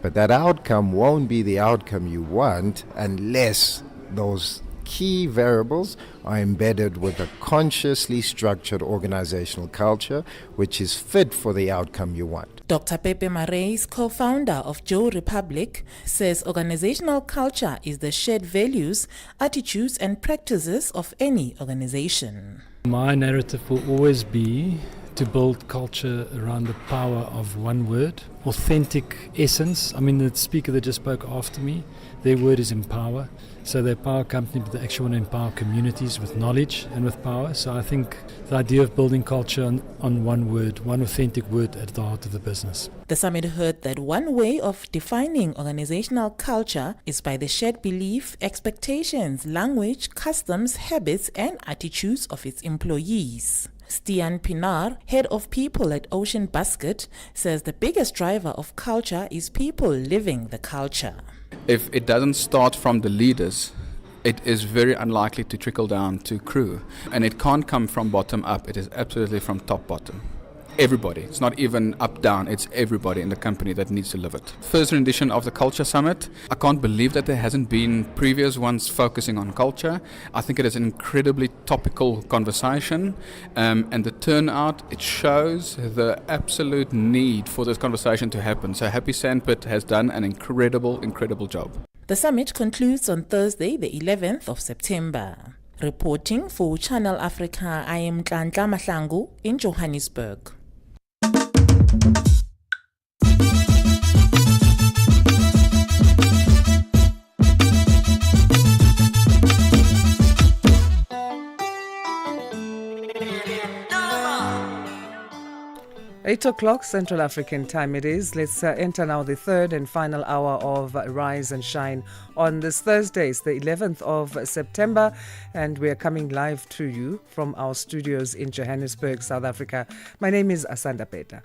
But that outcome won't be the outcome you want unless those key variables are embedded with a consciously structured organizational culture which is fit for the outcome you want. Dr. Pepe Marais, co-founder of Joe Republic, says organizational culture is the shared values, attitudes, and practices of any organization. My narrative will always be to build culture around the power of one word, authentic essence. I mean, the speaker that just spoke after me, their word is empower. So they're a power company, but they actually want to empower communities with knowledge and with power. So I think the idea of building culture on one word, one authentic word at the heart of the business. The summit heard that one way of defining organizational culture is by the shared belief, expectations, language, customs, habits, and attitudes of its employees. Stian Pinar, head of people at Ocean Basket, says the biggest driver of culture is people living the culture. If it doesn't start from the leaders, it is very unlikely to trickle down to crew. And it can't come from bottom up, it is absolutely from top bottom. everybody. It's not even up down, it's everybody in the company that needs to live it. First edition of the Culture Summit. I can't believe that there hasn't been previous ones focusing on culture. I think it is an incredibly topical conversation, and the turnout, it shows the absolute need for this conversation to happen. So Happy Sandpit has done an incredible job. The summit concludes on Thursday, the 11th of September. Reporting for Channel Africa, I am Ntlanhla Mahlangu in Johannesburg. Eight o'clock Central African time it is. Let's enter now the third and final hour of Rise and Shine on this Thursday. It's the 11th of September, and we are coming live to you from our studios in Johannesburg, South Africa. My name is Asanda, Beda.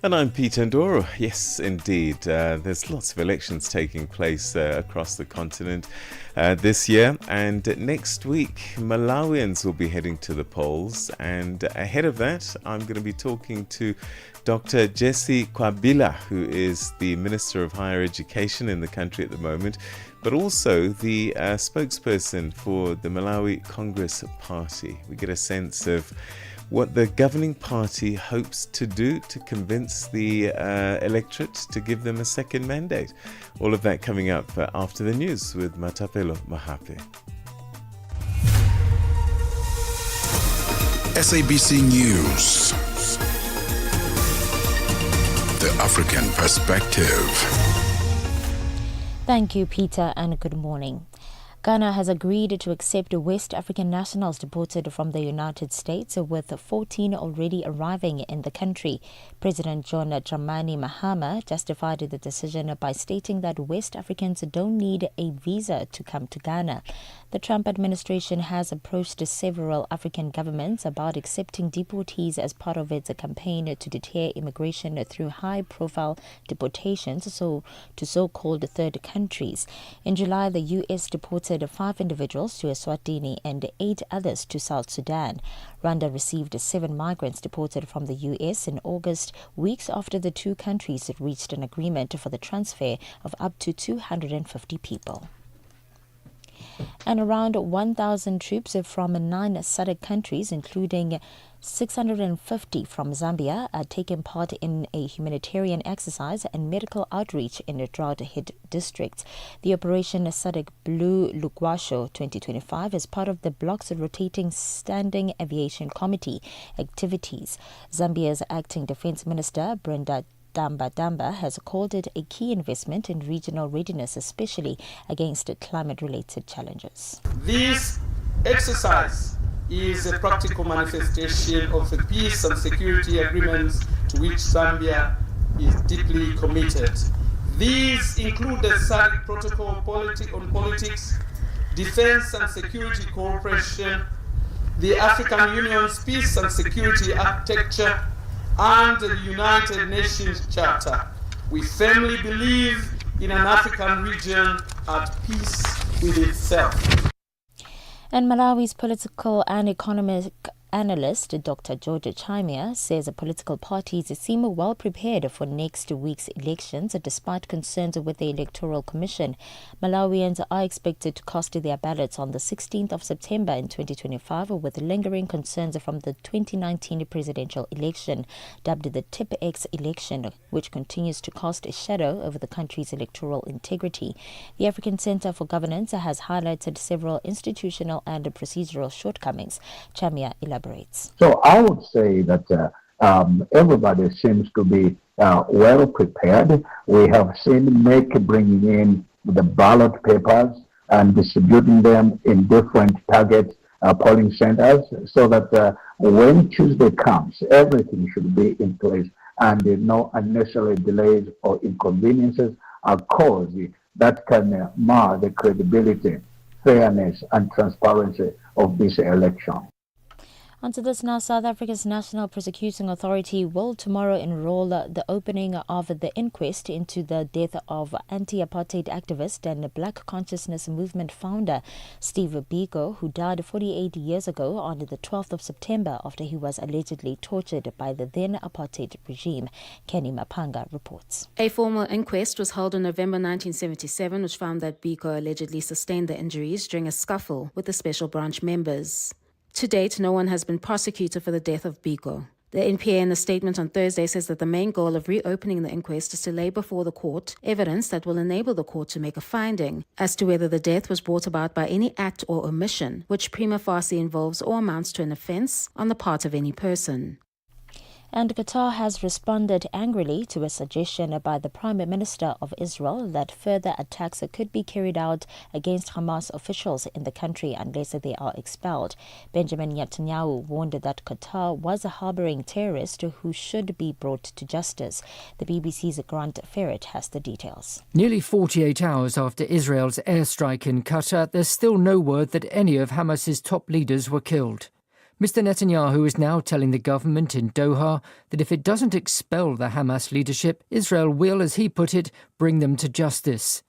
And I'm Peter Ndoro. Yes, indeed. There's lots of elections taking place across the continent this year. And next week, Malawians will be heading to the polls. And ahead of that, I'm going to be talking to Dr. Jesse Kwabila, who is the Minister of Higher Education in the country at the moment, but also the spokesperson for the Malawi Congress Party. We get a sense of what the governing party hopes to do to convince the electorate to give them a second mandate. All of that coming up after the news with Matapelo Mahape. SABC News. The African Perspective. Thank you, Peter, and good morning. Ghana has agreed to accept West African nationals deported from the United States, with 14 already arriving in the country. President John Dramani Mahama justified the decision by stating that West Africans don't need a visa to come to Ghana. The Trump administration has approached several African governments about accepting deportees as part of its campaign to deter immigration through high-profile deportations to so-called third countries. In July, the U.S. deported 5 individuals to Eswatini and 8 others to South Sudan. Rwanda received 7 migrants deported from the U.S. in August, weeks after the two countries had reached an agreement for the transfer of up to 250 people. And around 1,000 troops from 9 SADC countries, including 650 from Zambia, are taking part in a humanitarian exercise and medical outreach in drought-hit districts. The Operation SADC Blue Lugwasho 2025 is part of the bloc's rotating Standing Aviation Committee activities. Zambia's acting Defense Minister, Brenda Damba has called it a key investment in regional readiness, especially against climate-related challenges. This exercise is a practical manifestation of the peace and security agreements to which Zambia is deeply committed. These include the SADC Protocol on Politics, Defense and Security Cooperation, the African Union's Peace and Security Architecture, and the United Nations Charter. We firmly believe in an African region at peace with itself. And Malawi's political and economic analyst Dr. George Chimia says the political parties seem well prepared for next week's elections despite concerns with the Electoral Commission. Malawians are expected to cast their ballots on the 16th of September in 2025 with lingering concerns from the 2019 presidential election, dubbed the TIP-X election, which continues to cast a shadow over the country's electoral integrity. The African Centre for Governance has highlighted several institutional and procedural shortcomings. Chimia elaborates. So I would say that everybody seems to be well prepared. We have seen MEC bringing in the ballot papers and distributing them in different target polling centers so that when Tuesday comes, everything should be in place and no unnecessary delays or inconveniences are caused that can mar the credibility, fairness, and transparency of this election. On to this now. South Africa's National Prosecuting Authority will tomorrow enroll the opening of the inquest into the death of anti-apartheid activist and Black Consciousness Movement founder Steve Biko, who died 48 years ago on the 12th of September after he was allegedly tortured by the then apartheid regime. Kenny Mapanga reports. A formal inquest was held in November 1977, which found that Biko allegedly sustained the injuries during a scuffle with the Special Branch members. To date, no one has been prosecuted for the death of Biko. The NPA in a statement on Thursday says that the main goal of reopening the inquest is to lay before the court evidence that will enable the court to make a finding as to whether the death was brought about by any act or omission which prima facie involves or amounts to an offence on the part of any person. And Qatar has responded angrily to a suggestion by the Prime Minister of Israel that further attacks could be carried out against Hamas officials in the country unless they are expelled. Benjamin Netanyahu warned that Qatar was harbouring terrorists who should be brought to justice. The BBC's Grant Ferret has the details. Nearly 48 hours after Israel's airstrike in Qatar, there's still no word that any of Hamas's top leaders were killed. Mr. Netanyahu is now telling the government in Doha that if it doesn't expel the Hamas leadership, Israel will, as he put it, bring them to justice.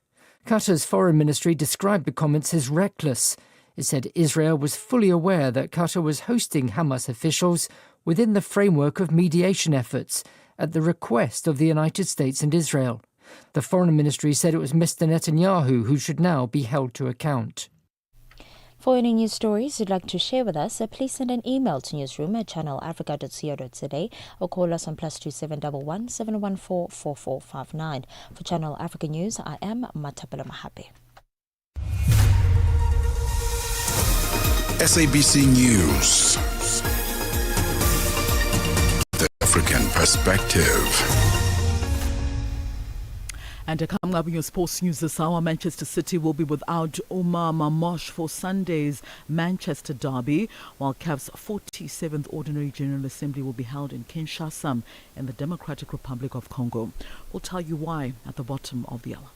Qatar's foreign ministry described the comments as reckless. It said Israel was fully aware that Qatar was hosting Hamas officials within the framework of mediation efforts at the request of the United States and Israel. The foreign ministry said it was Mr. Netanyahu who should now be held to account. For any news stories you'd like to share with us, please send an email to newsroom@channelafrica.co.za or call us on +2711 714 4459. For Channel Africa News, I am Matapela Mahape. SABC News. The African Perspective. And coming up in your sports news this hour, Manchester City will be without Omar Mamosh for Sunday's Manchester derby, while CAF's 47th Ordinary General Assembly will be held in Kinshasa in the Democratic Republic of Congo. We'll tell you why at the bottom of the hour.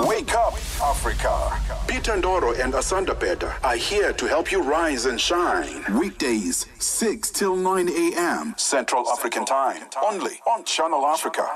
Wake up, Africa. Peter Ndoro and Asanda Beda are here to help you rise and shine. Weekdays, 6 till 9 a.m. Central African Time. Only on Channel Africa.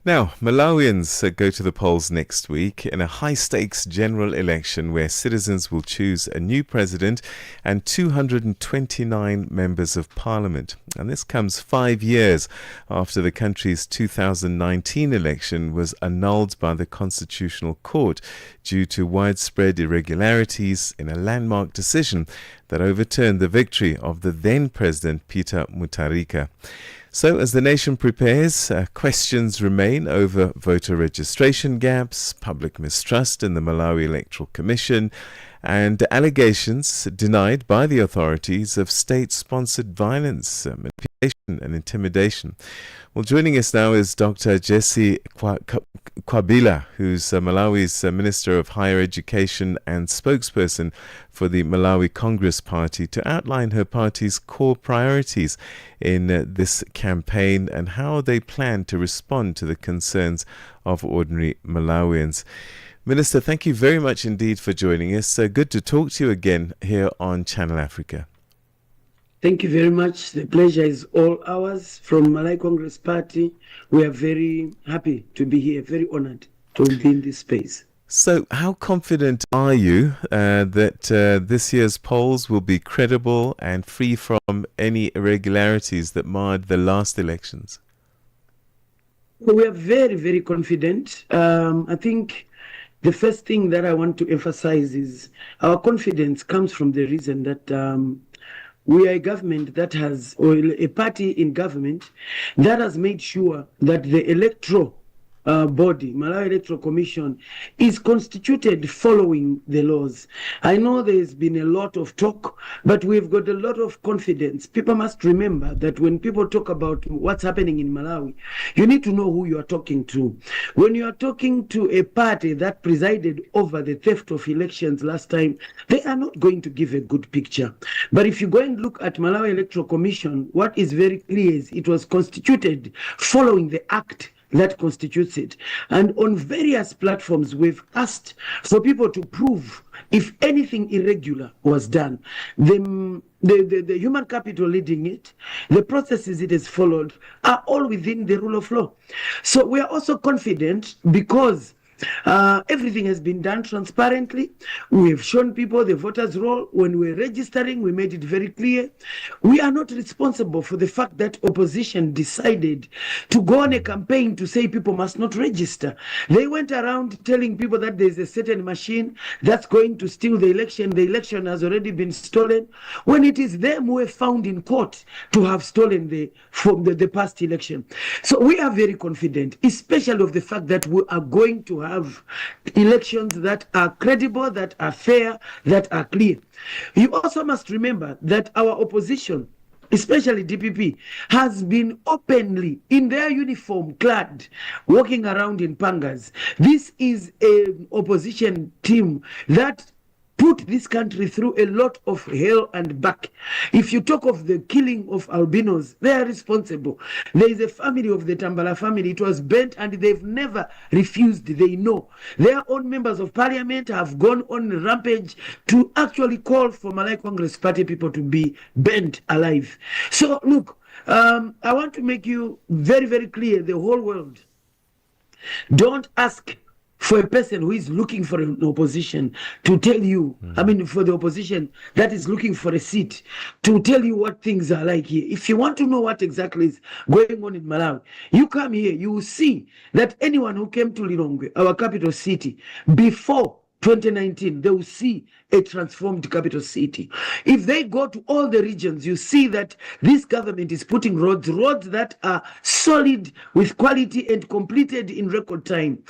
Now, Malawians go to the polls next week in a high-stakes general election where citizens will choose a new president and 229 members of parliament. And this comes 5 years after the country's 2019 election was annulled by the Constitutional Court due to widespread irregularities in a landmark decision that overturned the victory of the then-president Peter Mutharika. So as the nation prepares, questions remain over voter registration gaps, public mistrust in the Malawi Electoral Commission, and allegations denied by the authorities of state-sponsored violence, manipulation and intimidation. Well, joining us now is Dr. Jessie Kwabila, who's Malawi's Minister of Higher Education and spokesperson for the Malawi Congress Party, to outline her party's core priorities in this campaign and how they plan to respond to the concerns of ordinary Malawians. Minister, thank you very much indeed for joining us. Good to talk to you again here on Channel Africa. Thank you very much. The pleasure is all ours. From Malawi Congress Party, we are very happy to be here, very honored to be in this space. So how confident are you that this year's polls will be credible and free from any irregularities that marred the last elections? We are very, very confident. I think the first thing that I want to emphasize is our confidence comes from the reason that we are a government that has, or a party in government that has made sure that the electoral body, Malawi Electoral Commission, is constituted following the laws. I know there's been a lot of talk, but we've got a lot of confidence. People must remember that when people talk about what's happening in Malawi, you need to know who you are talking to. When you are talking to a party that presided over the theft of elections last time, they are not going to give a good picture. But if you go and look at Malawi Electoral Commission, what is very clear is it was constituted following the Act that constitutes it. And on various platforms, we've asked for people to prove if anything irregular was done. The human capital leading it, the processes it has followed are all within the rule of law. So we are also confident because everything has been done transparently. We have shown people the voters' roll. When we're registering, we made it very clear. We are not responsible for the fact that opposition decided to go on a campaign to say people must not register. They went around telling people that there's a certain machine that's going to steal the election. The election has already been stolen, when it is them who have found in court to have stolen the past election. So we are very confident, especially of the fact that we are going to have elections that are credible, that are fair, that are clear. You also must remember that our opposition, especially DPP, has been openly in their uniform clad, walking around in pangas. This is an opposition team that put this country through a lot of hell and back. If you talk of the killing of albinos, they are responsible. There is a family of the Tambala family. It was burnt and they've never refused. They know. Their own members of parliament have gone on a rampage to actually call for Malay Congress Party people to be burnt alive. So look, I want to make you very, very clear, the whole world. Don't ask for a person who is looking for an opposition to tell you, for the opposition that is looking for a seat, to tell you what things are like here. If you want to know what exactly is going on in Malawi, you come here, you will see that anyone who came to Lilongwe, our capital city, before 2019, they will see a transformed capital city. If they go to all the regions, you see that this government is putting roads that are solid with quality and completed in record time.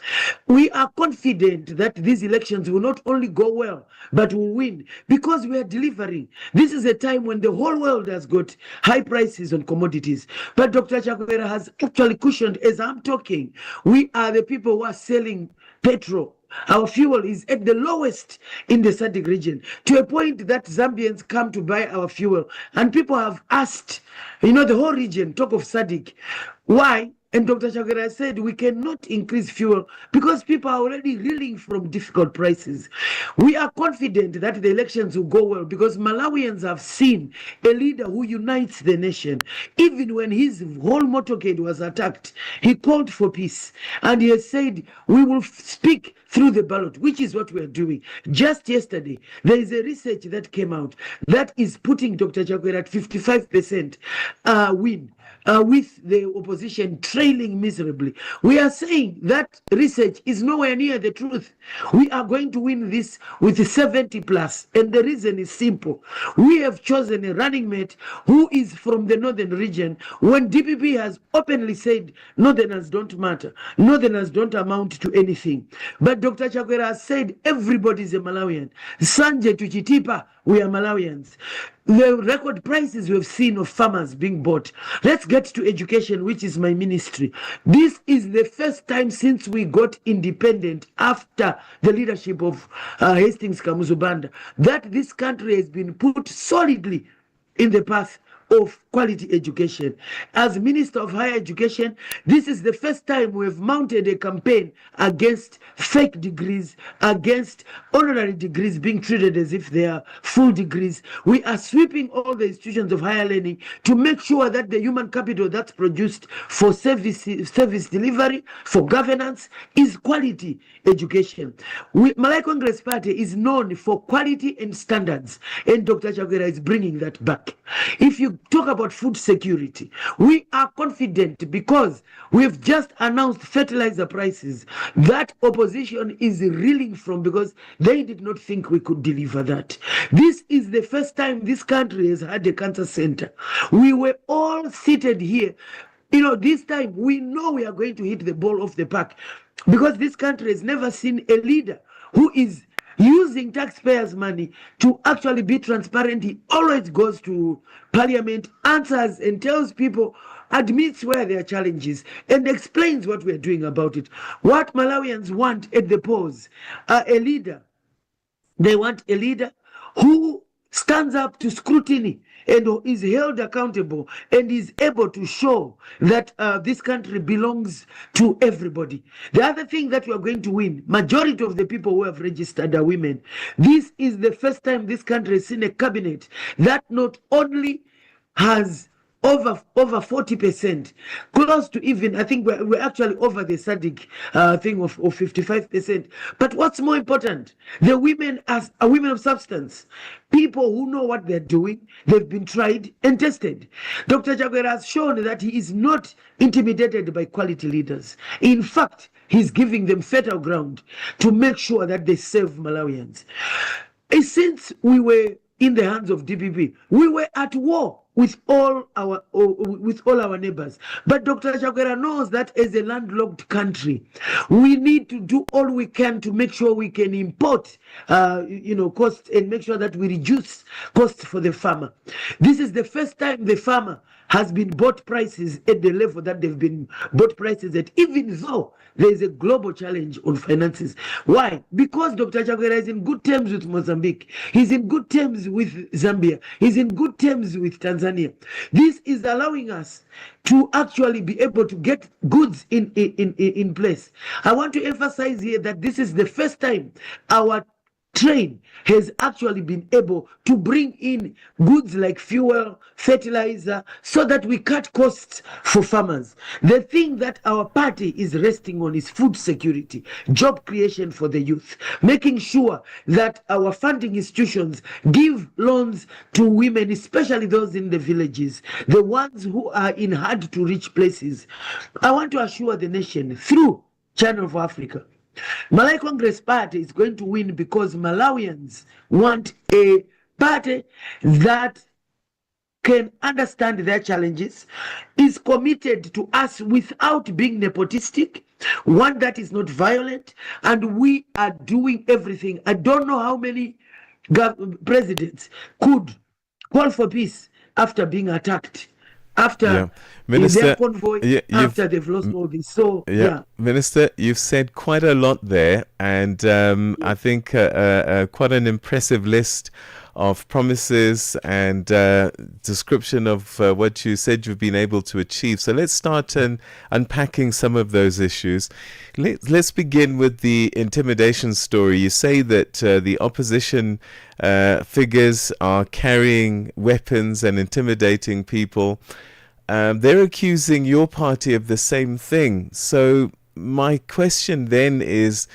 We are confident that these elections will not only go well, but will win because we are delivering. This is a time when the whole world has got high prices on commodities. But Dr. Chakwera has actually cushioned, as I'm talking, we are the people who are selling petrol. Our fuel is at the lowest in the SADC region, to a point that Zambians come to buy our fuel. And people have asked, the whole region, talk of SADC, why? And Dr. Chakwera said we cannot increase fuel because people are already reeling from difficult prices. We are confident that the elections will go well because Malawians have seen a leader who unites the nation. Even when his whole motorcade was attacked, he called for peace. And he has said, we will speak through the ballot, which is what we are doing. Just yesterday, there is a research that came out that is putting Dr. Chakwera at 55% win. With the opposition trailing miserably. We are saying that research is nowhere near the truth. We are going to win this with 70 plus. And the reason is simple. We have chosen a running mate who is from the northern region when DPP has openly said northerners don't matter. Northerners don't amount to anything. But Dr. Chakwera has said everybody is a Malawian. Sanje to Chitipa, we are Malawians. The record prices we've seen of farmers being bought. Let's get to education, which is my ministry. This is the first time since we got independent after the leadership of Hastings Kamuzubanda that this country has been put solidly in the path of quality education. As Minister of Higher Education, this is the first time we have mounted a campaign against fake degrees, against honorary degrees being treated as if they are full degrees. We are sweeping all the institutions of higher learning to make sure that the human capital that's produced for service delivery, for governance, is quality education. Malay Congress Party is known for quality and standards, and Dr. Chakwera is bringing that back. If you talk about food security, we are confident because we've just announced fertilizer prices that opposition is reeling from because they did not think we could deliver that. This is the first time this country has had a cancer center. We were all seated here. This time we know we are going to hit the ball off the park because this country has never seen a leader who is using taxpayers' money to actually be transparent. He always goes to parliament, answers and tells people, admits where there are challenges and explains what we're doing about it. What Malawians want at the polls are a leader. They want a leader who stands up to scrutiny and is held accountable and is able to show that this country belongs to everybody. The other thing that we are going to win, majority of the people who have registered are women. This is the first time this country has seen a cabinet that not only has over 40%, close to even, I think we're actually over the SADC thing of 55%. But what's more important, the women are women of substance, people who know what they're doing, they've been tried and tested. Dr. Jagwera has shown that he is not intimidated by quality leaders. In fact, he's giving them fertile ground to make sure that they serve Malawians. And since we were in the hands of DPP, we were at war with all our neighbors. But Dr. Jagwera knows that as a landlocked country, we need to do all we can to make sure we can import, costs and make sure that we reduce costs for the farmer. This is the first time the farmer has been bought prices at the level that they've been bought prices at, even though there is a global challenge on finances. Why? Because Dr. Jagwera is in good terms with Mozambique. He's in good terms with Zambia. He's in good terms with Tanzania. This is allowing us to actually be able to get goods in place. I want to emphasize here that this is the first time our train has actually been able to bring in goods like fuel, fertilizer, so that we cut costs for farmers. The thing that our party is resting on is food security, job creation for the youth, making sure that our funding institutions give loans to women, especially those in the villages, the ones who are in hard to reach places. I want to assure the nation through Channel for Africa, Malay Congress Party is going to win because Malawians want a party that can understand their challenges, is committed to us without being nepotistic, one that is not violent, and we are doing everything. I don't know how many presidents could call for peace after being attacked, after their convoy, after they've lost all this. So, Minister, you've said quite a lot there, and I think quite an impressive list of promises and description of what you said you've been able to achieve. So let's start unpacking some of those issues. Let's begin with the intimidation story. You say that the opposition figures are carrying weapons and intimidating people. They're accusing your party of the same thing. So my question then is,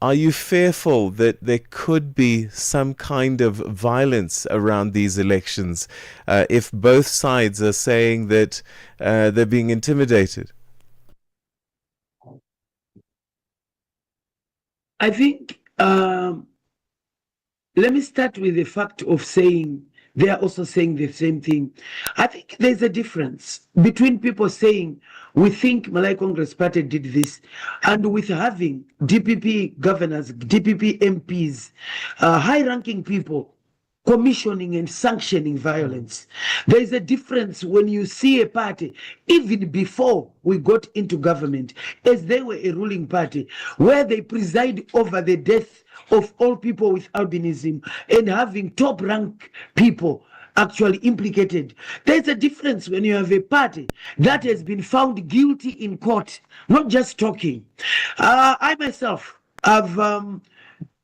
are you fearful that there could be some kind of violence around these elections if both sides are saying that they're being intimidated? I think, let me start with the fact of saying they are also saying the same thing. I think there's a difference between people saying we think Malay Congress Party did this, and with having DPP governors, DPP MPs, high-ranking people commissioning and sanctioning violence. There is a difference when you see a party, even before we got into government, as they were a ruling party, where they preside over the death of all people with albinism and having top rank people actually implicated. There's a difference when you have a party that has been found guilty in court, not just talking. I myself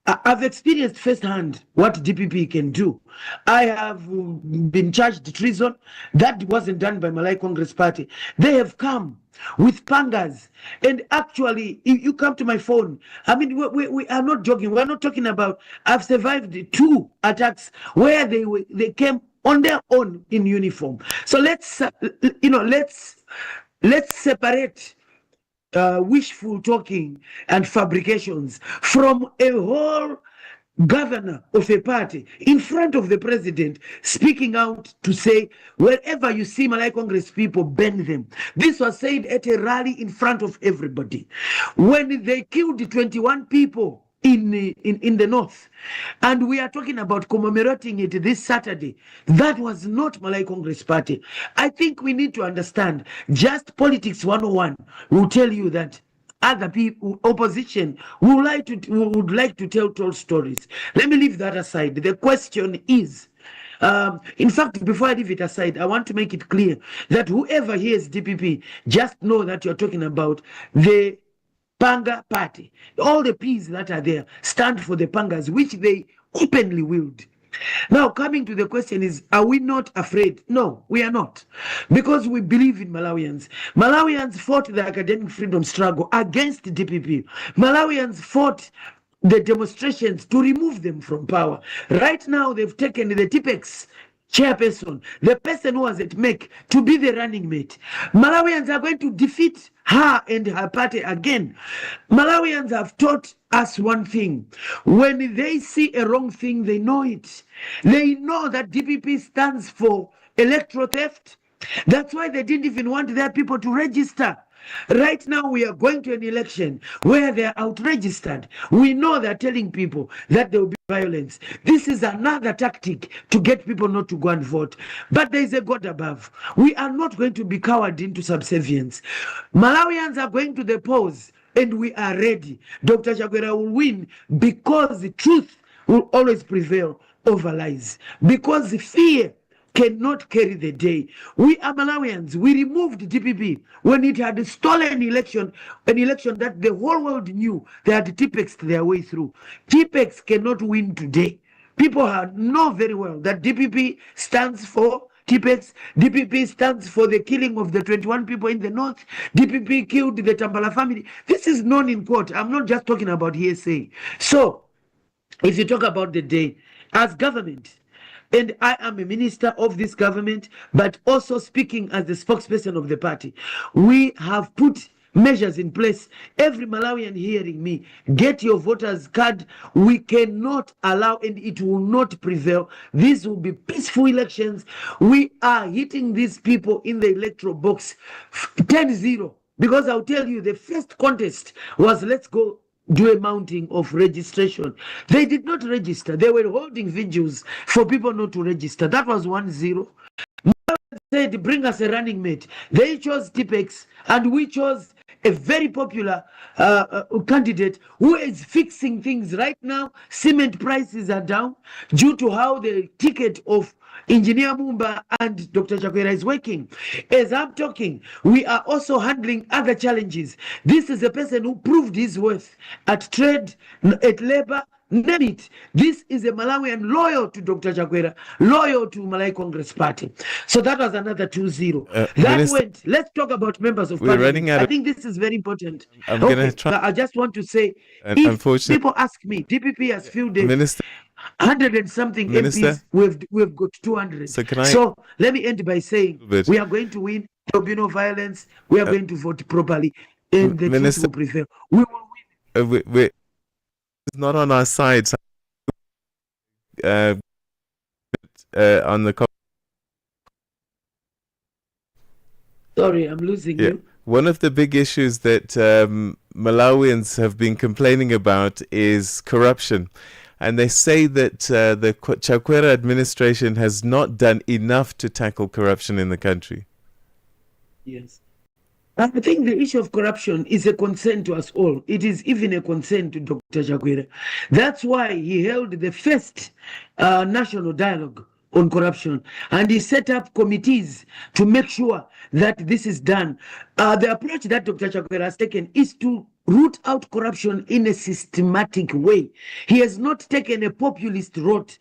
I've experienced firsthand what DPP can do. I have been charged treason. That wasn't done by Malay Congress Party. They have come with pangas, and actually, if you come to my phone, I mean, we are not joking. We're not talking about. I've survived 2 attacks where they came on their own in uniform. So let's separate wishful talking and fabrications from a whole governor of a party in front of the president speaking out to say, wherever you see Malay Congress people, ban them. This was said at a rally in front of everybody. When they killed 21 people in the north, and we are talking about commemorating it this Saturday, that was not Malay Congress Party. I think we need to understand, just politics 101 will tell you that other people, opposition, would like to tell stories. Let me leave that aside. The question is, In fact, before I leave it aside, I want to make it clear that whoever hears DPP, just know that you're talking about the Panga party. All the P's that are there stand for the Pangas, which they openly willed. Now, coming to the question is, are we not afraid? No, we are not. Because we believe in Malawians. Malawians fought the academic freedom struggle against DPP. Malawians fought the demonstrations to remove them from power. Right now, they've taken the TPEX chairperson, the person who was at MEC, to be the running mate. Malawians are going to defeat her and her party again. Malawians have taught us one thing. When they see a wrong thing, they know it. They know that DPP stands for electoral theft. That's why they didn't even want their people to register. Right now, we are going to an election where they are out-registered. We know they're telling people that there will be violence. This is another tactic to get people not to go and vote. But there is a God above. We are not going to be cowered into subservience. Malawians are going to the polls, and we are ready. Dr. Chakwera will win because the truth will always prevail over lies. Because fear cannot carry the day. We are Malawians. We removed DPP when it had stolen an election that the whole world knew they had TPEX their way through. TPEX cannot win today. People know very well that DPP stands for TPEX. DPP stands for the killing of the 21 people in the north. DPP killed the Tambala family. This is known in court. I'm not just talking about hearsay. So, if you talk about the day, as government, and I am a minister of this government, but also speaking as the spokesperson of the party, we have put measures in place. Every Malawian hearing me, get your voters card. We cannot allow, and it will not prevail. These will be peaceful elections. We are hitting these people in the electoral box 10-0. Because I'll tell you, the first contest was let's go do a mounting of registration. They did not register. They were holding vigils for people not to register. That was 1-0. Said, bring us a running mate. They chose TPEX, and we chose a very popular candidate who is fixing things right now. Cement prices are down due to how the ticket of Engineer Mumba and Dr. Chakwera is working. As I'm talking, we are also handling other challenges. This is a person who proved his worth at trade, at labor, name it. This is a Malawian loyal to Dr. Chakwera, loyal to Malay Congress Party. So that was another 2-0. That Minister, went. Let's talk about members of we're running parliament. out I of, think this is very important. I'm going to try. I just want to say, if Unfortunately, people ask me, DPP has fielded Minister, 100 and something Minister, MPs, we've got 200. So let me end by saying we are going to win. There will be no violence. We are going to vote properly, and the truth will prevail. We will win. It's not on our side. On the Sorry, I'm losing you. One of the big issues that Malawians have been complaining about is corruption. And they say that the Chakwera administration has not done enough to tackle corruption in the country. Yes. I think the issue of corruption is a concern to us all. It is even a concern to Dr. Chakwera. That's why he held the first national dialogue on corruption, and he set up committees to make sure that this is done. The approach that Dr. Chakwera has taken is to root out corruption in a systematic way. He has not taken a populist route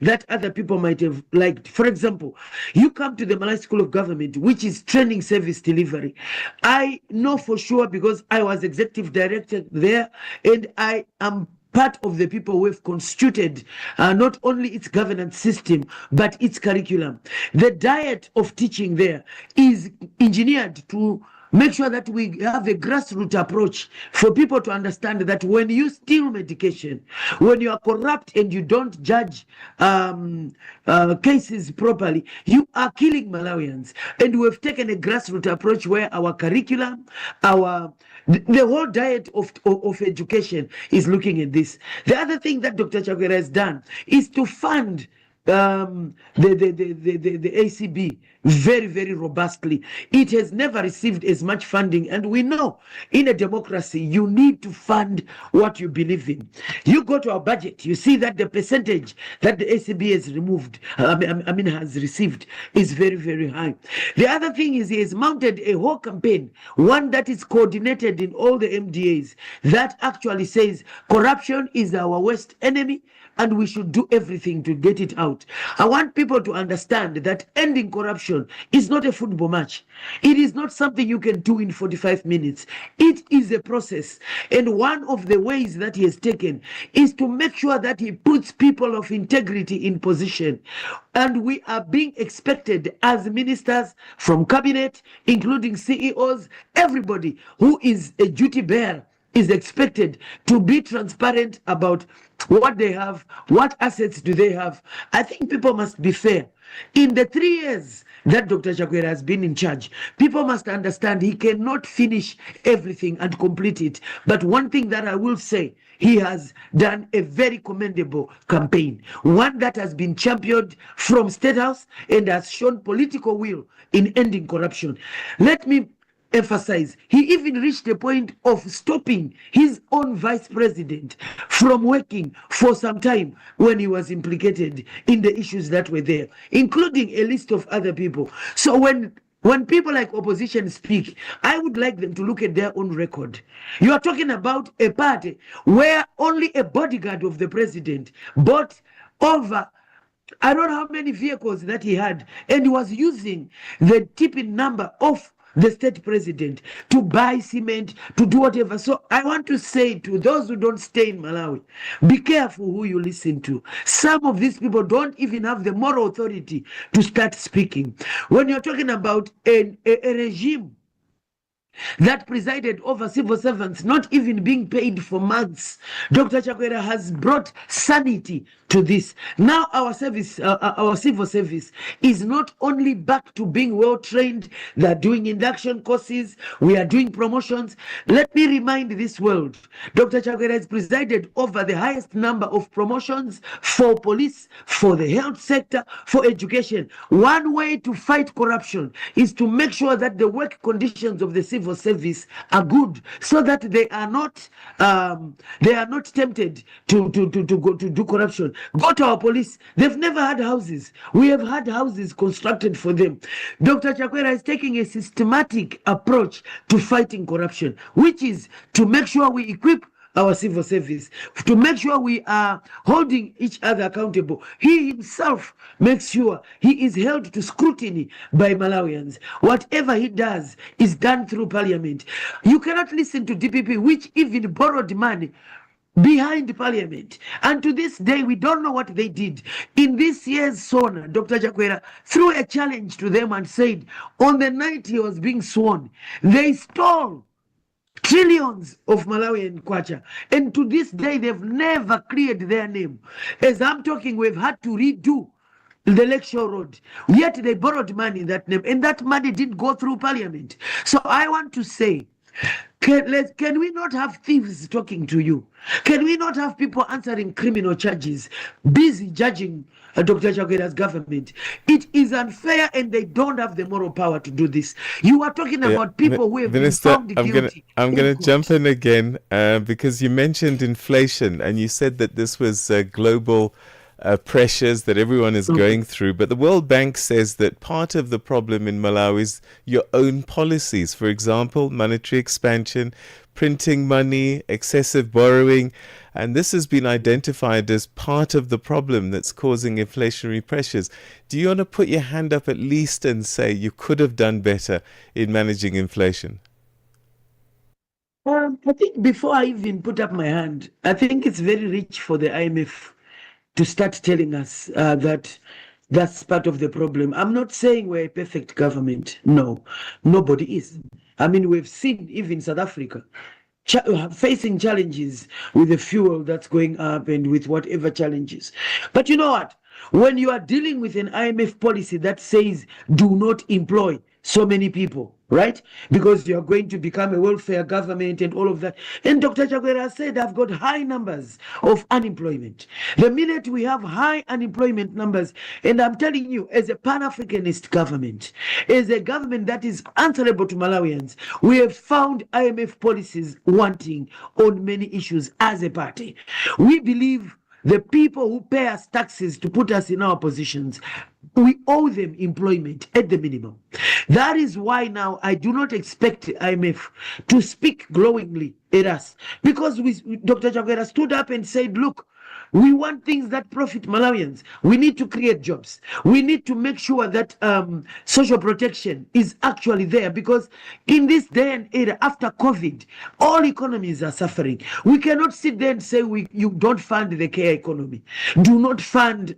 that other people might have liked. For example, you come to the Malay School of Government, which is training service delivery. I know for sure because I was executive director there, and I am part of the people who have constituted not only its governance system, but its curriculum. The diet of teaching there is engineered to make sure that we have a grassroots approach for people to understand that when you steal medication, when you are corrupt and you don't judge cases properly, you are killing Malawians. And we have taken a grassroots approach where our curriculum, the whole diet of education is looking at this. The other thing that Dr. Chakwera has done is to fund the ACB, very, very robustly. It has never received as much funding. And we know in a democracy, you need to fund what you believe in. You go to our budget, you see that the percentage that the ACB has has received is very, very high. The other thing is he has mounted a whole campaign, one that is coordinated in all the MDAs, that actually says corruption is our worst enemy and we should do everything to get it out. I want people to understand that ending corruption is not a football match. It is not something you can do in 45 minutes. It is a process. And one of the ways that he has taken is to make sure that he puts people of integrity in position. And we are being expected as ministers from cabinet, including CEOs, everybody who is a duty bearer is expected to be transparent about what they have, what assets do they have. I think people must be fair. In the 3 years that Dr. Chakwera has been in charge, people must understand he cannot finish everything and complete it. But one thing that I will say, he has done a very commendable campaign, one that has been championed from State House and has shown political will in ending corruption. Let me emphasize, he even reached the point of stopping his own vice president from working for some time when he was implicated in the issues that were there, including a list of other people. So when people like opposition speak, I would like them to look at their own record. You are talking about a party where only a bodyguard of the president bought over I don't know how many vehicles that he had, and he was using the tipping number of the state president to buy cement, to do whatever. So I want to say to those who don't stay in Malawi, be careful who you listen to. Some of these people don't even have the moral authority to start speaking. When you're talking about a regime that presided over civil servants not even being paid for months, Dr. Chakwera has brought sanity to this. Now our service, our civil service is not only back to being well trained, they're doing induction courses, we are doing promotions. Let me remind this world, Dr. Chakwera has presided over the highest number of promotions for police, for the health sector, for education. One way to fight corruption is to make sure that the work conditions of the civil service are good, so that they are not tempted to go to do corruption. Go to our police, they've never had houses. We have had houses constructed for them. Dr. Chakwera is taking a systematic approach to fighting corruption, which is to make sure we equip our civil service, to make sure we are holding each other accountable. He himself makes sure he is held to scrutiny by Malawians. Whatever he does is done through parliament. You cannot listen to DPP, which even borrowed money behind parliament, and to this day we don't know what they did. In this year's SONA, Dr. Chakwera threw a challenge to them and said on the night he was being sworn, they stole trillions of Malawian kwacha, and to this day they've never cleared their name. As I'm talking, we've had to redo the Lakeshore Road, yet they borrowed money in that name, and that money didn't go through parliament. So I want to say, can we not have thieves talking to you? Can we not have people answering criminal charges, busy judging Dr. Chakwera's government? It is unfair, and they don't have the moral power to do this. You are talking about people who have been found guilty. I'm going to jump in again because you mentioned inflation, and you said that this was global pressures that everyone is going through. But the World Bank says that part of the problem in Malawi is your own policies. For example, monetary expansion, printing money, excessive borrowing. And this has been identified as part of the problem that's causing inflationary pressures. Do you want to put your hand up at least and say you could have done better in managing inflation? I think before I even put up my hand, I think it's very rich for the IMF to start telling us that that's part of the problem. I'm not saying we're a perfect government. No, nobody is. I mean, we've seen even South Africa facing challenges with the fuel that's going up and with whatever challenges. But you know what? When you are dealing with an IMF policy that says do not employ so many people, right? Because you are going to become a welfare government and all of that. And Dr. Chakwera said, I've got high numbers of unemployment. The minute we have high unemployment numbers, and I'm telling you, as a Pan-Africanist government, as a government that is answerable to Malawians, we have found IMF policies wanting on many issues as a party. We believe the people who pay us taxes to put us in our positions, we owe them employment at the minimum. That is why now I do not expect IMF to speak glowingly at us, because Dr. Chakwera stood up and said, look, we want things that profit Malawians. We need to create jobs. We need to make sure that social protection is actually there, because in this day and era after COVID, all economies are suffering. We cannot sit there and say you don't fund the care economy. Do not fund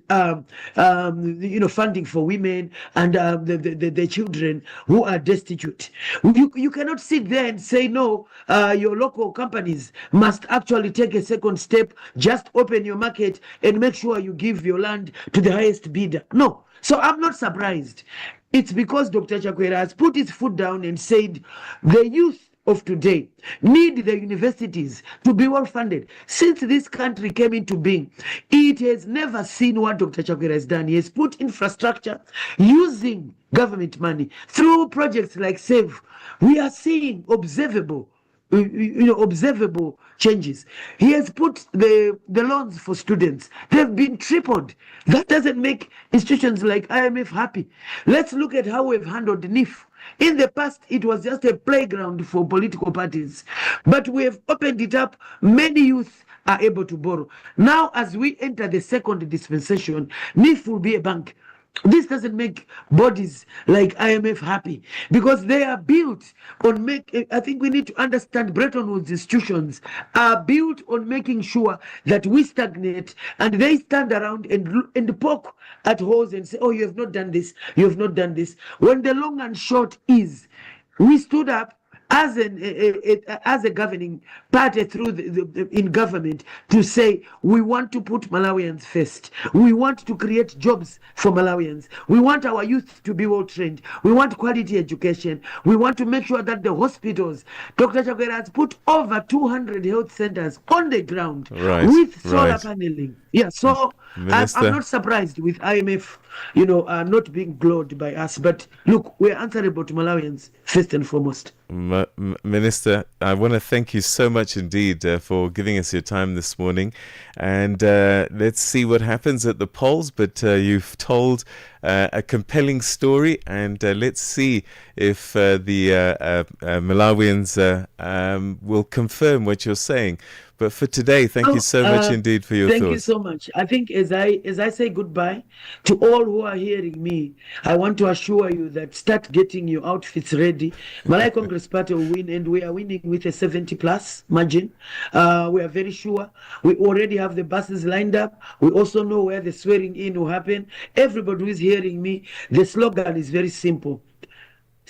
funding for women and the children who are destitute. You cannot sit there and say no, your local companies must actually take a second step, just open your market and make sure you give your land to the highest bidder. No. So I'm not surprised. It's because Dr. Chakwera has put his foot down and said the youth of today need the universities to be well funded. Since this country came into being, it has never seen what Dr. Chakwera has done. He has put infrastructure using government money through projects like SAVE. We are seeing observable changes. He has put the loans for students. They've been tripled. That doesn't make institutions like IMF happy. Let's look at how we've handled NIF. In the past, it was just a playground for political parties, but we have opened it up. Many youth are able to borrow. Now, as we enter the second dispensation, NIF will be a bank. This doesn't make bodies like IMF happy, because they are built on I think we need to understand Bretton Woods institutions are built on making sure that we stagnate, and they stand around and poke at holes and say, oh, you have not done this, you have not done this. When the long and short is, we stood up as a governing party through in government to say we want to put Malawians first. We want to create jobs for Malawians. We want our youth to be well trained. We want quality education. We want to make sure that the hospitals, Dr. Chakwera has put over 200 health centers on the ground with solar paneling. Yeah, so I'm not surprised with IMF, not being glowed by us. But look, we're answerable to Malawians first and foremost. Minister, I want to thank you so much indeed for giving us your time this morning, and let's see what happens at the polls. But you've told a compelling story, and let's see if the Malawians will confirm what you're saying. But for today, thank you so much indeed for your thoughts. Thank you so much. I think as I say goodbye to all who are hearing me, I want to assure you that start getting your outfits ready. Malay Congress Party will win, and we are winning with a 70+ margin. We are very sure. We already have the buses lined up. We also know where the swearing in will happen. Everybody who is hearing me, the slogan is very simple.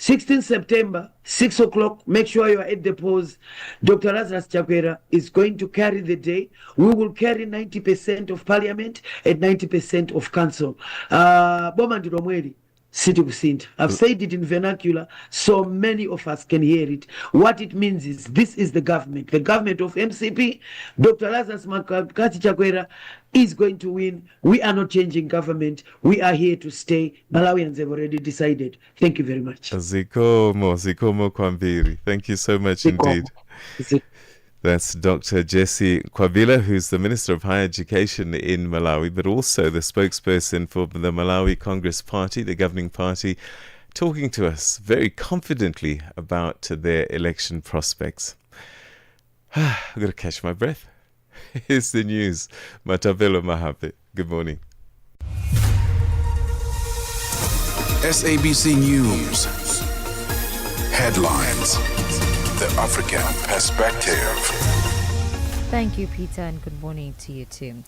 16 September, 6 o'clock, make sure you are at the polls. Dr. Lazarus Chakwera is going to carry the day. We will carry 90% of parliament and 90% of council. Bomandiro Mweli, City Kusinta. I've said it in vernacular so many of us can hear it. What it means is this is the government of MCP. Dr. Lazarus Chakwera is going to win. We are not changing government. We are here to stay. Malawians have already decided. Thank you very much. Zikomo Kwambiri. Thank you so much indeed. That's Dr. Jesse Kwabila, who's the Minister of Higher Education in Malawi, but also the spokesperson for the Malawi Congress Party, the governing party, talking to us very confidently about their election prospects. I've got to catch my breath. Here's the news. Matavelo Mahape. Good morning. SABC News. Headlines. The African Perspective. Thank you, Peter, and good morning to you too.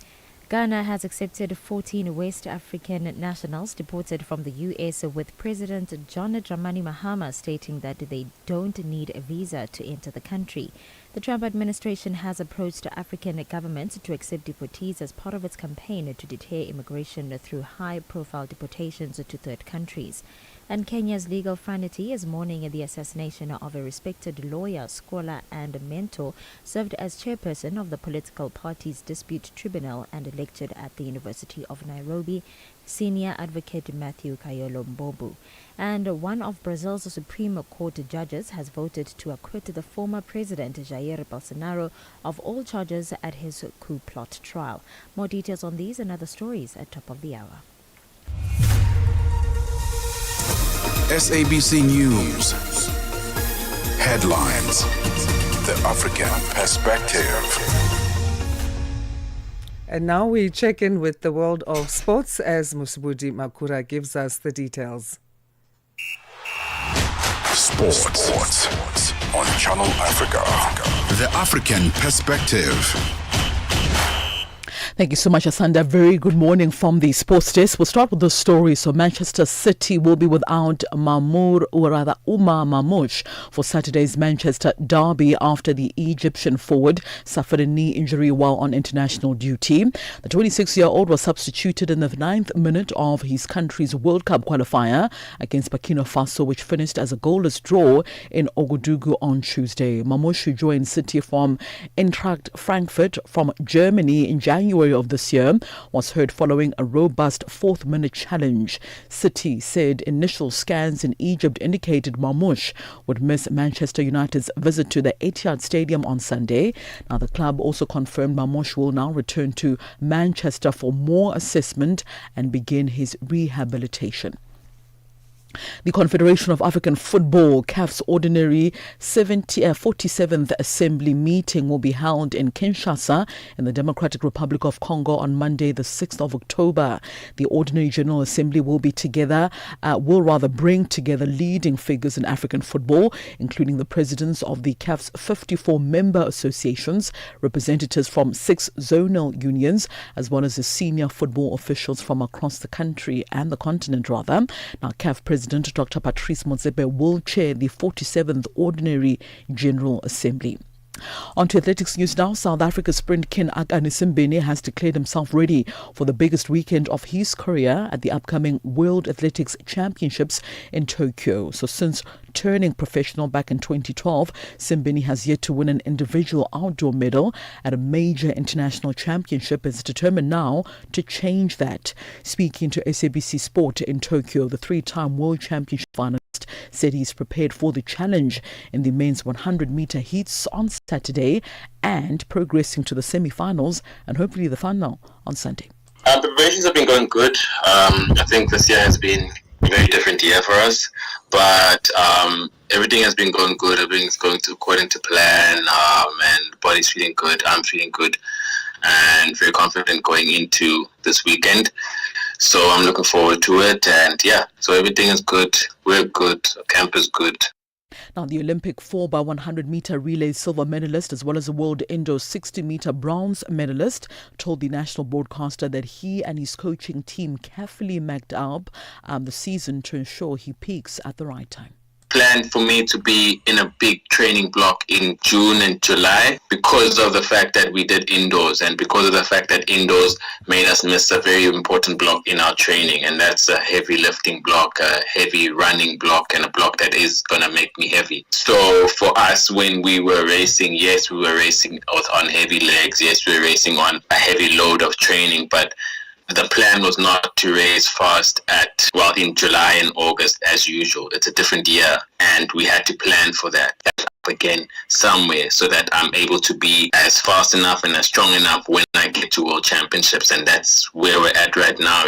Ghana has accepted 14 West African nationals deported from the U.S., with President John Dramani Mahama stating that they don't need a visa to enter the country. The Trump administration has approached African governments to accept deportees as part of its campaign to deter immigration through high-profile deportations to third countries. And Kenya's legal fraternity is mourning the assassination of a respected lawyer, scholar and mentor, served as chairperson of the political party's dispute tribunal and lectured at the University of Nairobi, senior advocate Matthew Kayolo Mbobu. And one of Brazil's Supreme Court judges has voted to acquit the former president Jair Bolsonaro of all charges at his coup plot trial. More details on these and other stories at top of the hour. SABC News. Headlines. The African Perspective. And now we check in with the world of sports as Musubudi Makura gives us the details. Sports on Channel Africa. The African Perspective. Thank you so much, Asanda. Very good morning from the sports desk. We'll start with the story. So Manchester City will be without Umar Mamouche for Saturday's Manchester derby after the Egyptian forward suffered a knee injury while on international duty. The 26-year-old was substituted in the 9th minute of his country's World Cup qualifier against Burkina Faso, which finished as a goalless draw in Ouagadougou on Tuesday. Mamouche, who joined City from Eintracht Frankfurt from Germany in January of this year, was hurt following a robust 4th-minute challenge. City said initial scans in Egypt indicated Mamouche would miss Manchester United's visit to the Etihad Stadium on Sunday. Now, the club also confirmed Mamouche will now return to Manchester for more assessment and begin his rehabilitation. The Confederation of African Football, CAF's ordinary 47th Assembly meeting will be held in Kinshasa in the Democratic Republic of Congo on Monday, the 6th of October. The Ordinary General Assembly will bring together leading figures in African football, including the presidents of the CAF's 54 member associations, representatives from 6 zonal unions, as well as the senior football officials from across the country and the continent, rather. Now, CAF President Dr. Patrice Motsepe will chair the 47th Ordinary General Assembly. On to athletics news now. South Africa's sprint king Akani Simbine has declared himself ready for the biggest weekend of his career at the upcoming World Athletics Championships in Tokyo. So since turning professional back in 2012, Simbine has yet to win an individual outdoor medal at a major international championship and is determined now to change that. Speaking to SABC Sport in Tokyo, the 3-time World Championship finalist said he's prepared for the challenge in the men's 100-meter heats on Saturday and progressing to the semi-finals and hopefully the final on Sunday. The preparations have been going good. I think this year has been a very different year for us, but everything has been going good. Everything's going according to plan, and the body's feeling good. I'm feeling good and very confident going into this weekend. So I'm looking forward to it, and so everything is good. We're good. Camp is good. Now, the Olympic 4x100-meter relay silver medalist as well as the world indoor 60-meter bronze medalist told the national broadcaster that he and his coaching team carefully mapped out the season to ensure he peaks at the right time. Planned for me to be in a big training block in June and July because of the fact that we did indoors and because of the fact that indoors made us miss a very important block in our training, and that's a heavy lifting block, a heavy running block, and a block that is going to make me heavy. So for us, when we were racing, yes, we were racing on heavy legs, yes, we were racing on a heavy load of training, but the plan was not to race fast in July and August as usual. It's a different year, and we had to plan for that again somewhere so that I'm able to be as fast enough and as strong enough when I get to World Championships, and that's where we're at right now.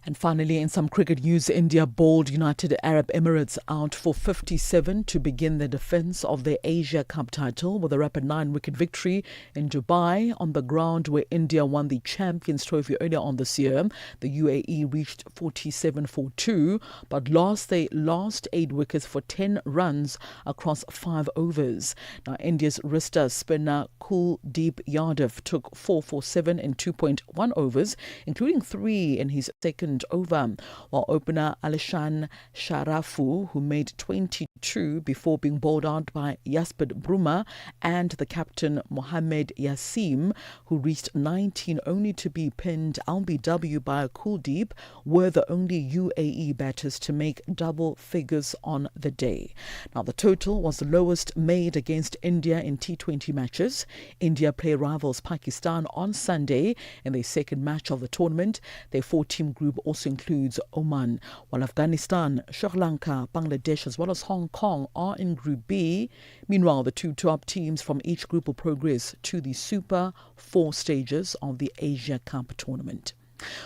And finally, in some cricket news, India bowled United Arab Emirates out for 57 to begin the defence of the Asia Cup title with a rapid 9-wicket victory in Dubai on the ground where India won the Champions Trophy earlier on this year. The UAE reached 47 for 2 but lost their last 8 wickets for 10 runs across 5 overs. Now, India's wrister spinner Kuldeep Yadav took 4 for 7 in 2.1 overs, including 3 in his second over, while opener Alishan Sharafu, who made 22 before being bowled out by Yaspert Bruma, and the captain Mohamed Yassim, who reached 19 only to be pinned LBW by Kuldeep, were the only UAE batters to make double figures on the day. Now, the total was the lowest made against India in T20 matches. India play rivals Pakistan on Sunday in their second match of the tournament. Their four-team group also includes Oman, while Afghanistan, Sri Lanka, Bangladesh as well as Hong Kong are in Group B. Meanwhile, the two top teams from each group will progress to the Super 4 stages of the Asia Cup tournament.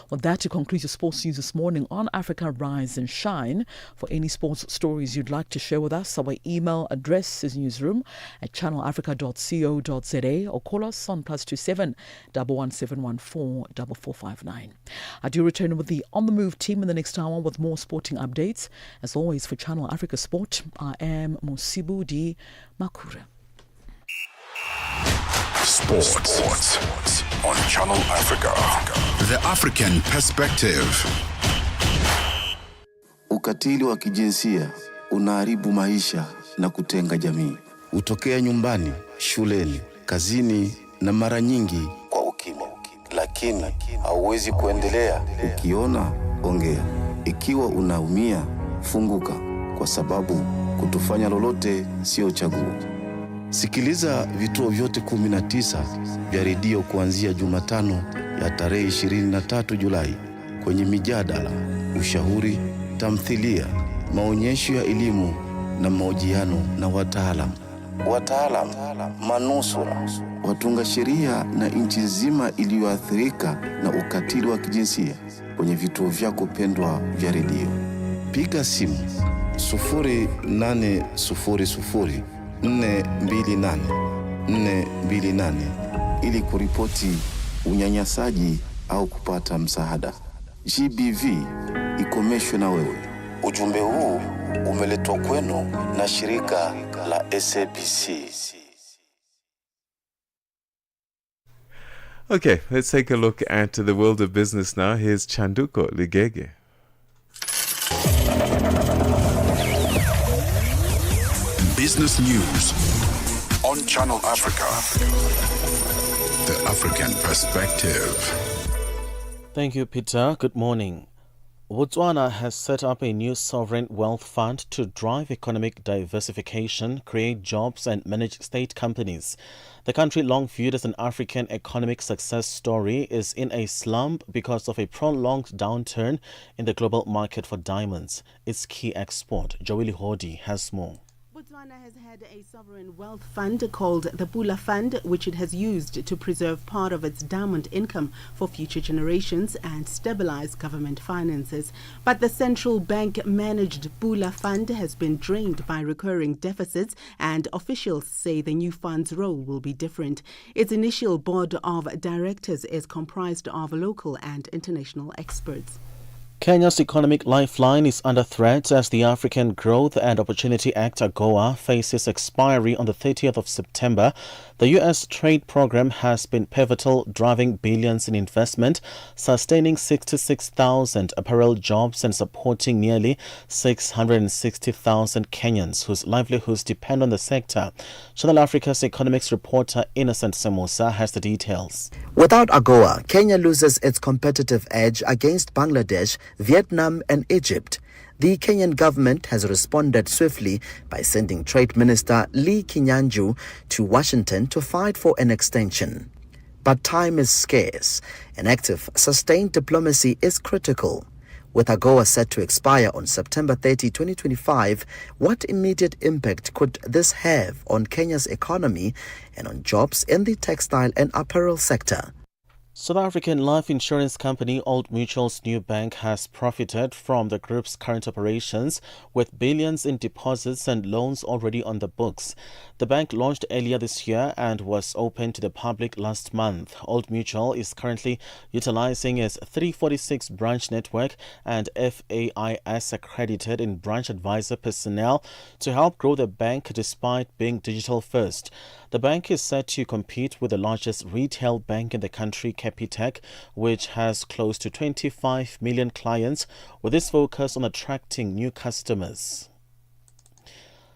Well, that concludes your sports news this morning on Africa Rise and Shine. For any sports stories you'd like to share with us, our email address is newsroom@channelafrica.co.za or call us on +27 11714 4459. I do return with the On the Move team in the next hour with more sporting updates. As always, for Channel Africa Sport, I am Musibu Di Makura. Sports on Channel Africa. The African Perspective. Ukatili wa kijinsia unaharibu maisha na kutenga jamii. Hutokea nyumbani, shuleni, kazini na mara nyingi kwa ukimya. Lakini hauwezi kuendelea ukiona, ongea. Ikiwa unaumia, funguka, kwa sababu kutofanya lolote sio chaguo. Sikiliza vituo vyote 19 vya redio kuanzia Jumatano ya tarehe 23 Julai kwenye mijadala, ushauri, tamthilia, maonyesho ya elimu na mahojiano na wataalamu, manusura, watunga sheria na nchi nzima iliyoathirika na ukatili wa kijinsia kwenye vituo vyako pendwa vya redio. Piga simu 0800 428 ili kuripoti unyanyasaji au kupata msaada. GBV ikomeshwe na wewe. Ujumbe huu umeletwa kwenu na shirika la SABC. Okay, let's take a look at the world of business now. Here's Chanduko Ligege. Business News on Channel Africa. The African Perspective. Thank you, Peter. Good morning. Botswana has set up a new sovereign wealth fund to drive economic diversification, create jobs and manage state companies. The country, long viewed as an African economic success story, is in a slump because of a prolonged downturn in the global market for diamonds, its key export. Joeli Hodi has more. Botswana has had a sovereign wealth fund called the Pula Fund, which it has used to preserve part of its diamond income for future generations and stabilize government finances. But the central bank-managed Pula Fund has been drained by recurring deficits, and officials say the new fund's role will be different. Its initial board of directors is comprised of local and international experts. Kenya's economic lifeline is under threat as the African Growth and Opportunity Act (AGOA) faces expiry on the 30th of September. The U.S. trade program has been pivotal, driving billions in investment, sustaining 66,000 apparel jobs and supporting nearly 660,000 Kenyans whose livelihoods depend on the sector. Channel Africa's economics reporter Innocent Semosa has the details. Without AGOA, Kenya loses its competitive edge against Bangladesh, Vietnam and Egypt. The Kenyan government has responded swiftly by sending Trade Minister Lee Kinyanjui to Washington to fight for an extension. But time is scarce, and active, sustained diplomacy is critical. With AGOA set to expire on September 30, 2025, what immediate impact could this have on Kenya's economy and on jobs in the textile and apparel sector? South African life insurance company Old Mutual's new bank has profited from the group's current operations with billions in deposits and loans already on the books. The bank launched earlier this year and was open to the public last month. Old Mutual is currently utilizing its 346 branch network and FAIS accredited in branch advisor personnel to help grow the bank despite being digital first. The bank is set to compete with the largest retail bank in the country, Capitec, which has close to 25 million clients, with its focus on attracting new customers.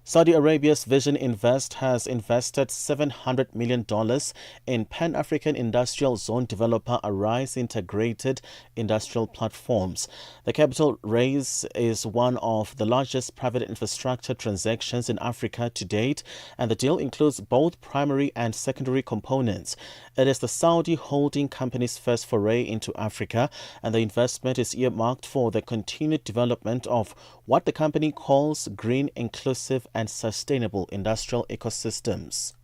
Saudi Arabia's Vision Invest has invested $700 million in Pan-African Industrial Zone developer Arise Integrated Industrial Platforms. The capital raise is one of the largest private infrastructure transactions in Africa to date, and the deal includes both primary and secondary components. It is the Saudi holding company's first foray into Africa, and the investment is earmarked for the continued development of what the company calls green, inclusive and sustainable industrial ecosystems.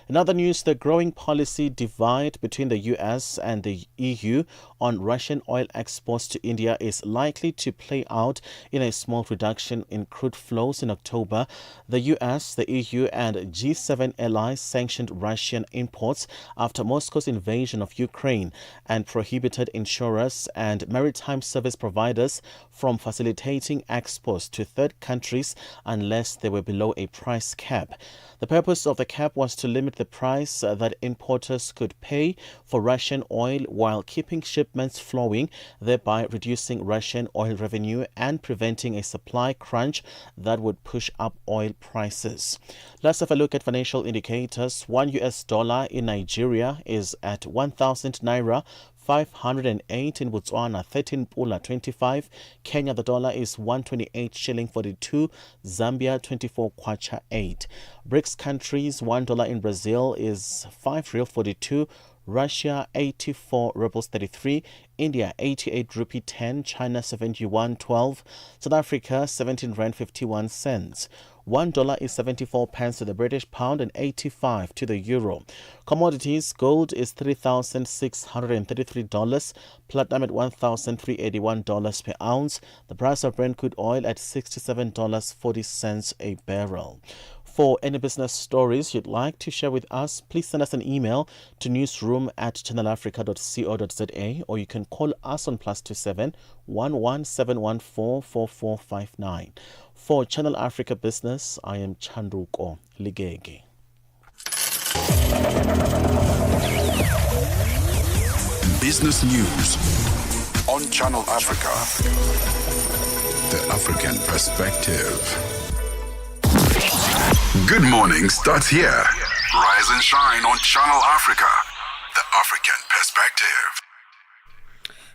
In other news, the growing policy divide between the US and the EU on Russian oil exports to India is likely to play out in a small reduction in crude flows in October. The US, the EU and G7 allies sanctioned Russian imports after Moscow's invasion of Ukraine and prohibited insurers and maritime service providers from facilitating exports to third countries unless they were below a price cap. The purpose of the cap was to limit the price that importers could pay for Russian oil while keeping shipments flowing, thereby reducing Russian oil revenue and preventing a supply crunch that would push up oil prices. Let's have a look at financial indicators. $1 in Nigeria is at 1,000 naira 508 in Botswana, 13 pula 25. Kenya, the dollar is 128 shilling 42. Zambia, 24 kwacha 8. BRICS countries, $1 in Brazil is 5 real 42. Russia 84 rubles 33, India 88 rupee 10, China 71 12, South Africa 17 rand 51 cents. $1 is 74 pence to the British pound and 85 to the euro. Commodities: gold is $3,633, platinum at $1,381 per ounce, the price of Brent crude oil at $67.40 a barrel. For any business stories you'd like to share with us, please send us an email to newsroom@channelafrica.co.za, or you can call us on +27 11 714 4459. For Channel Africa Business, I am Chandruko Ligege. Business News on Channel Africa. The African Perspective. Good morning starts here. Rise and shine on Channel Africa. The African Perspective.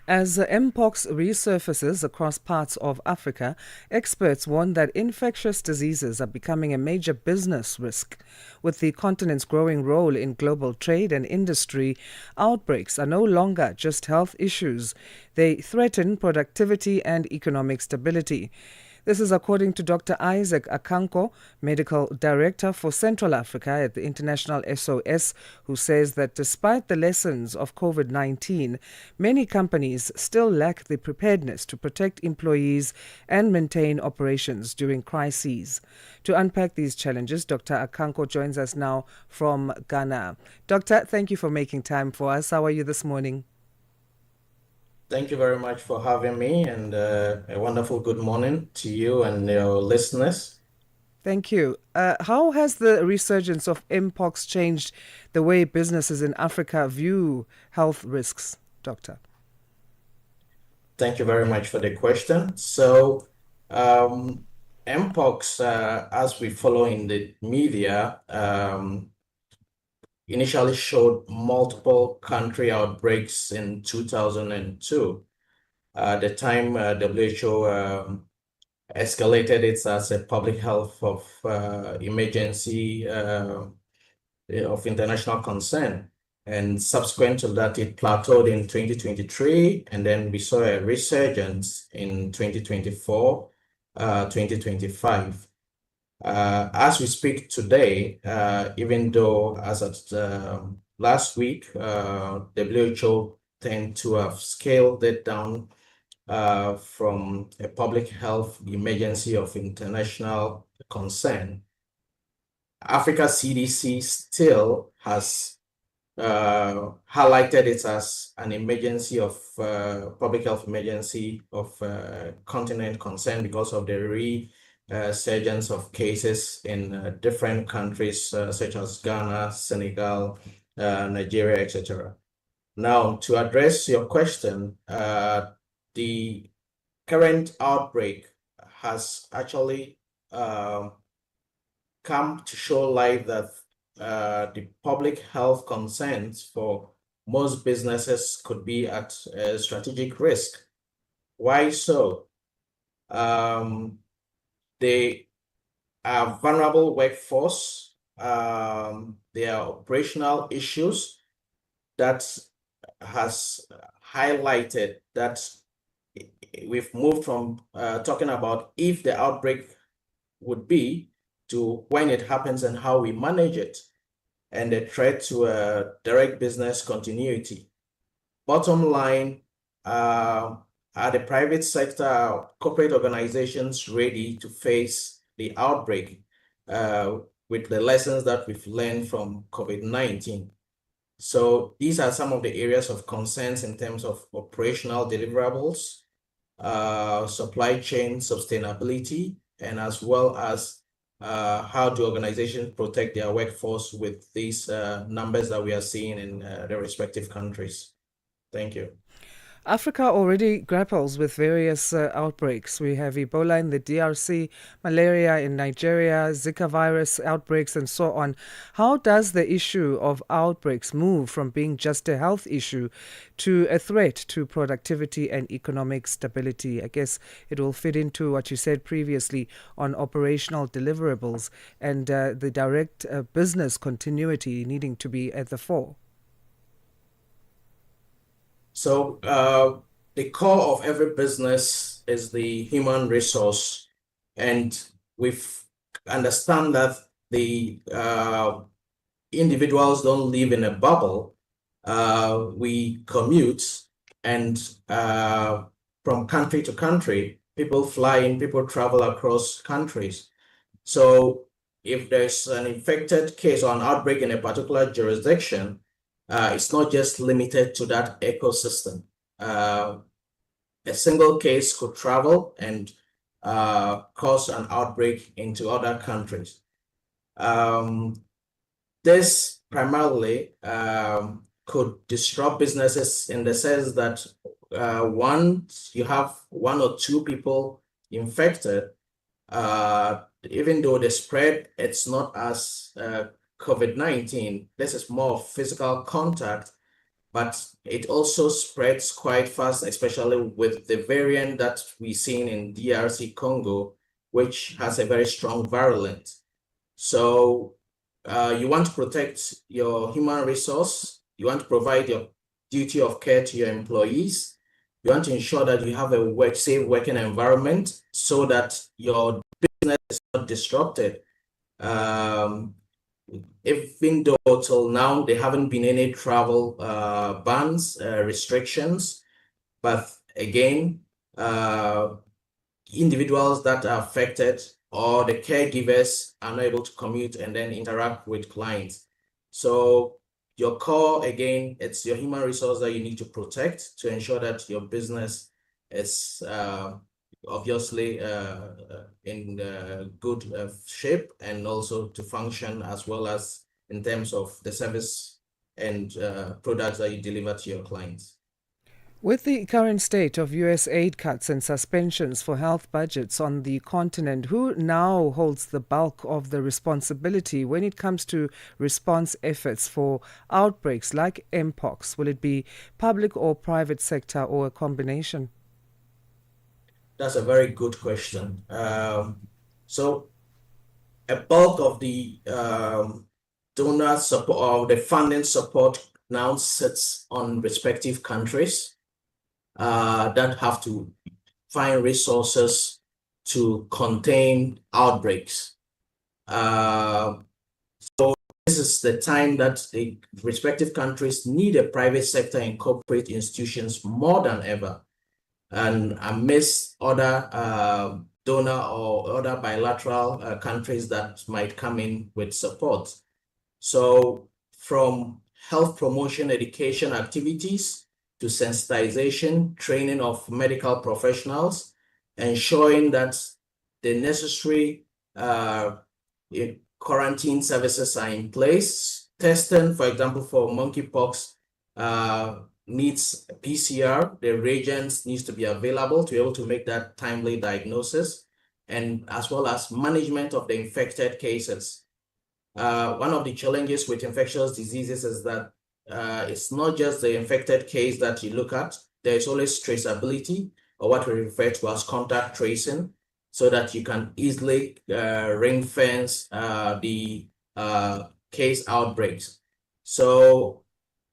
As mpox resurfaces across parts of Africa, experts warn that infectious diseases are becoming a major business risk. With the continent's growing role in global trade and industry, outbreaks are no longer just health issues. They threaten productivity and economic stability. This is according to Dr. Isaac Akanko, Medical Director for Central Africa at the International SOS, who says that despite the lessons of COVID-19, many companies still lack the preparedness to protect employees and maintain operations during crises. To unpack these challenges, Dr. Akanko joins us now from Ghana. Doctor, thank you for making time for us. How are you this morning? Thank you very much for having me, and a wonderful good morning to you and your listeners. Thank you. How has the resurgence of mpox changed the way businesses in Africa view health risks, Doctor? Thank you very much for the question. So, mpox, as we follow in the media, initially showed multiple country outbreaks in 2002. At the time, WHO escalated it as a public health of emergency of international concern. And subsequent to that, it plateaued in 2023, and then we saw a resurgence in 2024, 2025. As we speak today, even though as of last week, WHO tend to have scaled it down from a public health emergency of international concern, Africa CDC still has highlighted it as an emergency of public health emergency of continent concern because of the resurgence of cases in different countries such as Ghana, Senegal, Nigeria, etc. Now, to address your question, the current outbreak has actually come to show light that the public health concerns for most businesses could be at strategic risk. Why so? They are vulnerable workforce. There are operational issues that has highlighted that we've moved from talking about if the outbreak would be to when it happens and how we manage it, and the threat to direct business continuity. Bottom line, are the private sector, corporate organizations ready to face the outbreak with the lessons that we've learned from COVID-19? So these are some of the areas of concerns in terms of operational deliverables, supply chain sustainability, and as well as how do organizations protect their workforce with these numbers that we are seeing in their respective countries. Thank you. Africa already grapples with various outbreaks. We have Ebola in the DRC, malaria in Nigeria, Zika virus outbreaks, and so on. How does the issue of outbreaks move from being just a health issue to a threat to productivity and economic stability? I guess it will fit into what you said previously on operational deliverables and the direct business continuity needing to be at the fore. So the core of every business is the human resource, and we understand that the individuals don't live in a bubble. We commute, and from country to country, people fly in, people travel across countries. So if there's an infected case or an outbreak in a particular jurisdiction, it's not just limited to that ecosystem. A single case could travel and cause an outbreak into other countries. This primarily could disrupt businesses in the sense that once you have one or two people infected, even though the spread, it's not as COVID-19, this is more physical contact, but it also spreads quite fast, especially with the variant that we've seen in DRC Congo, which has a very strong virulence. So you want to protect your human resource, you want to provide your duty of care to your employees, you want to ensure that you have a safe working environment so that your business is not disrupted. Even though till now there haven't been any travel bans, restrictions, but again, individuals that are affected or the caregivers are not able to commute and then interact with clients. So your core, again, it's your human resource that you need to protect to ensure that your business is obviously in good shape, and also to function as well as in terms of the service and products that you deliver to your clients. With the current state of U.S. aid cuts and suspensions for health budgets on the continent, who now holds the bulk of the responsibility when it comes to response efforts for outbreaks like Mpox? Will it be public or private sector, or a combination? That's a very good question. So a bulk of the donor support or the funding support now sits on respective countries that have to find resources to contain outbreaks. So this is the time that the respective countries need a private sector and corporate institutions more than ever. And amidst other donor or other bilateral countries that might come in with support. So from health promotion education activities to sensitization, training of medical professionals, ensuring that the necessary quarantine services are in place, testing, for example, for monkeypox needs PCR. The reagents needs to be available to be able to make that timely diagnosis, and as well as management of the infected cases. One of the challenges with infectious diseases is that it's not just the infected case that you look at. There is always traceability, or what we refer to as contact tracing, so that you can easily ring fence the case outbreaks. So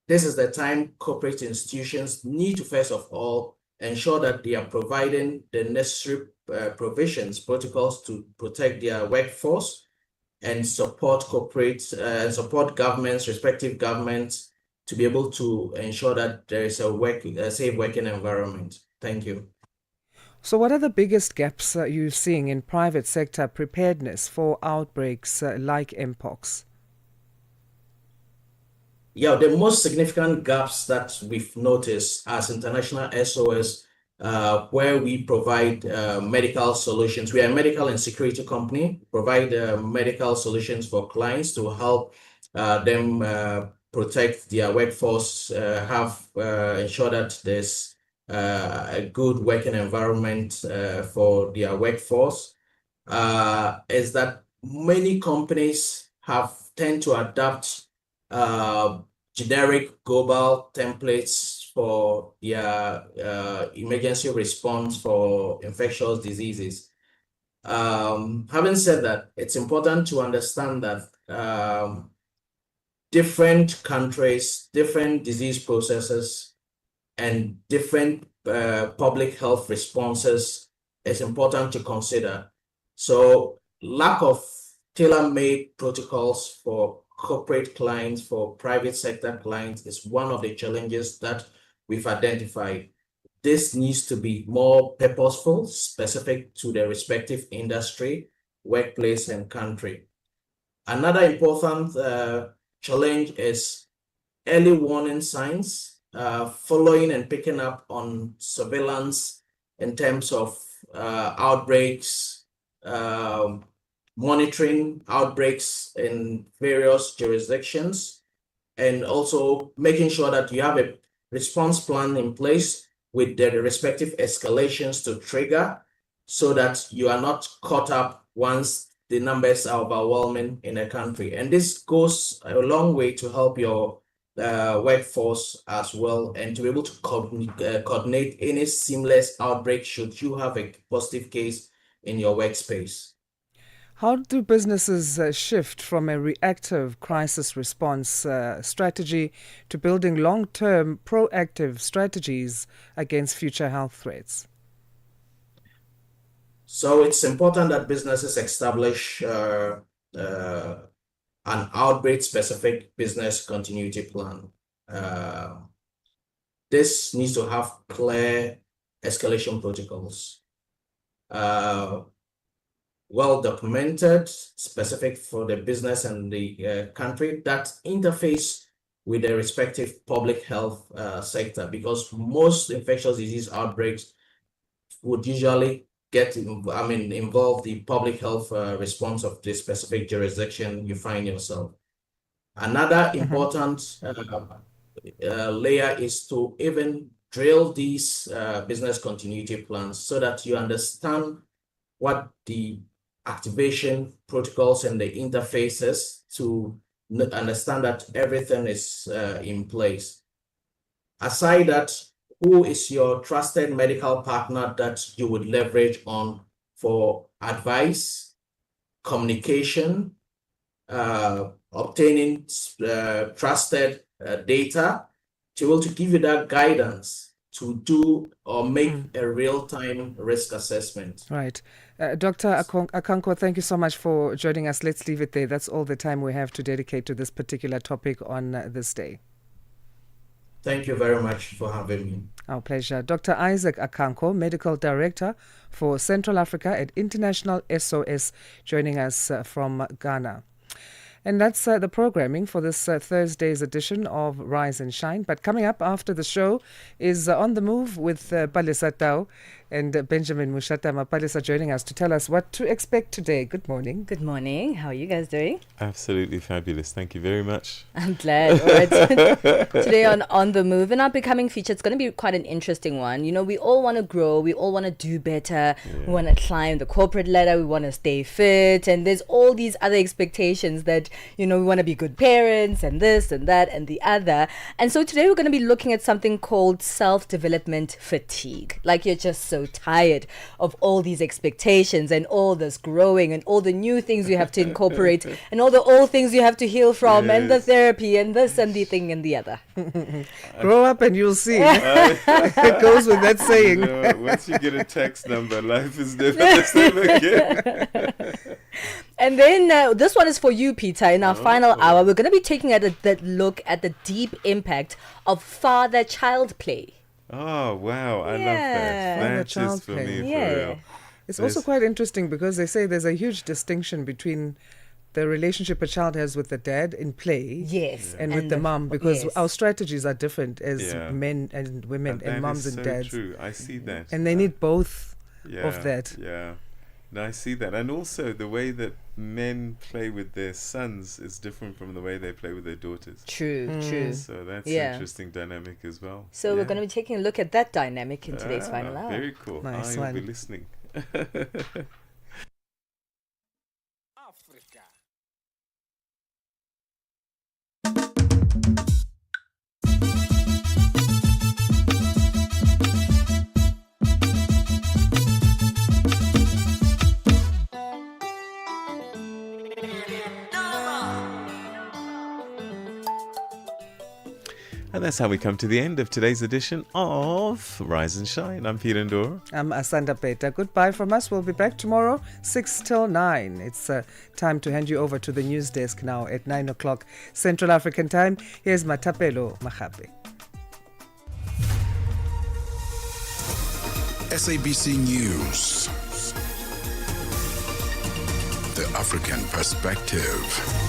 this is the time corporate institutions need to, first of all, ensure that they are providing the necessary provisions, protocols to protect their workforce, and support support governments, respective governments, to be able to ensure that there is a safe working environment. Thank you. So what are the biggest gaps you're seeing in private sector preparedness for outbreaks like Mpox? Yeah, the most significant gaps that we've noticed as international SOS, where we provide medical solutions. We are a medical and security company, provide medical solutions for clients to help them protect their workforce, ensure that there's a good working environment for their workforce. Is that many companies tend to adopt generic global templates for their emergency response for infectious diseases. Having said that, it's important to understand that different countries, different disease processes, and different public health responses is important to consider. So lack of tailor-made protocols for corporate clients, for private sector clients, is one of the challenges that we've identified. This needs to be more purposeful, specific to the respective industry, workplace, and country. Another important challenge is early warning signs, following and picking up on surveillance in terms of outbreaks, monitoring outbreaks in various jurisdictions, and also making sure that you have a response plan in place with the respective escalations to trigger, so that you are not caught up once the numbers are overwhelming in a country. And this goes a long way to help your workforce as well, and to be able to coordinate any seamless outbreak should you have a positive case in your workspace. How do businesses shift from a reactive crisis response strategy to building long-term proactive strategies against future health threats? So it's important that businesses establish an outbreak-specific business continuity plan. This needs to have clear escalation protocols, well documented, specific for the business and the country, that interface with the respective public health sector, because most infectious disease outbreaks would usually involve the public health response of the specific jurisdiction you find yourself. Another important layer is to even drill these business continuity plans, so that you understand what the activation protocols and the interfaces, to understand that everything is in place. Aside that, who is your trusted medical partner that you would leverage on for advice, communication, obtaining trusted data, to be able to give you that guidance to do or make a real-time risk assessment. Right. Dr. Akanko, thank you so much for joining us. Let's leave it there. That's all the time we have to dedicate to this particular topic on this day. Thank you very much for having me. Our pleasure. Dr. Isaac Akanko, Medical Director for Central Africa at International SOS, joining us from Ghana. And that's the programming for this Thursday's edition of Rise and Shine. But coming up after the show is On the Move with Palesa Tau. and Benjamin Mushata Mapalis are joining us to tell us what to expect today. Good morning. Good morning. How are you guys doing? Absolutely fabulous. Thank you very much. I'm glad. All right. Today on The Move, in our becoming feature, it's going to be quite an interesting one. You know, we all want to grow. We all want to do better. Yeah. We want to climb the corporate ladder. We want to stay fit. And there's all these other expectations that, you know, we want to be good parents and this and that and the other. And so today we're going to be looking at something called self-development fatigue. Like, you're just so tired of all these expectations and all this growing and all the new things you have to incorporate and all the old things you have to heal from and the therapy and this and the thing and the other. Grow up and you'll see. It goes with that saying. Once you get a text number, life is never the same again. And then this one is for you, Peter. In our final hour, we're going to be taking a look at the deep impact of father-child play. Oh, wow. I love that. That's just for me, for real. It's also quite interesting because they say there's a huge distinction between the relationship a child has with the dad in play and with the mom, because our strategies are different as men and women and moms and dads. True. I see that. And they need both of that. Yeah. No, I see that. And also the way that men play with their sons is different from the way they play with their daughters. True. So that's an interesting dynamic as well. So we're going to be taking a look at that dynamic in today's final hour. Very cool. Nice I will be listening. And that's how we come to the end of today's edition of Rise and Shine. I'm Peter Ndoro. I'm Asanda Beda. Goodbye from us. We'll be back tomorrow, 6 till 9. It's time to hand you over to the news desk now at 9 o'clock Central African time. Here's Matapelo Mahape. SABC News. The African Perspective.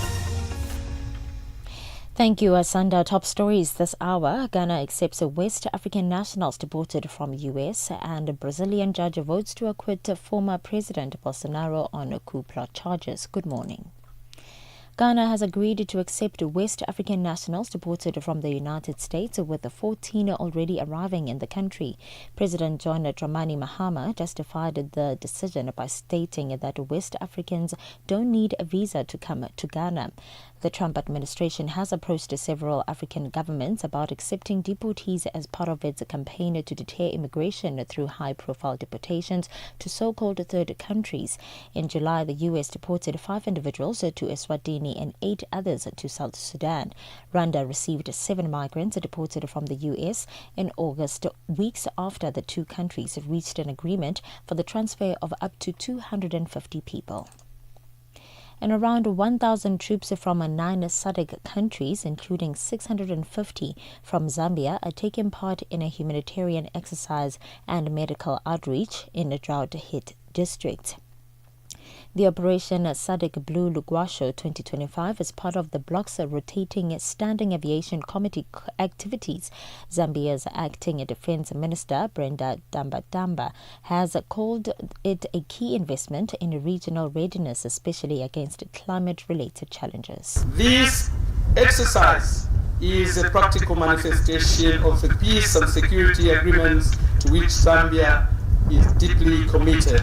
Thank you, Asanda. Top stories this hour. Ghana accepts West African nationals deported from US, and a Brazilian judge votes to acquit former President Bolsonaro on coup plot charges. Good morning. Ghana has agreed to accept West African nationals deported from the United States, with 14 already arriving in the country. President John Dramani Mahama justified the decision by stating that West Africans don't need a visa to come to Ghana. The Trump administration has approached several African governments about accepting deportees as part of its campaign to deter immigration through high-profile deportations to so-called third countries. In July, the U.S. deported 5 individuals to Eswatini and 8 others to South Sudan. Rwanda received 7 migrants deported from the U.S. in August, weeks after the two countries reached an agreement for the transfer of up to 250 people. And around 1,000 troops from 9 SADC countries, including 650 from Zambia, are taking part in a humanitarian exercise and medical outreach in a drought-hit district. The Operation SADC Blue Lugwasho 2025 is part of the bloc's rotating Standing Aviation Committee activities. Zambia's acting Defense Minister, Brenda Damba, has called it a key investment in regional readiness, especially against climate-related challenges. This exercise is a practical manifestation of the peace and security agreements to which Zambia is deeply committed.